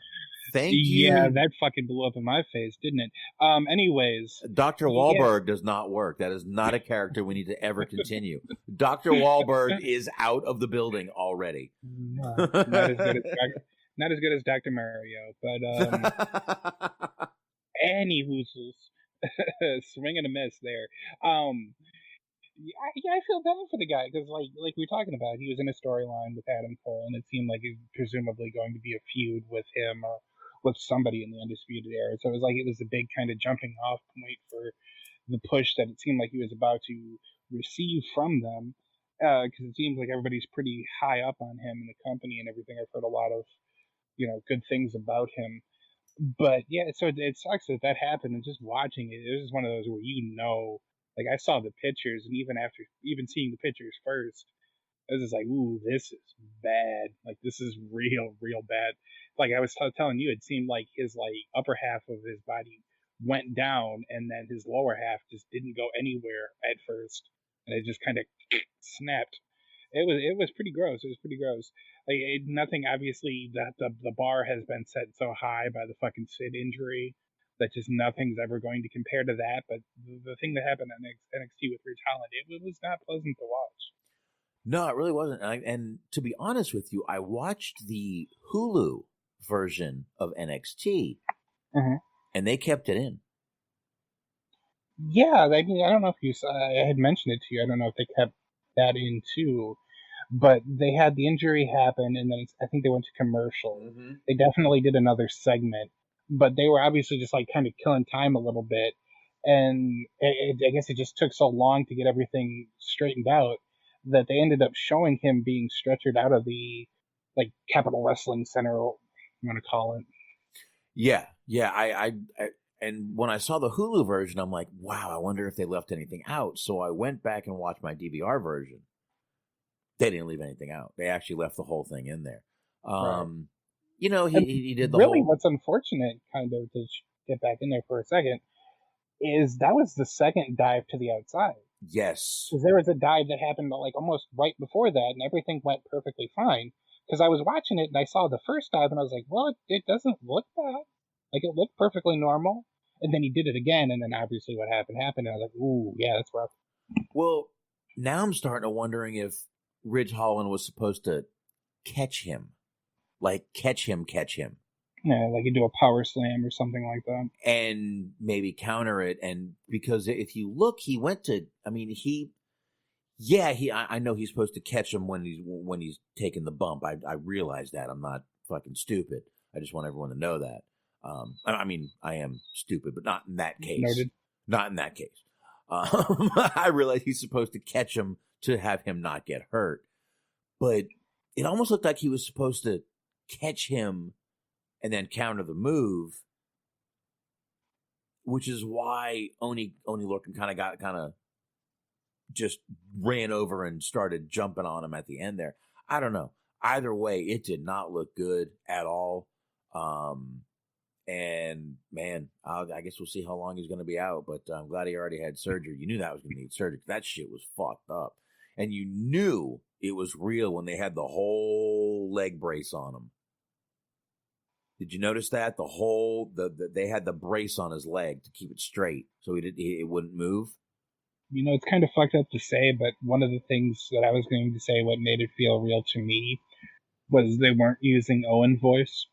Thank you.
Yeah, that fucking blew up in my face, didn't it? Anyways.
Dr. Wahlberg does not work. That is not a character we need to ever continue. Dr. Wahlberg is out of the building already.
Not as good as Dr. Mario, but any hoozles. Swing and a miss there. I feel bad for the guy because, like we were talking about, he was in a storyline with Adam Cole, and it seemed like it was presumably going to be a feud with him or with somebody in the Undisputed Era. So it was a big kind of jumping off point for the push that it seemed like he was about to receive from them, because it seems like everybody's pretty high up on him in the company and everything. I've heard a lot of good things about him. But yeah, so it sucks that happened, and just watching it was just one of those where like I saw the pictures, and even after seeing the pictures first, I was just like, ooh, this is bad. Like, this is real, real bad. Like I was telling you, it seemed like his like upper half of his body went down, and then his lower half just didn't go anywhere at first, and it just kind of snapped. It was pretty gross. It was pretty gross. Like nothing. Obviously, that the bar has been set so high by the fucking Sid injury that just nothing's ever going to compare to that. But the thing that happened at NXT with Ridge Holland, it was not pleasant to watch.
No, it really wasn't. And to be honest with you, I watched the Hulu version of NXT, and they kept it in.
Yeah, I mean, I don't know if you saw, I had mentioned it to you. I don't know if they kept that in too, but they had the injury happen, and then I think they went to commercial. They definitely did another segment, but they were obviously just like kind of killing time a little bit, and I guess it just took so long to get everything straightened out that they ended up showing him being stretchered out of the like Capitol Wrestling Center, or you want to call it.
Yeah. I and when I saw the Hulu version, I'm like, wow, I wonder if they left anything out. So I went back and watched my DVR version. They didn't leave anything out. They actually left the whole thing in there.
Right.
You know, he did the
really
whole...
What's unfortunate, kind of, to get back in there for a second, is that was the second dive to the outside.
Yes.
Because there was a dive that happened like almost right before that, and everything went perfectly fine. Because I was watching it, and I saw the first dive, and I was like, well, it doesn't look bad. Like, it looked perfectly normal. And then he did it again, and then obviously what happened, and I was like, ooh, yeah, that's rough.
Well, now I'm starting to wondering if Ridge Holland was supposed to catch him. Like, catch him.
Yeah, like you do a power slam or something like that.
And maybe counter it. And because if you look, he went to, I mean, I know he's supposed to catch him when he's taking the bump. I realize that. I'm not fucking stupid. I just want everyone to know that. I mean, I am stupid, but not in that case.
Noted.
Not in that case. I realize he's supposed to catch him to have him not get hurt. But it almost looked like he was supposed to catch him and then counter the move, which is why Oni Lorcan kind of just ran over and started jumping on him at the end there. I don't know. Either way, it did not look good at all. And man, I guess we'll see how long he's going to be out, but I'm glad he already had surgery. You knew that was going to need surgery. That shit was fucked up. And you knew it was real when they had the whole leg brace on him. Did you notice that? They had the brace on his leg to keep it straight so it wouldn't move.
You know, it's kind of fucked up to say, but one of the things that I was going to say, what made it feel real to me, was they weren't using Owen's voice.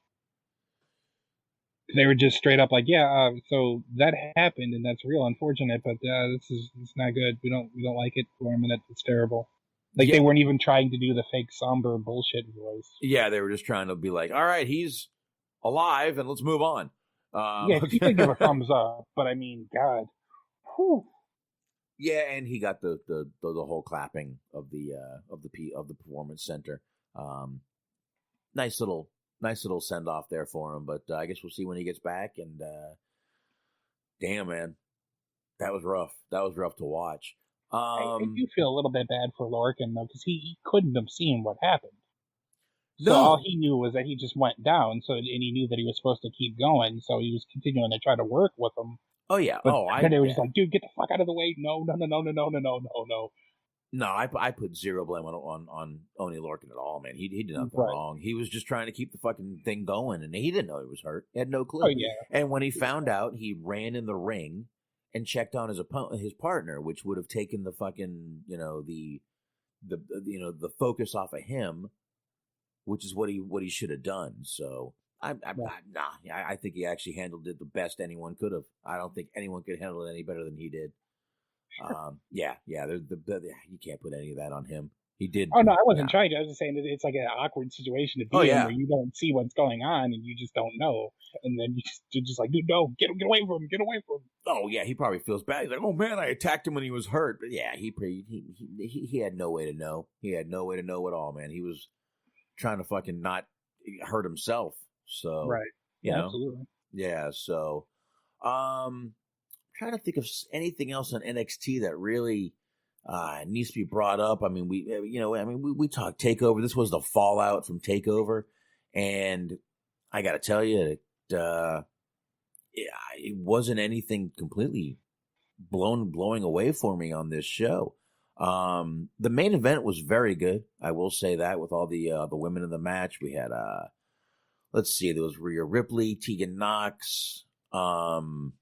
They were just straight up like, yeah, so that happened, and that's real unfortunate, but it's not good. We don't like it for him, and it's terrible. Like, They weren't even trying to do the fake somber bullshit voice.
Yeah, they were just trying to be like, all right, he's alive, and let's move on.
Yeah, he could give a thumbs up, but I mean, God. Whew.
Yeah, and he got the whole clapping of the performance center. Nice little send off there for him, but I guess we'll see when he gets back. And damn, man, that was rough. That was rough to watch.
I do feel a little bit bad for Lorcan though, because he couldn't have seen what happened. So all he knew was that he just went down. So and he knew that he was supposed to keep going. So he was continuing to try to work with him.
Oh yeah.
But they were just like, dude, get the fuck out of the way. No.
No, I put zero blame on Oni Lorcan at all, man. He did nothing wrong. He was just trying to keep the fucking thing going, and he didn't know he was hurt. He had no clue.
Oh, yeah.
And when he found out, he ran in the ring and checked on his partner, which would have taken the fucking the focus off of him, which is what he should have done. So I think he actually handled it the best anyone could have. I don't think anyone could handle it any better than he did. You can't put any of that on him. He did.
Oh no, I wasn't trying to. I was just saying that it's like an awkward situation to be in where you don't see what's going on and you just don't know, and then you're just like, dude, no, get away from him, get away from him.
Oh yeah, he probably feels bad. He's like, oh man, I attacked him when he was hurt. But yeah, he had no way to know. He had no way to know at all, man. He was trying to fucking not hurt himself. So
right,
yeah,
absolutely.
Yeah, so trying to think of anything else on NXT that really It needs to be brought up. I mean, we talked Takeover. This was the fallout from Takeover, and I got to tell you, it wasn't anything completely blowing away for me on this show. The main event was very good. I will say that, with all the women in the match. We had let's see, there was Rhea Ripley, Tegan Knox, I'm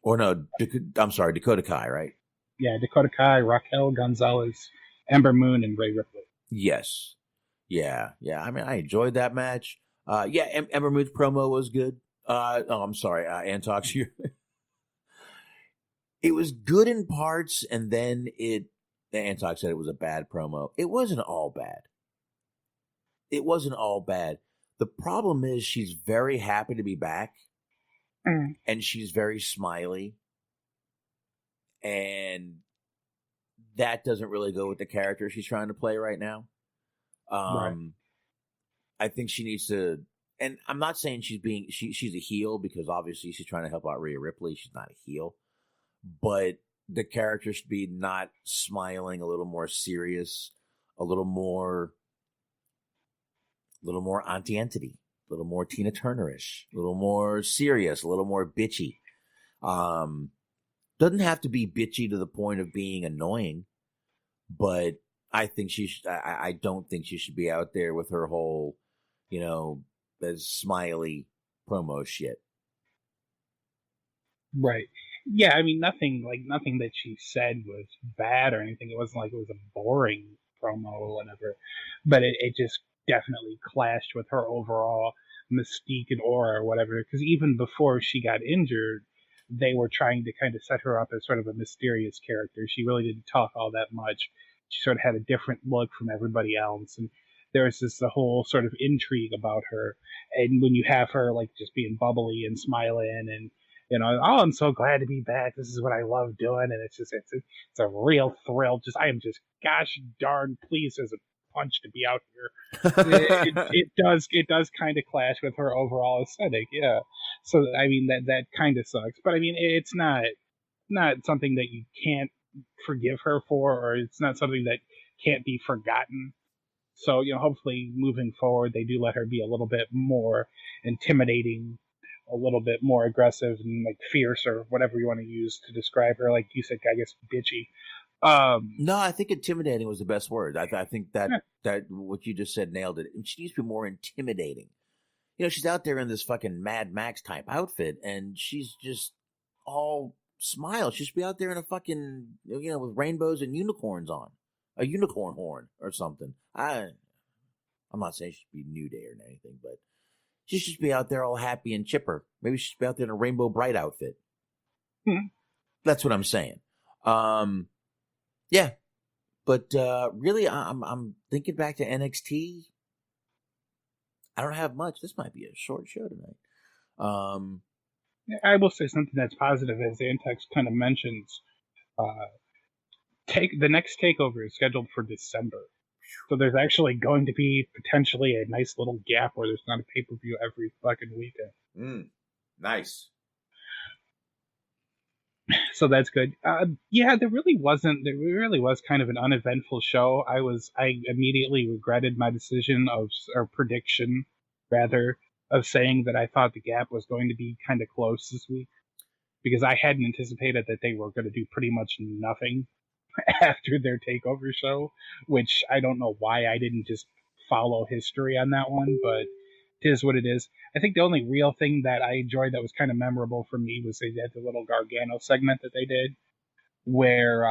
sorry, Dakota Kai, right?
Yeah, Dakota Kai, Raquel Gonzalez, Ember Moon, and Rhea Ripley.
Yes. Yeah. I mean, I enjoyed that match. Ember Moon's promo was good. I'm sorry, Antox here. It was good in parts, and then Antox said it was a bad promo. It wasn't all bad. The problem is she's very happy to be back, and she's very smiley, and that doesn't really go with the character she's trying to play right now.
Right.
I think she needs to, and I'm not saying she's a heel, because obviously she's trying to help out Rhea Ripley. She's not a heel, but the character should be not smiling, a little more serious, a little more Auntie Entity, a little more Tina Turner-ish, a little more serious, a little more bitchy. Doesn't have to be bitchy to the point of being annoying, but I think I don't think she should be out there with her whole, as smiley promo shit.
Right. Yeah, I mean, nothing that she said was bad or anything. It wasn't like it was a boring promo or whatever, but it just definitely clashed with her overall mystique and aura or whatever, because even before she got injured, they were trying to kind of set her up as sort of a mysterious character. She really didn't talk all that much. She sort of had a different look from everybody else, and there was the whole sort of intrigue about her. And when you have her like just being bubbly and smiling and I'm so glad to be back. This is what I love doing, and it's a real thrill. I am just gosh darn pleased as a punch to be out here. It does kind of clash with her overall aesthetic, yeah. So I mean that kind of sucks, but I mean it's not something that you can't forgive her for, or it's not something that can't be forgotten. So hopefully moving forward they do let her be a little bit more intimidating, a little bit more aggressive and like fierce, or whatever you want to use to describe her. Like you said, I guess bitchy.
No, I think intimidating was the best word. I think that what you just said nailed it. She needs to be more intimidating. She's out there in this fucking Mad Max type outfit, and she's just all smile. She should be out there in a fucking, with rainbows and unicorns on, a unicorn horn or something. I'm not saying she should be New Day or anything, but she should be out there all happy and chipper. Maybe she should be out there in a Rainbow Bright outfit. That's what I'm saying. Yeah, but really, I'm thinking back to NXT. I don't have much. This might be a short show tonight.
I will say something that's positive, as Antex kind of mentions. The next takeover is scheduled for December, so there's actually going to be potentially a nice little gap where there's not a pay-per-view every fucking weekend.
Nice.
So that's good. Yeah, there really was kind of an uneventful show. I immediately regretted my decision or prediction, rather, of saying that I thought the gap was going to be kind of close this week, because I hadn't anticipated that they were going to do pretty much nothing after their takeover show, which I don't know why I didn't just follow history on that one, but it is what it is. I think the only real thing that I enjoyed that was kind of memorable for me was they had the little Gargano segment that they did, where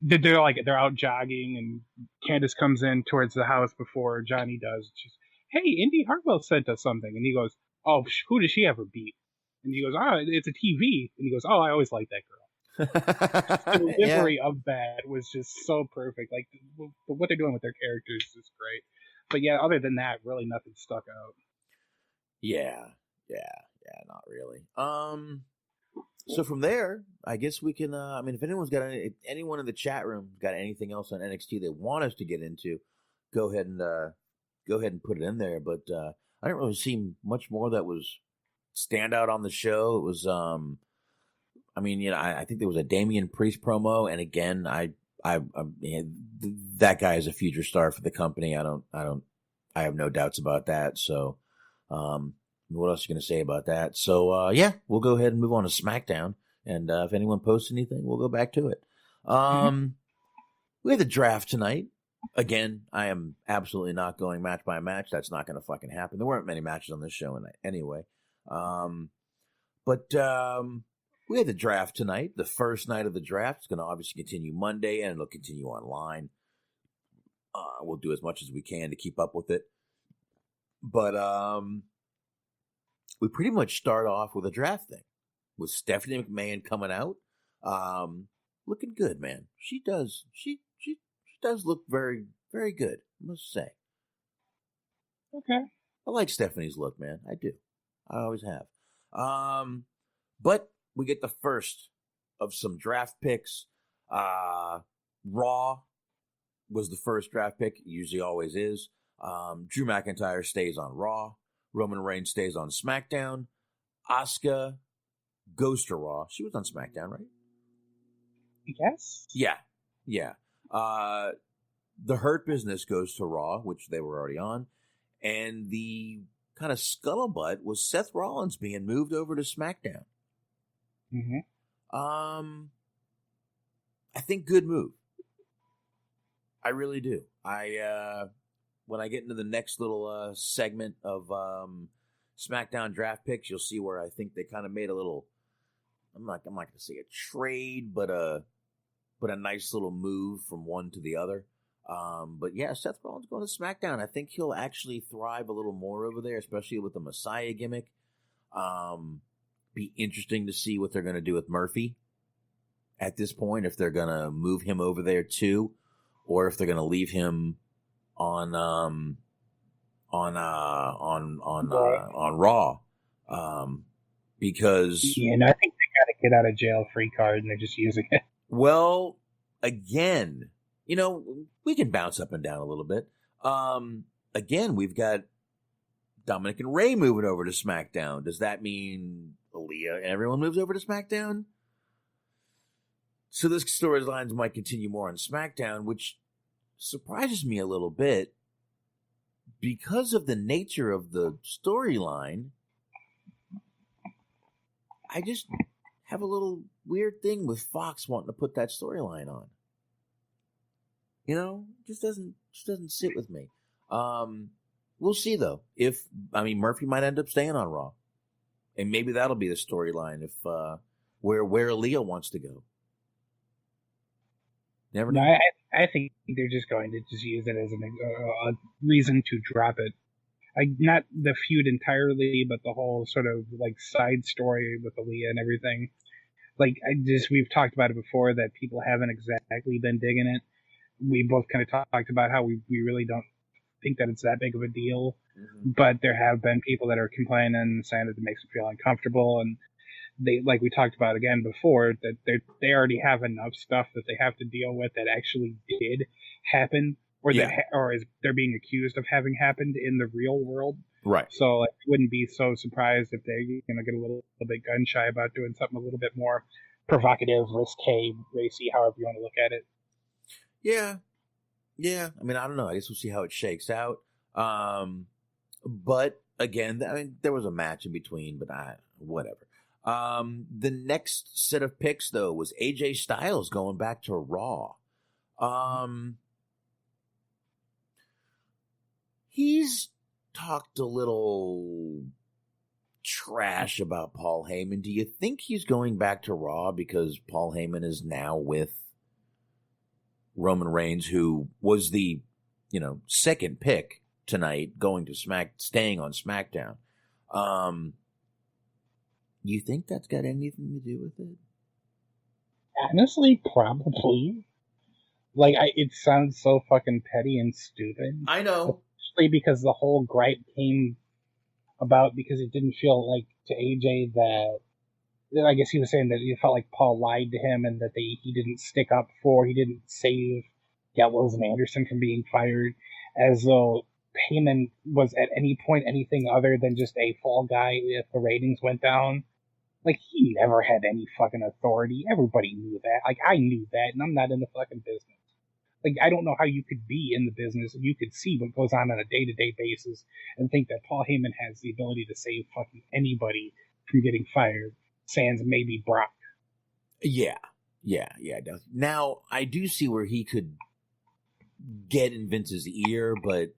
they're out jogging and Candace comes in towards the house before Johnny does. She's, hey, Indy Hartwell sent us something, and he goes, oh, who does she ever beat? And he goes, oh, it's a TV, and he goes, oh, I always liked that girl. The delivery of that was just so perfect. Like what they're doing with their characters is great. But yeah, other than that, really nothing stuck out.
Yeah, not really. So from there, I guess we can. If anyone in the chat room got anything else on NXT they want us to get into, go ahead and put it in there. But I didn't really see much more that was stand out on the show. It was, I mean, you know, I think there was a Damian Priest promo, and again, that guy is a future star for the company. I have no doubts about that. So, what else are you going to say about that? So, yeah, we'll go ahead and move on to SmackDown. And if anyone posts anything, we'll go back to it. We have the draft tonight. Again, I am absolutely not going match by match. That's not going to fucking happen. There weren't many matches on this show anyway. But we had the draft tonight. The first night of the draft is going to obviously continue Monday, and it'll continue online. We'll do as much as we can to keep up with it. But we pretty much start off with a draft thing, with Stephanie McMahon coming out, looking good, man. She does look very, very good, I must say.
Okay.
I like Stephanie's look, man. I do. I always have. But we get the first of some draft picks. Raw was the first draft pick. It usually always is. Drew McIntyre stays on Raw. Roman Reigns stays on SmackDown. Asuka goes to Raw. She was on SmackDown, right?
Yes.
Yeah. The Hurt Business goes to Raw, which they were already on. And the kind of scuttlebutt was Seth Rollins being moved over to SmackDown.
Mm-hmm.
I think good move. I really do. When I get into the next little segment of SmackDown draft picks, you'll see where I think they kind of made a little. I'm not going to say a trade, but a nice little move from one to the other. But yeah, Seth Rollins going to SmackDown. I think he'll actually thrive a little more over there, especially with the Messiah gimmick. Be interesting to see what they're going to do with Murphy at this point, if they're going to move him over there too, or if they're going to leave him on Raw. Because
and I think they got a get out of jail free card and they're just using it.
Well, again, you know, we can bounce up and down a little bit. Again, we've got Dominic and Ray moving over to SmackDown. Does that mean Aaliyah and everyone moves over to SmackDown? So this storylines might continue more on SmackDown, which surprises me a little bit because of the nature of the storyline. I just have a little weird thing with Fox wanting to put that storyline on. You know, just doesn't sit with me. We'll see though. Murphy might end up staying on Raw, and maybe that'll be the storyline if where Aaliyah wants to go. Never know.
No, I think they're just going to just use it as a reason to drop it. Not the feud entirely, but the whole sort of like side story with Aaliyah and everything. Like we've talked about it before that people haven't exactly been digging it. We both kind of talked about how we really don't think that it's that big of a deal, but there have been people that are complaining and saying that it makes them feel uncomfortable, and they, like we talked about again before, that they already have enough stuff that they have to deal with that actually did happen, or they're being accused of having happened in the real world.
Right.
So I wouldn't be so surprised if they're going to get a little bit gun shy about doing something a little bit more provocative, risque, racy, however you want to look at it.
Yeah. I mean, I don't know. I guess we'll see how it shakes out. But again, there was a match in between, but whatever. The next set of picks, though, was AJ Styles going back to Raw. He's talked a little trash about Paul Heyman. Do you think he's going back to Raw because Paul Heyman is now with Roman Reigns, who was the, second pick tonight, going to staying on SmackDown? You think that's got anything to do with it?
Honestly, probably. It sounds so fucking petty and stupid.
I know.
Especially because the whole gripe came about because it didn't feel like to AJ that, I guess he was saying that he felt like Paul lied to him and that he didn't stick up he didn't save Gallows and Anderson from being fired, as though Heyman was at any point anything other than just a fall guy if the ratings went down. Like, he never had any fucking authority. Everybody knew that. Like, I knew that, and I'm not in the fucking business. Like, I don't know how you could be in the business and you could see what goes on a day-to-day basis and think that Paul Heyman has the ability to save fucking anybody from getting fired, sans maybe Brock.
Yeah. Now, I do see where he could get in Vince's ear, but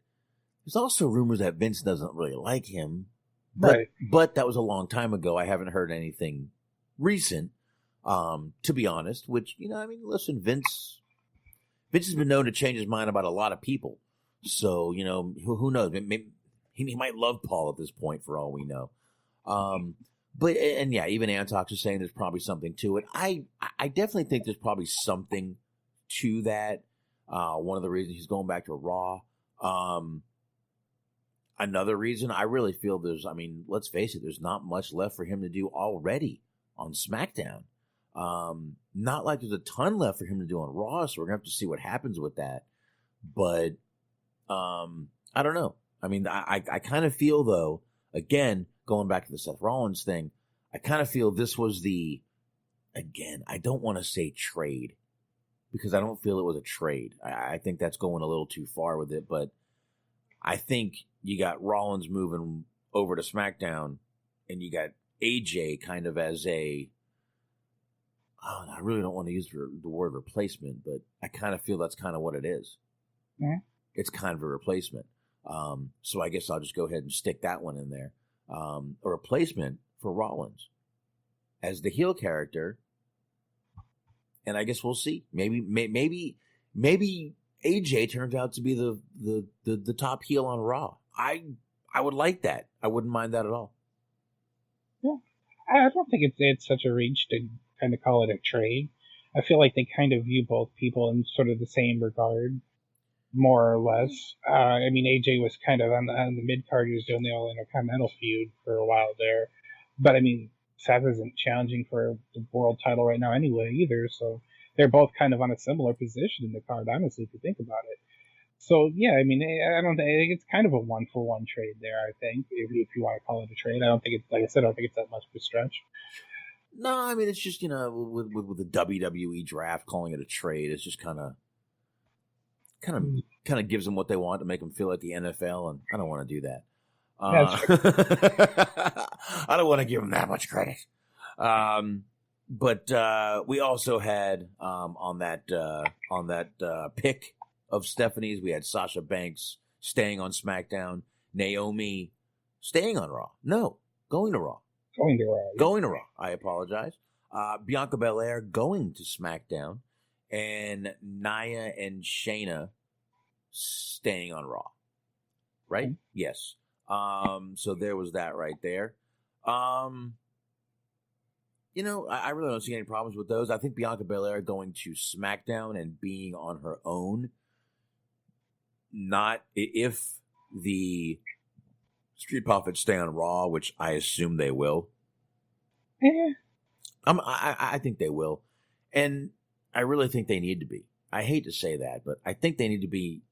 there's also rumors that Vince doesn't really like him. But that was a long time ago. I haven't heard anything recent, to be honest, which, listen, Vince has been known to change his mind about a lot of people. So, who knows? Maybe he might love Paul at this point, for all we know. Even Antox is saying there's probably something to it. I definitely think there's probably something to that. One of the reasons he's going back to Raw. Another reason, I really feel let's face it, there's not much left for him to do already on SmackDown. Not like there's a ton left for him to do on Raw, so we're going to have to see what happens with that. But, I don't know. I kind of feel, though, again, going back to the Seth Rollins thing, I kind of feel this was I don't want to say trade, because I don't feel it was a trade. I think that's going a little too far with it, but I think you got Rollins moving over to SmackDown, and you got AJ kind of as I really don't want to use the word replacement, but I kind of feel that's kind of what it is.
Yeah.
It's kind of a replacement. So I guess I'll just go ahead and stick that one in there. A replacement for Rollins as the heel character. And I guess we'll see. Maybe AJ turns out to be the top heel on Raw. I would like that. I wouldn't mind that at all.
Yeah. I don't think it's such a reach to kind of call it a trade. I feel like they kind of view both people in sort of the same regard, more or less. AJ was kind of on the mid-card. He was doing the All-Intercontinental feud for a while there. But, Seth isn't challenging for the world title right now anyway either, so they're both kind of on a similar position in the card, honestly, if you think about it. So, yeah, I think it's kind of a one-for-one trade there, I think, if you want to call it a trade. I don't think it's, like I said, I don't think it's that much of a stretch.
No, it's just, with the WWE draft, calling it a trade, it's just kind of gives them what they want to make them feel like the NFL, and I don't want to do that. I don't want to give them that much credit. But we also had on that pick of Stephanie's, we had Sasha Banks staying on SmackDown, Naomi staying on Raw. No, going to Raw. Going to Raw. I apologize. Bianca Belair going to SmackDown, and Nia and Shayna staying on Raw. Right? Mm-hmm. Yes. So there was that right there. I really don't see any problems with those. I think Bianca Belair going to SmackDown and being on her own, not if the Street Profits stay on Raw, which I assume they will.
Yeah.
I think they will. And I really think they need to be. I hate to say that, but I think they need to be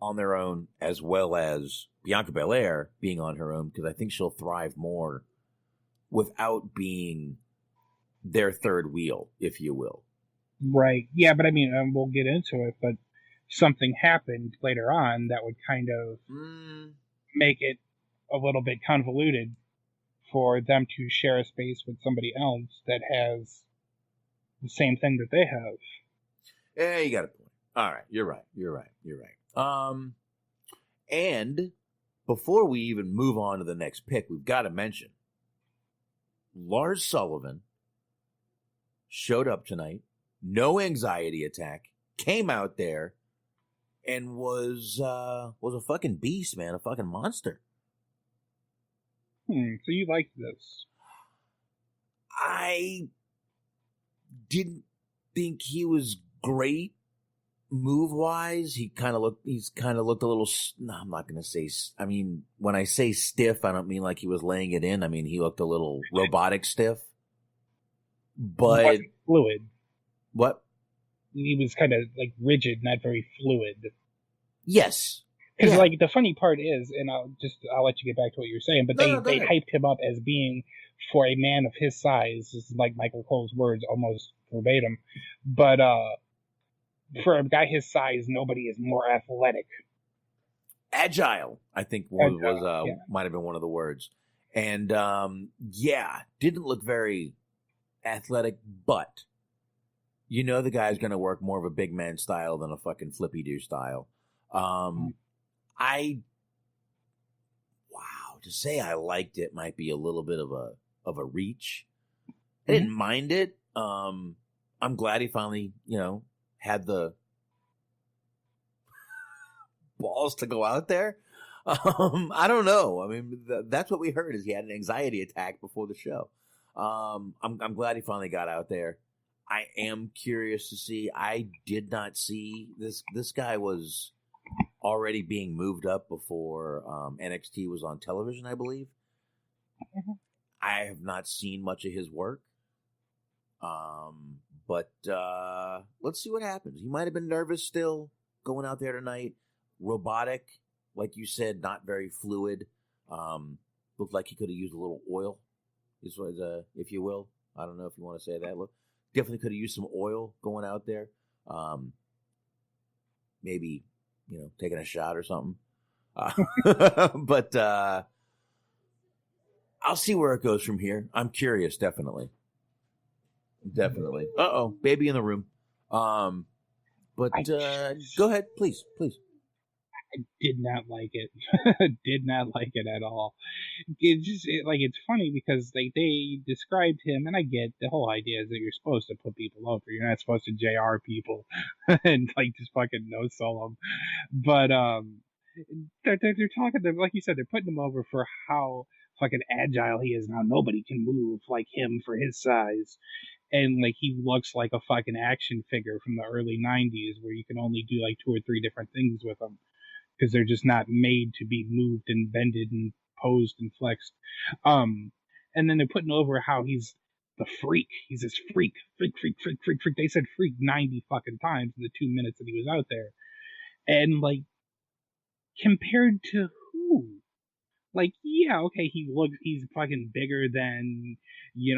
on their own, as well as Bianca Belair being on her own, because I think she'll thrive more without being their third wheel, if you will.
Right. Yeah, but we'll get into it, but something happened later on that would kind of make it a little bit convoluted for them to share a space with somebody else that has the same thing that they have.
Yeah, you got a point. All right, you're right. And before we even move on to the next pick, we've got to mention Lars Sullivan showed up tonight, no anxiety attack, came out there and was a fucking beast, man, a fucking monster.
So you liked this?
I didn't think he was great move-wise. He's kind of looked a little, I'm not going to say, when I say stiff, I don't mean like he was laying it in. He looked a little robotic stiff. But
fluid.
What?
He was kind of like rigid, not very fluid.
Yes.
Because the funny part is, and I'll let you get back to what you were saying, but they hyped him up as being for a man of his size, this is like Michael Cole's words almost verbatim, but for a guy his size, nobody is more athletic.
Agile, I think might have been one of the words. And didn't look very athletic, but the guy's going to work more of a big man style than a fucking flippy-do style. To say I liked it might be a little bit of a reach. I didn't mind it. I'm glad he finally, had the balls to go out there. I don't know. I mean, that's what we heard, is he had an anxiety attack before the show. I'm glad he finally got out there. I am curious to see. I did not see this guy was already being moved up before NXT was on television, I believe. I have not seen much of his work. But let's see what happens. He might have been nervous still going out there tonight. Robotic, like you said, not very fluid. Looked like he could have used a little oil, if you will. I don't know if you want to say that. Look, definitely could have used some oil going out there. Maybe, taking a shot or something. But I'll see where it goes from here. I'm curious, definitely. Definitely. Uh-oh, baby in the room. But go ahead, please.
I did not like it. Did not like it at all. It's funny because they described him, and I get the whole idea is that you're supposed to put people over. You're not supposed to JR people and just fucking no sell them. But they're talking, like you said, they're putting him over for how fucking agile he is now. Nobody can move like him for his size. And he looks like a fucking action figure from the early 90s where you can only do 2 or 3 different things with them because they're just not made to be moved and bended and posed and flexed. And then they're putting over how he's the freak. He's this freak. They said freak 90 fucking times in the 2 minutes that he was out there. And compared to who? He's fucking bigger than,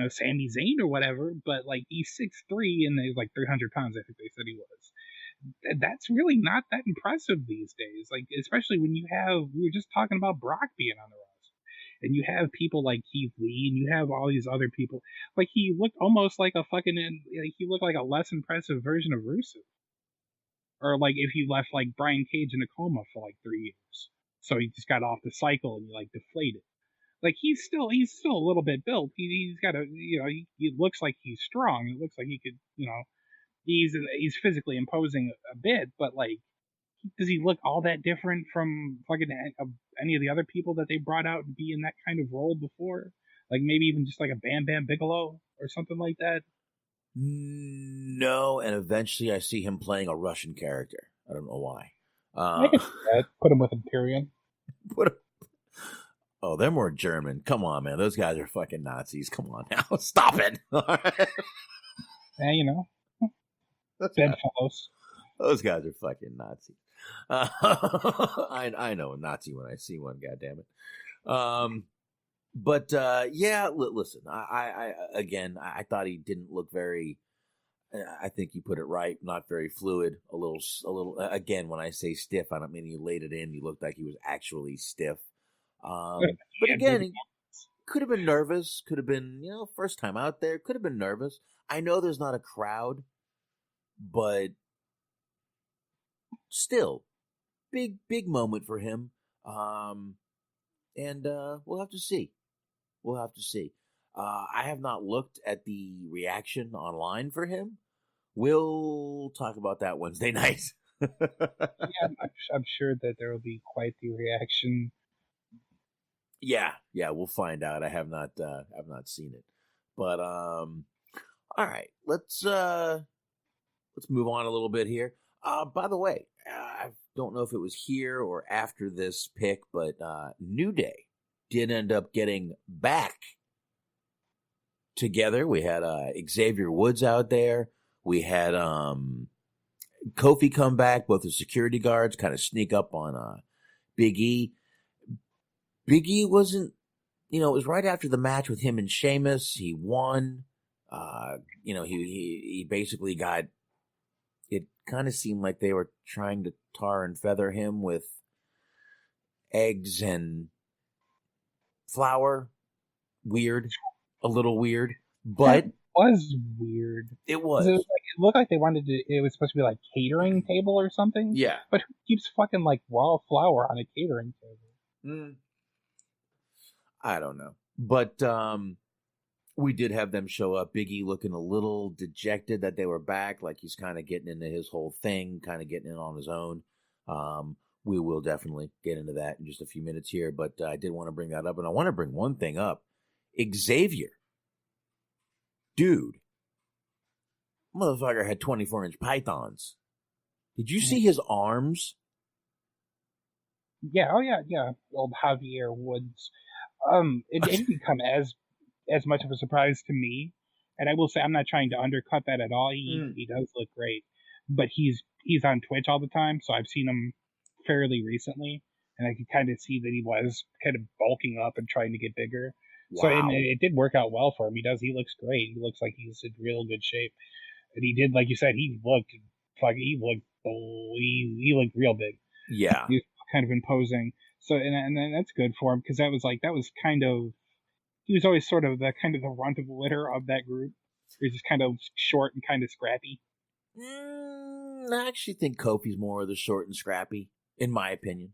Sami Zayn or whatever, but he's 6'3" and he's 300 pounds, I think they said he was. That's really not that impressive these days. Especially when we were just talking about Brock being on the roster, and you have people like Keith Lee, and you have all these other people. He looked almost like a fucking, he looked like a less impressive version of Rusev. Or if you left Brian Cage in a coma for 3 years. So he just got off the cycle and you deflated. He's still a little bit built. He's got he looks like he's strong. It looks like he could, he's physically imposing a bit, but does he look all that different from fucking any of the other people that they brought out to be in that kind of role before? Maybe even just a Bam Bam Bigelow or something like that?
No, and eventually I see him playing a Russian character. I don't know why.
I can see that. Put him with Imperium.
Oh, they're more German. Come on, man. Those guys are fucking Nazis. Come on now. Stop it.
Yeah, bedfellows.
Those guys are fucking Nazis. I know a Nazi when I see one, goddammit. But listen, I thought he didn't look very, I think you put it right, not very fluid, a little, again, when I say stiff, I don't mean he laid it in, he looked like he was actually stiff. But again, he could have been nervous, could have been, first time out there, could have been nervous. I know there's not a crowd, but still, big moment for him. And we'll have to see. I have not looked at the reaction online for him. We'll talk about that Wednesday night.
Yeah, I'm sure that there will be quite the reaction.
Yeah, we'll find out. I have not seen it, but all right, let's move on a little bit here. By the way, I don't know if it was here or after this pick, but New Day did end up getting back together. We had Xavier Woods out there. We had Kofi come back. Both the security guards kind of sneak up on Big E. Big E wasn't it was right after the match with him and Sheamus. He won. He basically got. It kind of seemed like they were trying to tar and feather him with eggs and flour. Weird, a little weird, but
it was weird.
It was.
It looked like they wanted to. It was supposed to be like catering table or something.
Yeah,
but who keeps fucking like raw flour on a catering table?
I don't know, but we did have them show up. Big E looking a little dejected that they were back, like he's kind of getting into his whole thing, kind of getting in on his own. We will definitely get into that in just a few minutes here, but I did want to bring that up, and I want to bring one thing up. Xavier. Dude. Motherfucker had 24-inch pythons. Did you see his arms?
Yeah, yeah. Old Javier Woods. It didn't come as much of a surprise to me, and I will say I'm not trying to undercut that at all. He does look great, but he's on Twitch all the time, so I've seen him fairly recently, and I could kind of see that he was kind of bulking up and trying to get bigger. Wow. So it did work out well for him. He looks great. He looks like he's in real good shape, and he did, like you said, he looked real big.
Yeah,
he was kind of imposing. So and that's good for him, because that was kind of, he was always sort of the runt of the litter of that group. He's just kind of short and kind of scrappy.
I actually think Kofi's more of the short and scrappy, in my opinion.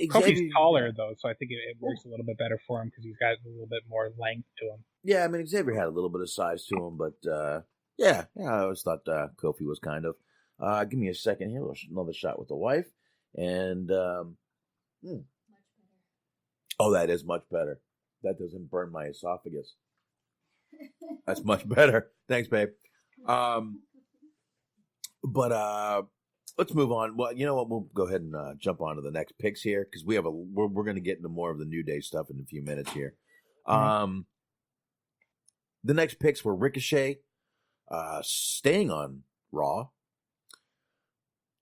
Kofi's taller though, so I think it works a little bit better for him because he's got a little bit more length to him.
Yeah, I mean Xavier had a little bit of size to him, but yeah, I always thought Kofi was kind of. Give me a second here. Another shot with the wife, and oh, that is much better. That doesn't burn my esophagus. That's much better. Thanks, babe. But let's move on. Well, you know what? We'll go ahead and jump on to the next picks here, because we're going to get into more of the New Day stuff in a few minutes here. The next picks were Ricochet staying on Raw,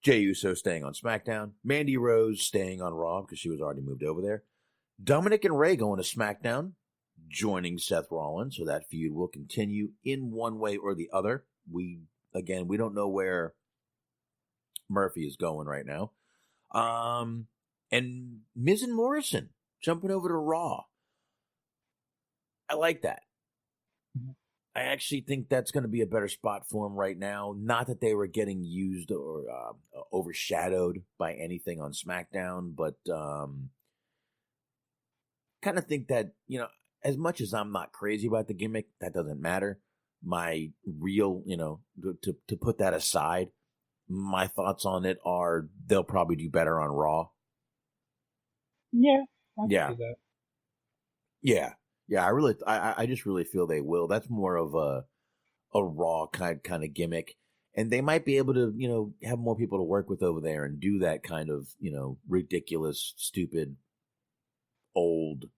Jey Uso staying on SmackDown, Mandy Rose staying on Raw because she was already moved over there, Dominic and Rey going to SmackDown, joining Seth Rollins, so that feud will continue in one way or the other. We don't know where Murphy is going right now. And Miz and Morrison jumping over to Raw. I like that. I actually think that's going to be a better spot for him right now. Not that they were getting used or overshadowed by anything on SmackDown, but kind of think that, as much as I'm not crazy about the gimmick, that doesn't matter. My real, to put that aside, my thoughts on it are they'll probably do better on Raw.
Yeah.
I just really feel they will. That's more of a Raw kind of gimmick, and they might be able to, have more people to work with over there and do that kind of, ridiculous, stupid, old.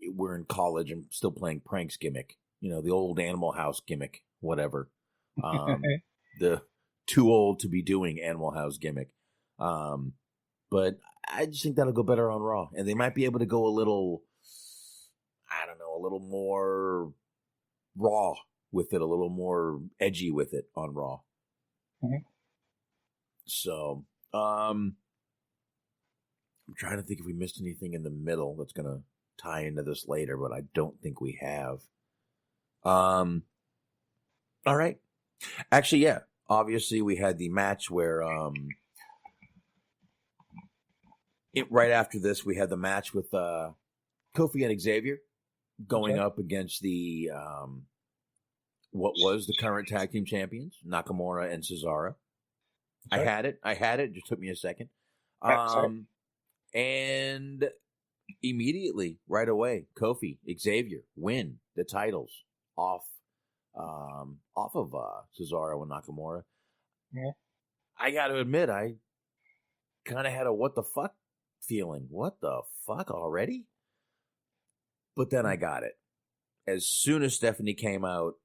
We're in college and still playing pranks gimmick. The old Animal House gimmick, whatever. The too old to be doing Animal House gimmick. But I just think that'll go better on Raw. And they might be able to go a little more raw with it, a little more edgy with it on Raw. Mm-hmm. So, I'm trying to think if we missed anything in the middle that's going to tie into this later, but I don't think we have. All right. Actually, yeah. Obviously, we had the match where right after this, we had the match with Kofi and Xavier going up against the what was the current tag team champions, Nakamura and Cesaro. Okay. I had it. It just took me a second. And immediately, right away, Kofi, Xavier win the titles off of Cesaro and Nakamura. Yeah. I got to admit, I kind of had a what the fuck feeling. What the fuck already? But then I got it. As soon as Stephanie came out,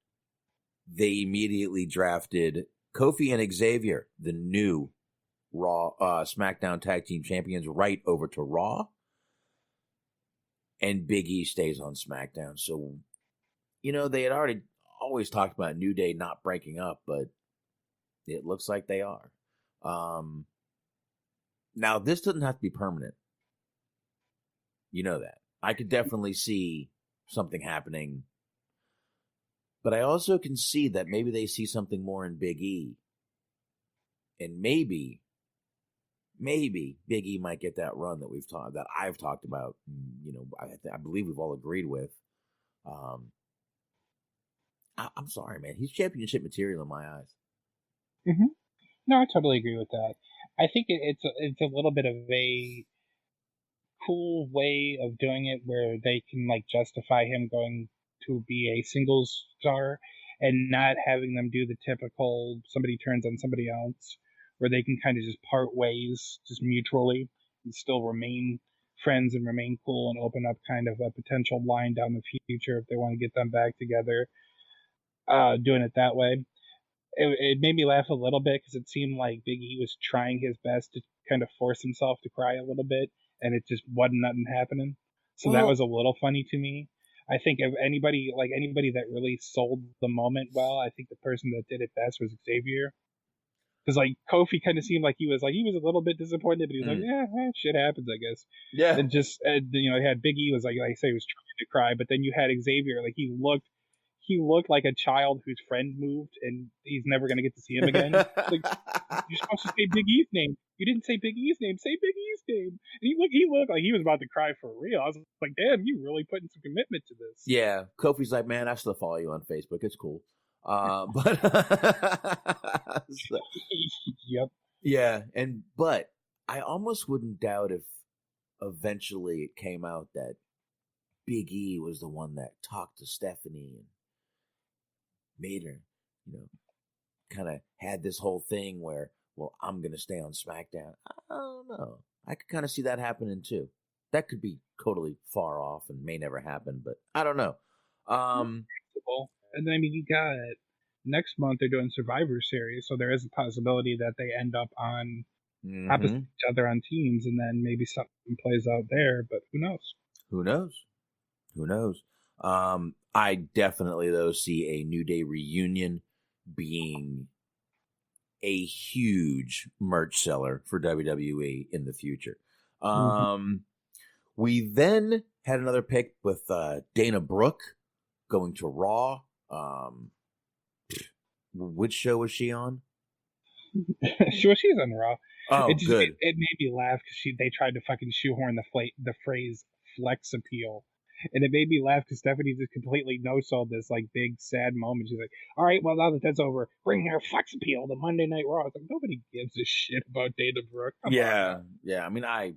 they immediately drafted Kofi and Xavier, the new Raw SmackDown Tag Team Champions, right over to Raw. and Big E stays on SmackDown. So, they had already always talked about New Day not breaking up, but it looks like they are. Now, this doesn't have to be permanent. You know that. I could definitely see something happening. But I also can see that maybe they see something more in Big E. And maybe Big E might get that run that I've talked about. I believe we've all agreed with. I'm sorry, man. He's championship material in my eyes.
Mm-hmm. No, I totally agree with that. I think it's a little bit of a cool way of doing it where they can justify him going to be a singles star and not having them do the typical somebody turns on somebody else, where they can kind of just part ways just mutually and still remain friends and remain cool and open up kind of a potential line down the future if they want to get them back together. Doing it that way. It made me laugh a little bit because it seemed like Big E was trying his best to kind of force himself to cry a little bit, and it just wasn't nothing happening. So that was a little funny to me. I think if anybody that really sold the moment well, I think the person that did it best was Xavier. Because Kofi kind of seemed like he was a little bit disappointed, but he was shit happens, I guess.
Yeah.
And just had Big E was like I say, he was trying to cry, but then you had Xavier, he looked like a child whose friend moved and he's never going to get to see him again. You're supposed to say Big E's name. You didn't say Big E's name. Say Big E's name. And he looked like he was about to cry for real. I was like, damn, you really putting some commitment to this.
Yeah. Kofi's like, man, I still follow you on Facebook. It's cool. But
Yep.
Yeah. But I almost wouldn't doubt if eventually it came out that Big E was the one that talked to Stephanie and made her, kind of had this whole thing where, well, I'm going to stay on SmackDown. I don't know. I could kind of see that happening too. That could be totally far off and may never happen, but I don't know.
And then, you got next month they're doing Survivor Series, so there is a possibility that they end up on opposite each other on teams, and then maybe something plays out there, but who knows?
Who knows? I definitely, though, see a New Day reunion being a huge merch seller for WWE in the future. We then had another pick with Dana Brooke going to Raw. Which show was she on?
She was on Raw.
Oh, good.
It made me laugh because they tried to fucking shoehorn the phrase flex appeal. And it made me laugh because Stephanie just completely no-sold this big sad moment. She's like, all right, well, now that that's over, bring her flex appeal to Monday Night Raw. It's like, nobody gives a shit about Dana Brooke. Come on.
Yeah. I mean, I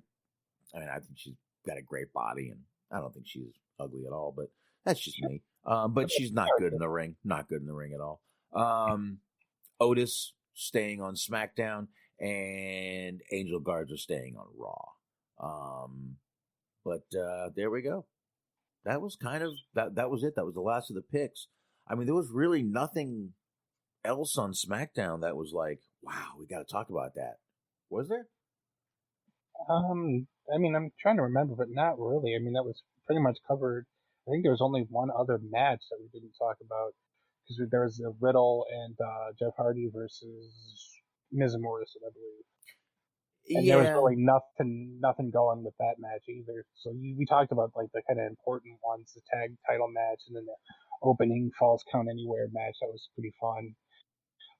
think she's got a great body, and I don't think she's ugly at all, but that's just me. But she's not good in the ring. Not good in the ring at all. Otis staying on SmackDown, and Angel Garza staying on Raw. But there we go. That was kind of that was it. That was the last of the picks. I mean, there was really nothing else on SmackDown that was like, wow, we got to talk about that. Was there?
I mean, I'm trying to remember, but not really. I mean, that was pretty much covered. I think there was only one other match that we didn't talk about because there was a Riddle and Jeff Hardy versus Miz and Morrison, I believe. And there was really nothing going with that match either. So we talked about the kind of important ones, the tag title match and then the opening Falls Count Anywhere match. That was pretty fun.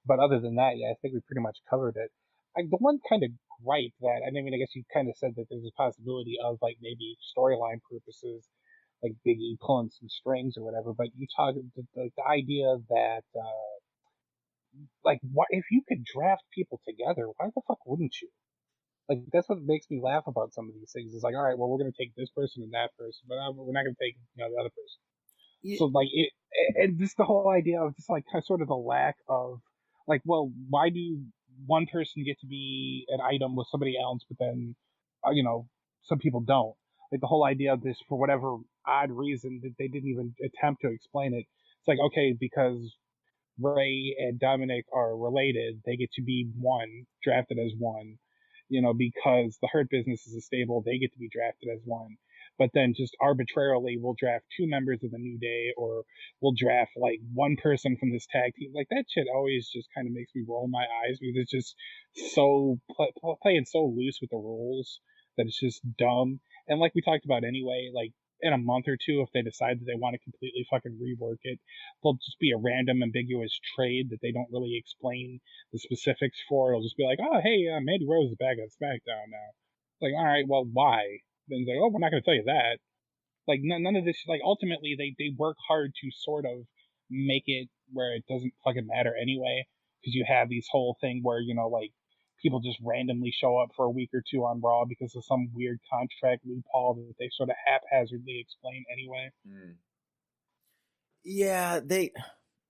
But other than that, yeah, I think we pretty much covered it. The one kind of gripe that, I mean, I guess you kind of said that there's a possibility of maybe storyline purposes, like Big E pulling some strings or whatever. But you talked the idea that what if you could draft people together? Why the fuck wouldn't you? That's what makes me laugh about some of these things. It's all right, well, we're going to take this person and that person, but we're not going to take the other person. Yeah. So and just the whole idea of just sort of the lack of well, why do one person get to be an item with somebody else, but then some people don't. The whole idea of this, for whatever odd reason that they didn't even attempt to explain it. It's okay, because Ray and Dominic are related, they get to be one, drafted as one. Because the Hurt Business is a stable, they get to be drafted as one. but then just arbitrarily we'll draft 2 members of the New Day, or we'll draft like 1 person from this tag team. Like, that shit always just kind of makes me roll my eyes, because it's just so playing so loose with the rules that it's just dumb. And like we talked about anyway, like, in a month or two, if they decide that they want to completely fucking rework it, there'll just be a random ambiguous trade that they don't really explain the specifics for. It'll just be like, oh, hey, Mandy Rose is back on SmackDown now. Like, all right, well, why? Then it's like, oh, we're not going to tell you that. Like, none of this, like, ultimately, they work hard to sort of make it where it doesn't fucking matter anyway, because you have these whole thing where, you know, like, people just randomly show up for a week or two on Raw because of some weird contract loophole that they sort of haphazardly explain anyway.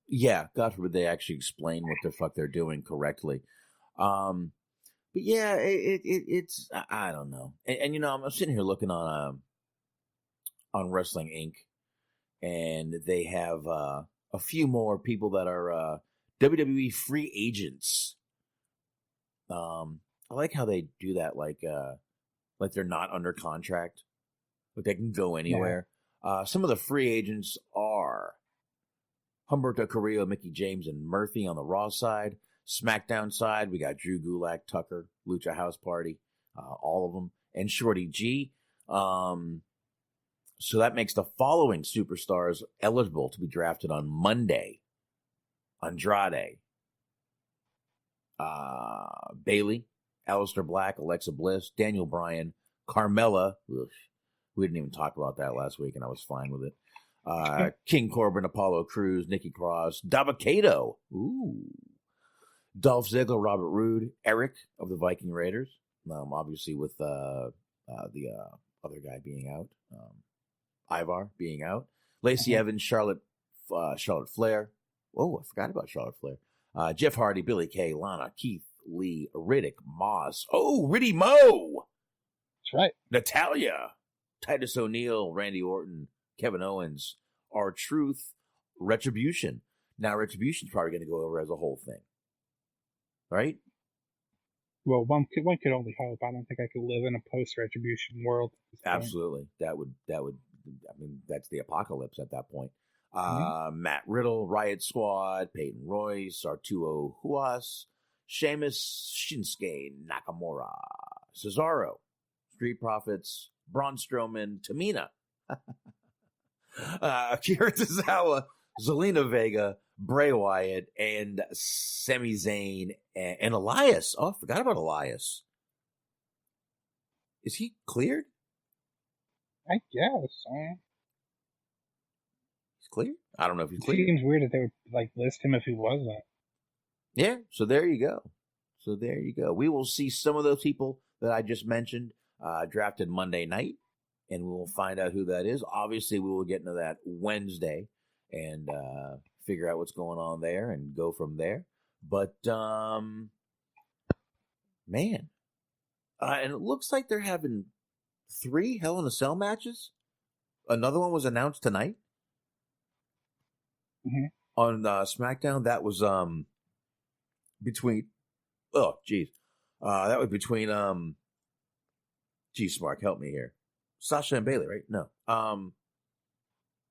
Yeah, God forbid they actually explain what the fuck they're doing correctly. But yeah, it's I don't know. And you know, I'm sitting here looking on Wrestling Inc. and they have a few more people that are WWE free agents. I like how they do that, like they're not under contract, but they can go anywhere. Yeah. Some of the free agents are Humberto Carrillo, Mickey James, and Murphy on the Raw side. SmackDown side, we got Drew Gulak, Tucker, Lucha House Party, all of them, and Shorty G. So that makes the following superstars eligible to be drafted on Monday: Andrade, Bailey, Aleister Black, Alexa Bliss, Daniel Bryan, Carmella. Ugh, we didn't even talk about that last week, and I was fine with it. King Corbin, Apollo Crews, Nikki Cross, Dabba-Kato, Dolph Ziggler, Robert Roode, Eric of the Viking Raiders. Obviously with the other guy being out, Ivar being out. Lacey Evans, Charlotte Flair. Oh, I forgot about Charlotte Flair. Jeff Hardy, Billy Kay, Lana, Keith Lee, Riddick, Moss. Oh, Riddy Mo.
That's right.
Natalia, Titus O'Neil, Randy Orton, Kevin Owens, R-Truth, Retribution. Now, Retribution's probably going to go over as a whole thing. Right?
Well, one could only hope. I don't think I could live in a post-Retribution world.
Absolutely. That would, I mean, that's the apocalypse at that point. Matt Riddle, Riot Squad, Peyton Royce, Arturo Huas, Sheamus, Shinsuke Nakamura, Cesaro, Street Profits, Braun Strowman, Tamina, Akira Tozawa, Zelina Vega, Bray Wyatt, and Sami Zayn, and Elias. Oh, I forgot about Elias. Is he cleared?
I guess.
He's cleared? I don't know if he's cleared.
It seems weird that they would like list him if he wasn't.
Yeah, so there you go. We will see some of those people that I just mentioned drafted Monday night, and we will find out who that is. Obviously, we will get into that Wednesday and figure out what's going on there and go from there. But, man. And it looks like they're having 3 Hell in a Cell matches. Another one was announced tonight on SmackDown. That was between. Oh, geez, that was between. Geez, Smark, help me here. Sasha and Bailey, right? No.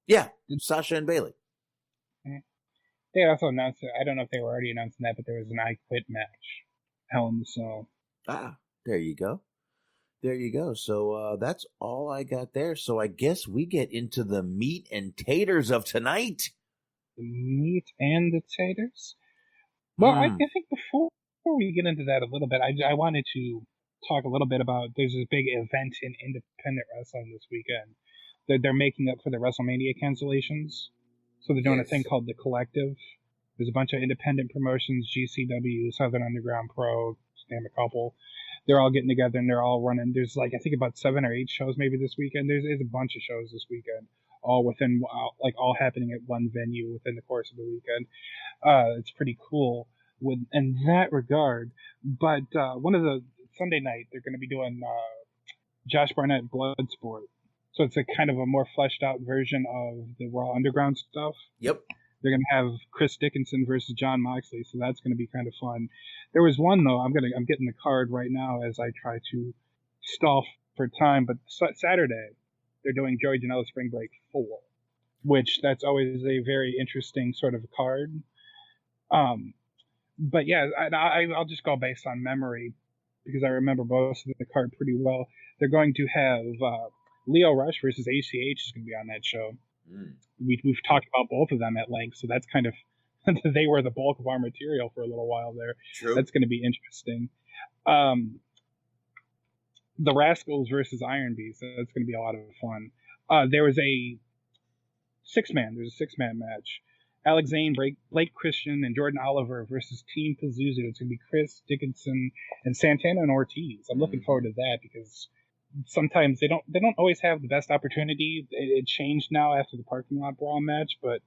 Yeah, Sasha and Bailey.
They also announced it. I don't know if they were already announcing that, but there was an I Quit match. Hell in the Cell.
There you go. So that's all I got there. So I guess we get into the meat and taters of tonight.
The meat and the taters? Well, I think before we get into that a little bit, I wanted to talk a little bit about, there's this big event in independent wrestling this weekend. They're making up for the WrestleMania cancellations. So they're doing a thing called The Collective. There's a bunch of independent promotions, GCW, Southern Underground Pro, name a couple. They're all getting together and they're all running. There's like, I think about 7 or 8 shows maybe this weekend. There's a bunch of shows this weekend, all within, like all happening at one venue within the course of the weekend. It's pretty cool in that regard. But one of the Sunday night, they're going to be doing Josh Barnett Bloodsport. So it's a kind of a more fleshed out version of the Raw Underground stuff.
Yep.
They're going to have Chris Dickinson versus John Moxley, so that's going to be kind of fun. There was one though. I'm getting the card right now as I try to stall for time. But Saturday, they're doing Joey Janela Spring Break 4, which that's always a very interesting sort of card. But yeah, I'll just go based on memory because I remember most of the card pretty well. They're going to have Leo Rush versus ACH is going to be on that show. We've talked about both of them at length, so that's kind of they were the bulk of our material for a little while there.
True.
That's going to be interesting. The Rascals versus Iron Beast. That's going to be a lot of fun. There was a six-man match. Alex Zane, Blake Christian, and Jordan Oliver versus Team Pazuzu. It's going to be Chris Dickinson and Santana and Ortiz. I'm looking forward to that because sometimes they don't always have the best opportunity. It changed now after the parking lot brawl match, but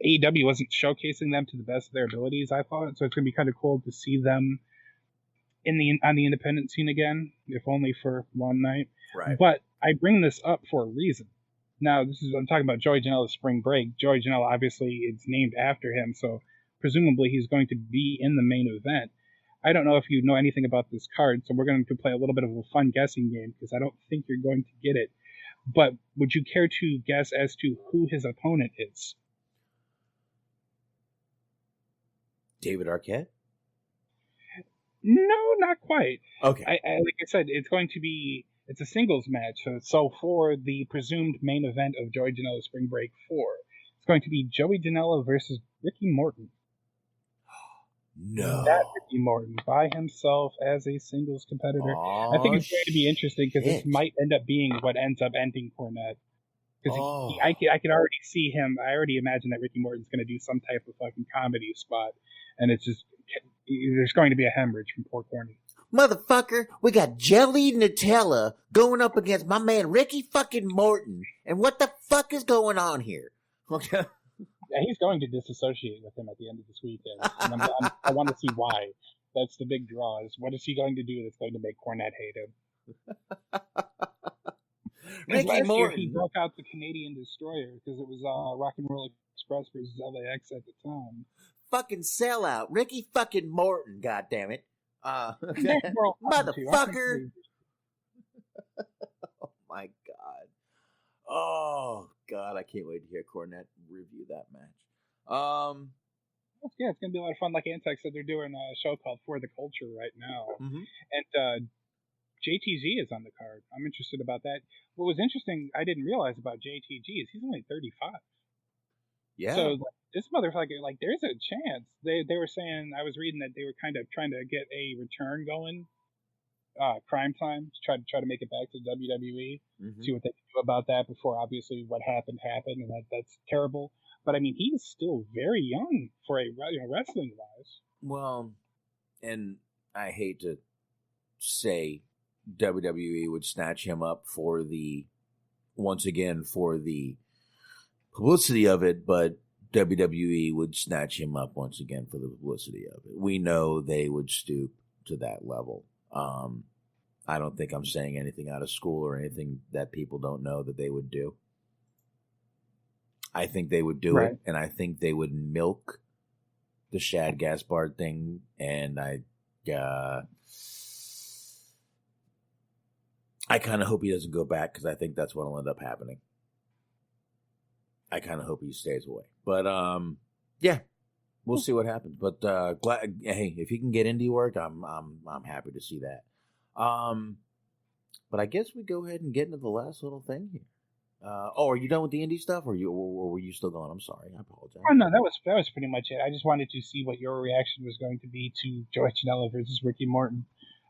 AEW wasn't showcasing them to the best of their abilities, I thought. So it's going to be kind of cool to see them on the independent scene again, if only for one night.
Right.
But I bring this up for a reason. Now, I'm talking about Joey Janela's Spring Break. Joey Janela, obviously, it's named after him, so presumably he's going to be in the main event. I don't know if you know anything about this card, so we're going to play a little bit of a fun guessing game because I don't think you're going to get it. But would you care to guess as to who his opponent is?
David Arquette?
No, not quite.
Okay.
Like I said, it's a singles match. So for the presumed main event of Joey Janela Spring Break 4, it's going to be Joey Janela versus Ricky Morton.
No.
That Ricky Morton by himself as a singles competitor. I think it's going to be interesting because this might end up being what ends up ending Cornette. Because I could already see him. I already imagine that Ricky Morton's going to do some type of fucking comedy spot, and it's just there's going to be a hemorrhage from poor Corny.
Motherfucker, we got Jelly Nutella going up against my man Ricky fucking Morton. And what the fuck is going on here? Okay.
Yeah, he's going to disassociate with him at the end of this weekend. And I want to see why. That's the big draw. Is what is he going to do that's going to make Cornette hate him?
Ricky Morton.
He broke out the Canadian Destroyer because it was Rock and Roll Express versus LAX at the time.
Fucking sellout. Ricky fucking Morton, goddammit. Motherfucker. Oh my god. Oh god, I can't wait to hear Cornette review that match.
Yeah, it's gonna be a lot of fun. Like Antex said, they're doing a show called For the Culture right now, and JTG is on the card. I'm interested about that. What was interesting, I didn't realize about JTG is he's only 35.
Yeah.
So this motherfucker, like, there's a chance. They were saying, I was reading that they were kind of trying to get a return going, Crime Time, to try to make it back to WWE, see what they can do about that before obviously what happened, and that's terrible. But I mean, he's still very young for a wrestling wise.
Well, and I hate to say WWE would snatch him up for the publicity of it, but WWE would snatch him up once again for the publicity of it. We know they would stoop to that level. I don't think I'm saying anything out of school or anything that people don't know that they would do. I think they would do it, and I think they would milk the Shad Gaspard thing, and I kind of hope he doesn't go back because I think that's what will end up happening. I kind of hope he stays away, but yeah, we'll see what happens. But hey, if he can get indie work, I'm happy to see that. But I guess we go ahead and get into the last little thing here. Are you done with the indie stuff, or were you still going? I'm sorry, I apologize.
Oh no, that was pretty much it. I just wanted to see what your reaction was going to be to Joey Janela versus Ricky Morton.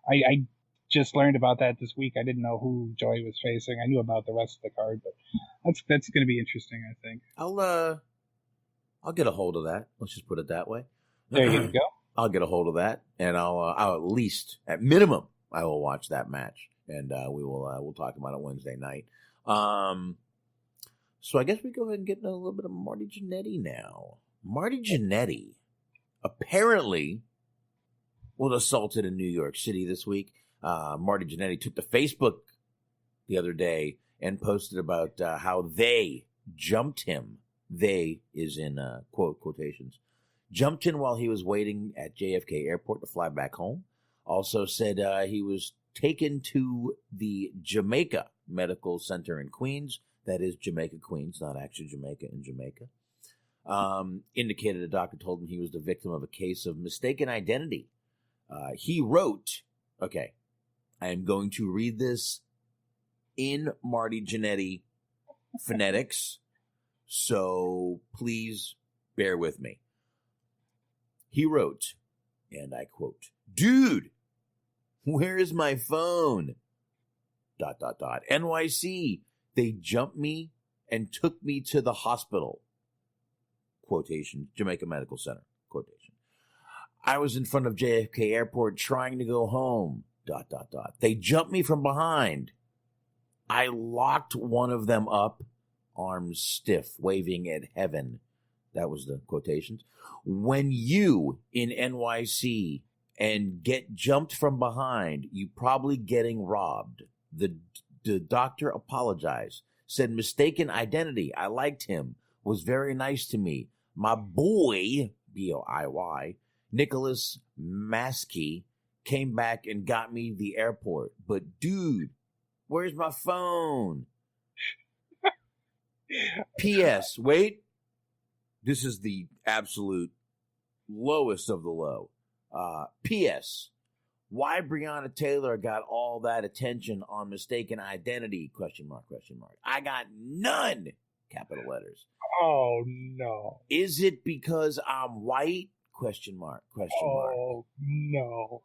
I just learned about that this week. I didn't know who Joey was facing. I knew about the rest of the card, but that's going to be interesting, I think.
I'll get a hold of that. Let's just put it that way.
There you go.
I'll get a hold of that, and I'll at least, at minimum, I will watch that match, and we'll talk about it Wednesday night. So I guess we go ahead and get into a little bit of Marty Jannetty now. Marty Jannetty apparently was assaulted in New York City this week. Marty Jannetty took to Facebook the other day and posted about how they jumped him. They is in quotations. Jumped him while he was waiting at JFK Airport to fly back home. Also said he was taken to the Jamaica Medical Center in Queens. That is Jamaica, Queens, not actually Jamaica in Jamaica. Indicated a doctor told him he was the victim of a case of mistaken identity. He wrote, okay, I am going to read this in Marty Jannetty phonetics, so please bear with me. He wrote, and I quote, "Dude, where is my phone? ... NYC, they jumped me and took me to the hospital." Quotation, Jamaica Medical Center, quotation. "I was in front of JFK Airport trying to go home, ... They jumped me from behind. I locked one of them up, arms stiff, waving at heaven." That was the quotations. "When you in NYC and get jumped from behind, you probably getting robbed. The doctor apologized, said mistaken identity. I liked him, was very nice to me. My boy, B-O-I-Y, Nicholas Maskey, came back and got me the airport. But dude, where's my phone? P.S. Wait, this is the absolute lowest of the low. P.S. Why Breonna Taylor got all that attention on mistaken identity? Question mark. I got none. Capital letters.
Oh, no.
Is it because I'm white? Question mark.
Oh, no.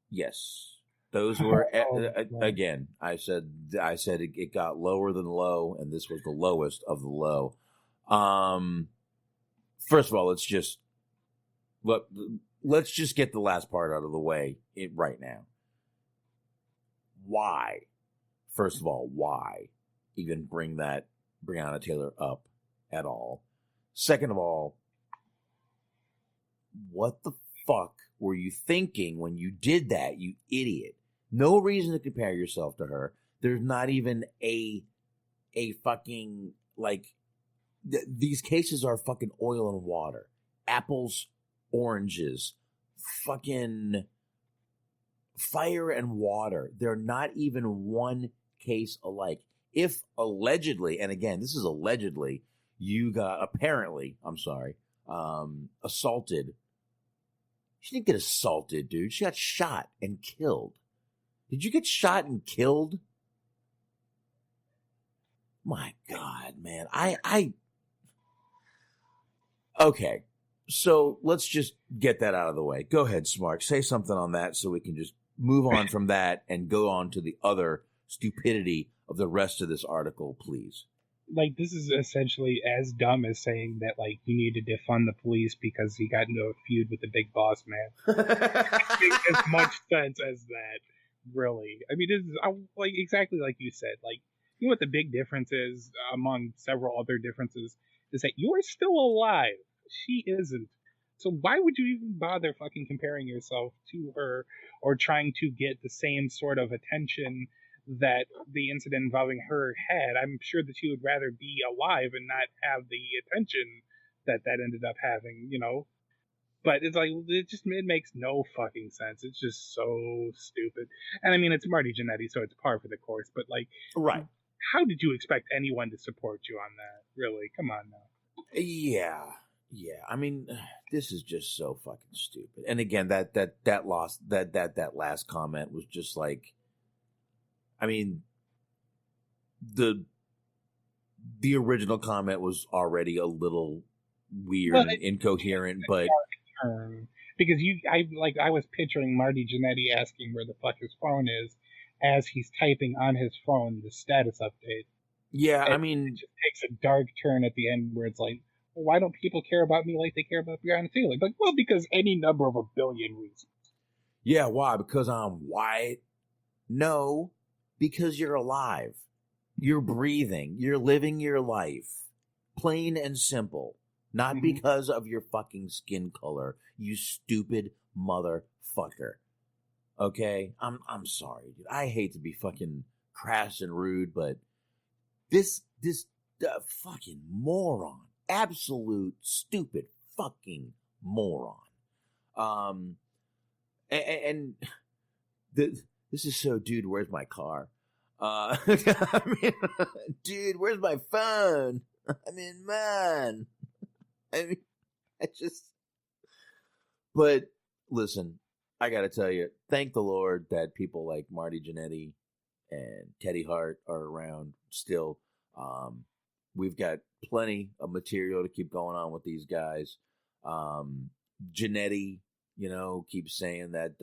Yes. Those were, again, I said it got lower than low, and this was the lowest of the low. First of all, let's just get the last part out of the way right now. Why? First of all, why even bring that Breonna Taylor up at all? Second of all, what the fuck were you thinking when you did that, you idiot? No reason to compare yourself to her. There's not even a fucking, like, these cases are fucking oil and water. Apples, oranges, fucking fire and water. They're not even one case alike. If allegedly, and again, this is allegedly, you got assaulted. She didn't get assaulted, dude. She got shot and killed. Did you get shot and killed? My God, man. Okay. So let's just get that out of the way. Go ahead, Smark. Say something on that so we can just move on from that and go on to the other stupidity of the rest of this article, please.
Like, this is essentially as dumb as saying that, like, you need to defund the police because he got into a feud with the big boss man. It makes as much sense as that, really. I mean, this is like exactly like you said. Like, you know what the big difference is among several other differences is that you are still alive. She isn't. So why would you even bother fucking comparing yourself to her or trying to get the same sort of attention that the incident involving her had? I'm sure that she would rather be alive and not have the attention that ended up having, you know? But it's like, it makes no fucking sense. It's just so stupid. And I mean, it's Marty Jannetty, so it's par for the course, but like,
right.
How did you expect anyone to support you on that? Really? Come on now.
Yeah. I mean, this is just so fucking stupid. And again, that last comment was just like, I mean, the original comment was already a little weird and incoherent, but
because I was picturing Marty Jannetty asking where the fuck his phone is as he's typing on his phone the status update.
Yeah,
and
I mean,
it just takes a dark turn at the end where it's like, well, why don't people care about me like they care about Breonna Taylor? Like, well, because any number of a billion reasons.
Yeah, why? Because I'm white? No, because you're alive. You're breathing. You're living your life. Plain and simple. Not because of your fucking skin color, you stupid motherfucker. Okay? I'm sorry, dude. I hate to be fucking crass and rude, but this fucking moron. Absolute stupid fucking moron. And this This is so, dude, where's my car? I mean, dude, where's my phone? I mean, man. I mean, but listen, I got to tell you, thank the Lord that people like Marty Jannetty and Teddy Hart are around still. We've got plenty of material to keep going on with these guys. Jannetty, keeps saying that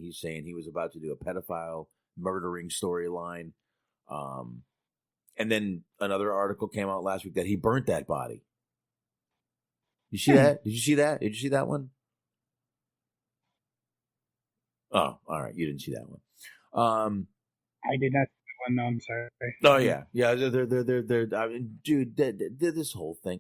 he's saying he was about to do a pedophile murdering storyline. And then another article came out last week that he burnt that body. You see that? Did you see that? Did you see that one? Oh, all right. You didn't see that one.
I did not see that one. No, I'm sorry.
Oh yeah. They're I mean, dude, this whole thing.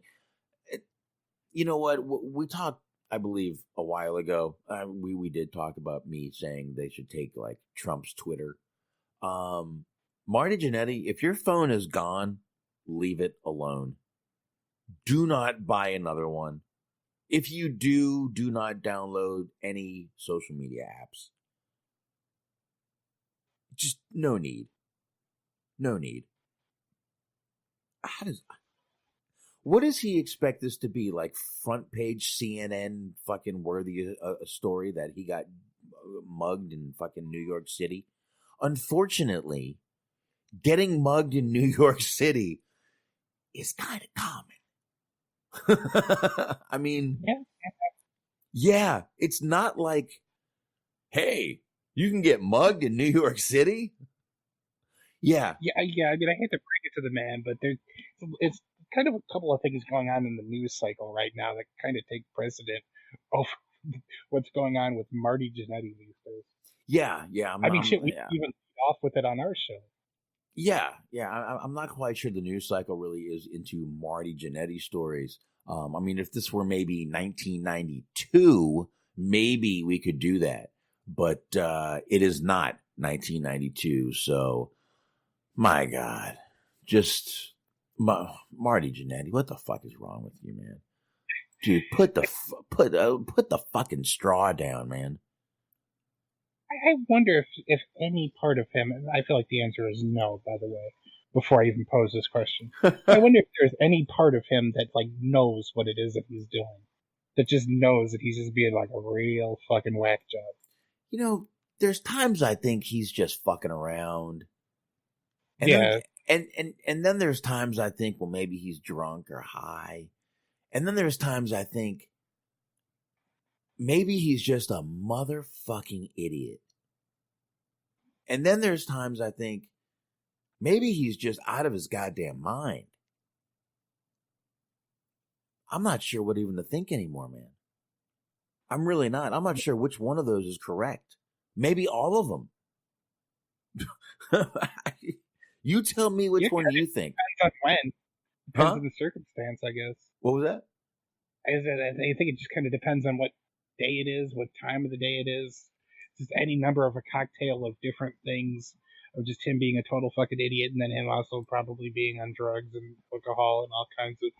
You know what? We talked, I believe, a while ago. We did talk about me saying they should take like Trump's Twitter. Marty Jannetty, if your phone is gone, leave it alone. Do not buy another one. If you do not download any social media apps. Just no need. No need. What does he expect this to be? Like front page CNN fucking worthy a story that he got mugged in fucking New York City? Unfortunately, getting mugged in New York City is kind of common. I mean, yeah, it's not like, hey, you can get mugged in New York City. Yeah.
I mean, I hate to break it to the man, but it's kind of a couple of things going on in the news cycle right now that kind of take precedent over what's going on with Marty Jannetty these days.
Yeah.
We even lead off with it on our show.
Yeah. I'm not quite sure the news cycle really is into Marty Jannetty stories. I mean, if this were maybe 1992, maybe we could do that. But it is not 1992. So, my God, just Marty Jannetty, what the fuck is wrong with you, man? Dude, put the fucking straw down, man.
I wonder if any part of him, and I feel like the answer is no, by the way, before I even pose this question. I wonder if there's any part of him that like knows what it is that he's doing. That just knows that he's just being like a real fucking whack job.
There's times I think he's just fucking around. And
yeah.
And then there's times I think, well, maybe he's drunk or high. And then there's times I think maybe he's just a motherfucking idiot. And then there's times I think maybe he's just out of his goddamn mind. I'm not sure what even to think anymore, man. I'm really not. I'm not sure which one of those is correct. Maybe all of them. You tell me which one you think.
Depends on when. Depends on the circumstance, I guess.
What was that?
I think it just kind of depends on what day it is, what time of the day it is. Just any number of a cocktail of different things, of just him being a total fucking idiot, and then him also probably being on drugs and alcohol and all kinds of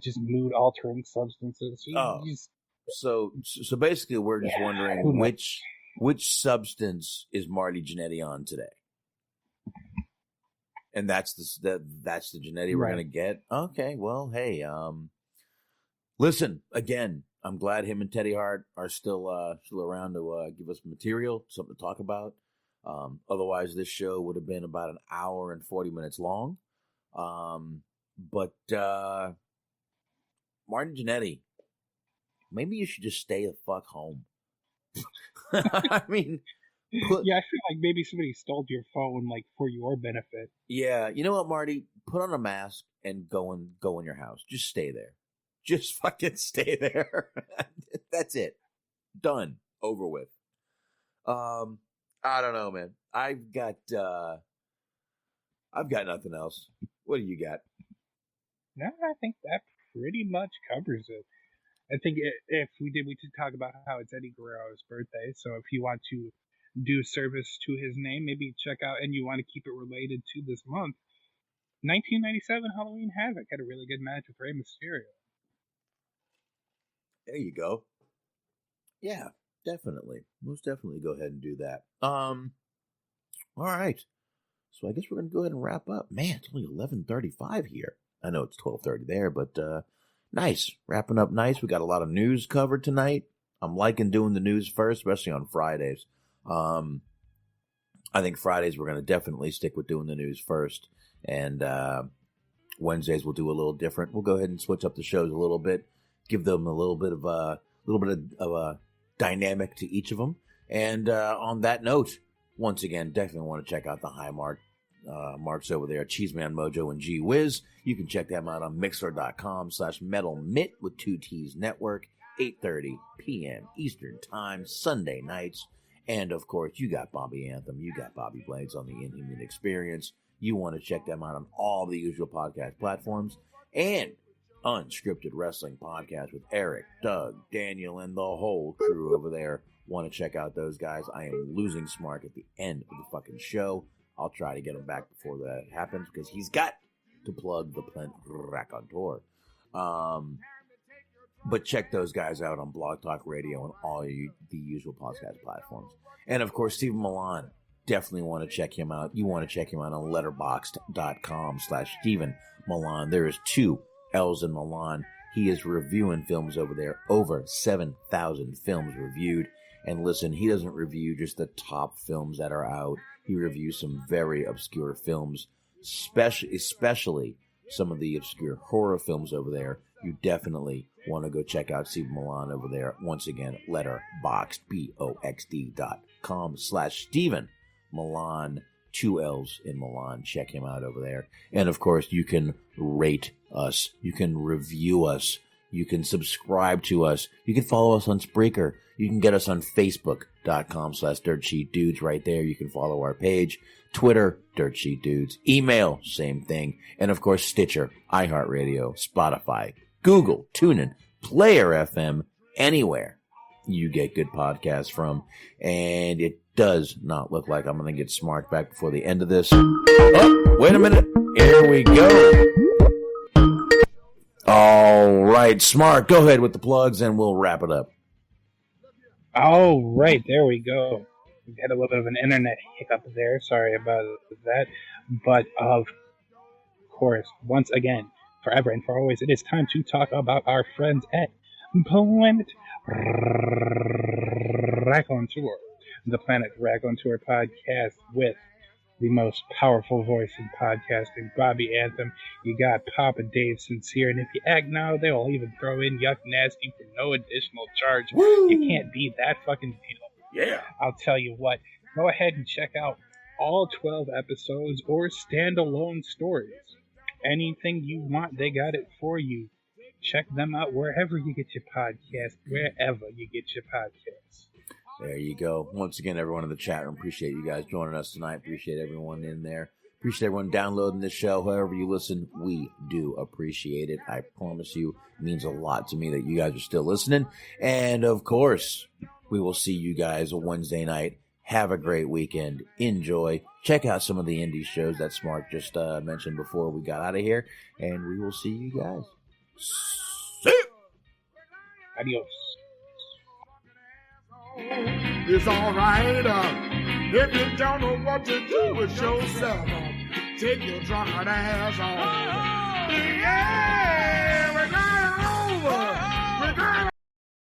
just mood-altering substances.
So basically, we're just wondering which substance is Marty Jannetty on today, and that's the Jannetty we're gonna get. Okay, well, hey, listen again. I'm glad him and Teddy Hart are still around to give us material, something to talk about. Otherwise, this show would have been about an hour and 40 minutes long. But Martin Jannetty, maybe you should just stay the fuck home. I mean,
I feel like maybe somebody stole your phone, like for your benefit.
Yeah, you know what, Marty? Put on a mask and go in your house. Just stay there. Just fucking stay there. That's it. Done. Over with. I don't know, man. I've got nothing else. What do you got?
No, I think that pretty much covers it. I think if we did talk about how it's Eddie Guerrero's birthday. So if you want to do service to his name, maybe check out, and you want to keep it related to this month, 1997 Halloween Havoc had a really good match with Rey Mysterio.
There you go. Yeah. Definitely. Most definitely go ahead and do that. All right. So I guess we're going to go ahead and wrap up. Man, it's only 11:35 here. I know it's 12:30 there, but nice. Wrapping up nice. We got a lot of news covered tonight. I'm liking doing the news first, especially on Fridays. I think Fridays we're going to definitely stick with doing the news first, and Wednesdays we'll do a little different. We'll go ahead and switch up the shows a little bit, give them a little bit of a dynamic to each of them. And on that note, once again, definitely want to check out the high marks over there, Cheeseman Mojo and G Wiz. You can check them out on mixler.com/metalmit with 2 T's network, 8:30 p.m. Eastern Time, Sunday nights. And, of course, you got Bobby Anthem, you got Bobby Blades on the Inhuman Experience. You want to check them out on all the usual podcast platforms. And Unscripted Wrestling Podcast with Eric, Doug, Daniel, and the whole crew over there. Want to check out those guys. I am losing Smark at the end of the fucking show. I'll try to get him back before that happens because he's got to plug the Plant Raconteur. But check those guys out on Blog Talk Radio and all the usual podcast platforms. And, of course, Stephen Milan. Definitely want to check him out. You want to check him out on letterboxd.com/Stephen Milan. There is 2 L's in Milan. He is reviewing films over there. Over 7,000 films reviewed. And listen, he doesn't review just the top films that are out. He reviews some very obscure films, especially some of the obscure horror films over there. You definitely want to go check out Stephen Milan over there. Once again, letterboxd, boxd.com/Stephen Milan, 2 L's in Milan. Check him out over there. And of course, you can rate us. You can review us. You can subscribe to us. You can follow us on Spreaker. You can get us on Facebook.com/DirtSheetDudes right there. You can follow our page. Twitter, Dirt Sheet Dudes. Email, same thing. And of course, Stitcher, iHeartRadio, Spotify, Google, TuneIn, Player FM, anywhere you get good podcasts from. And it does not look like I'm going to get Smart back before the end of this. Oh, wait a minute. Here we go. All right, Smart, go ahead with the plugs and we'll wrap it up.
All right, there we go. We had a little bit of an internet hiccup there. Sorry about that. But of course, once again, forever and for always, it is time to talk about our friends at Planet Raconteur, the Planet Raconteur podcast with the most powerful voice in podcasting, Bobby Anthem. You got Papa Dave Sincere, and if you act now, they'll even throw in Yuck Nasty for no additional charge. Woo! You can't beat that fucking deal.
Yeah.
I'll tell you what, go ahead and check out all 12 episodes or standalone stories. Anything you want, they got it for you. Check them out wherever you get your podcast, wherever you get your podcasts.
There you go. Once again, everyone in the chat room, appreciate you guys joining us tonight. Appreciate everyone in there. Appreciate everyone downloading this show. However you listen, we do appreciate it. I promise you, it means a lot to me that you guys are still listening. And, of course, we will see you guys Wednesday night. Have a great weekend. Enjoy. Check out some of the indie shows that Smart just mentioned before we got out of here. And we will see you guys. See you.
Adios.
It's alright. If you don't know what to do with yourself, take your drunken ass on.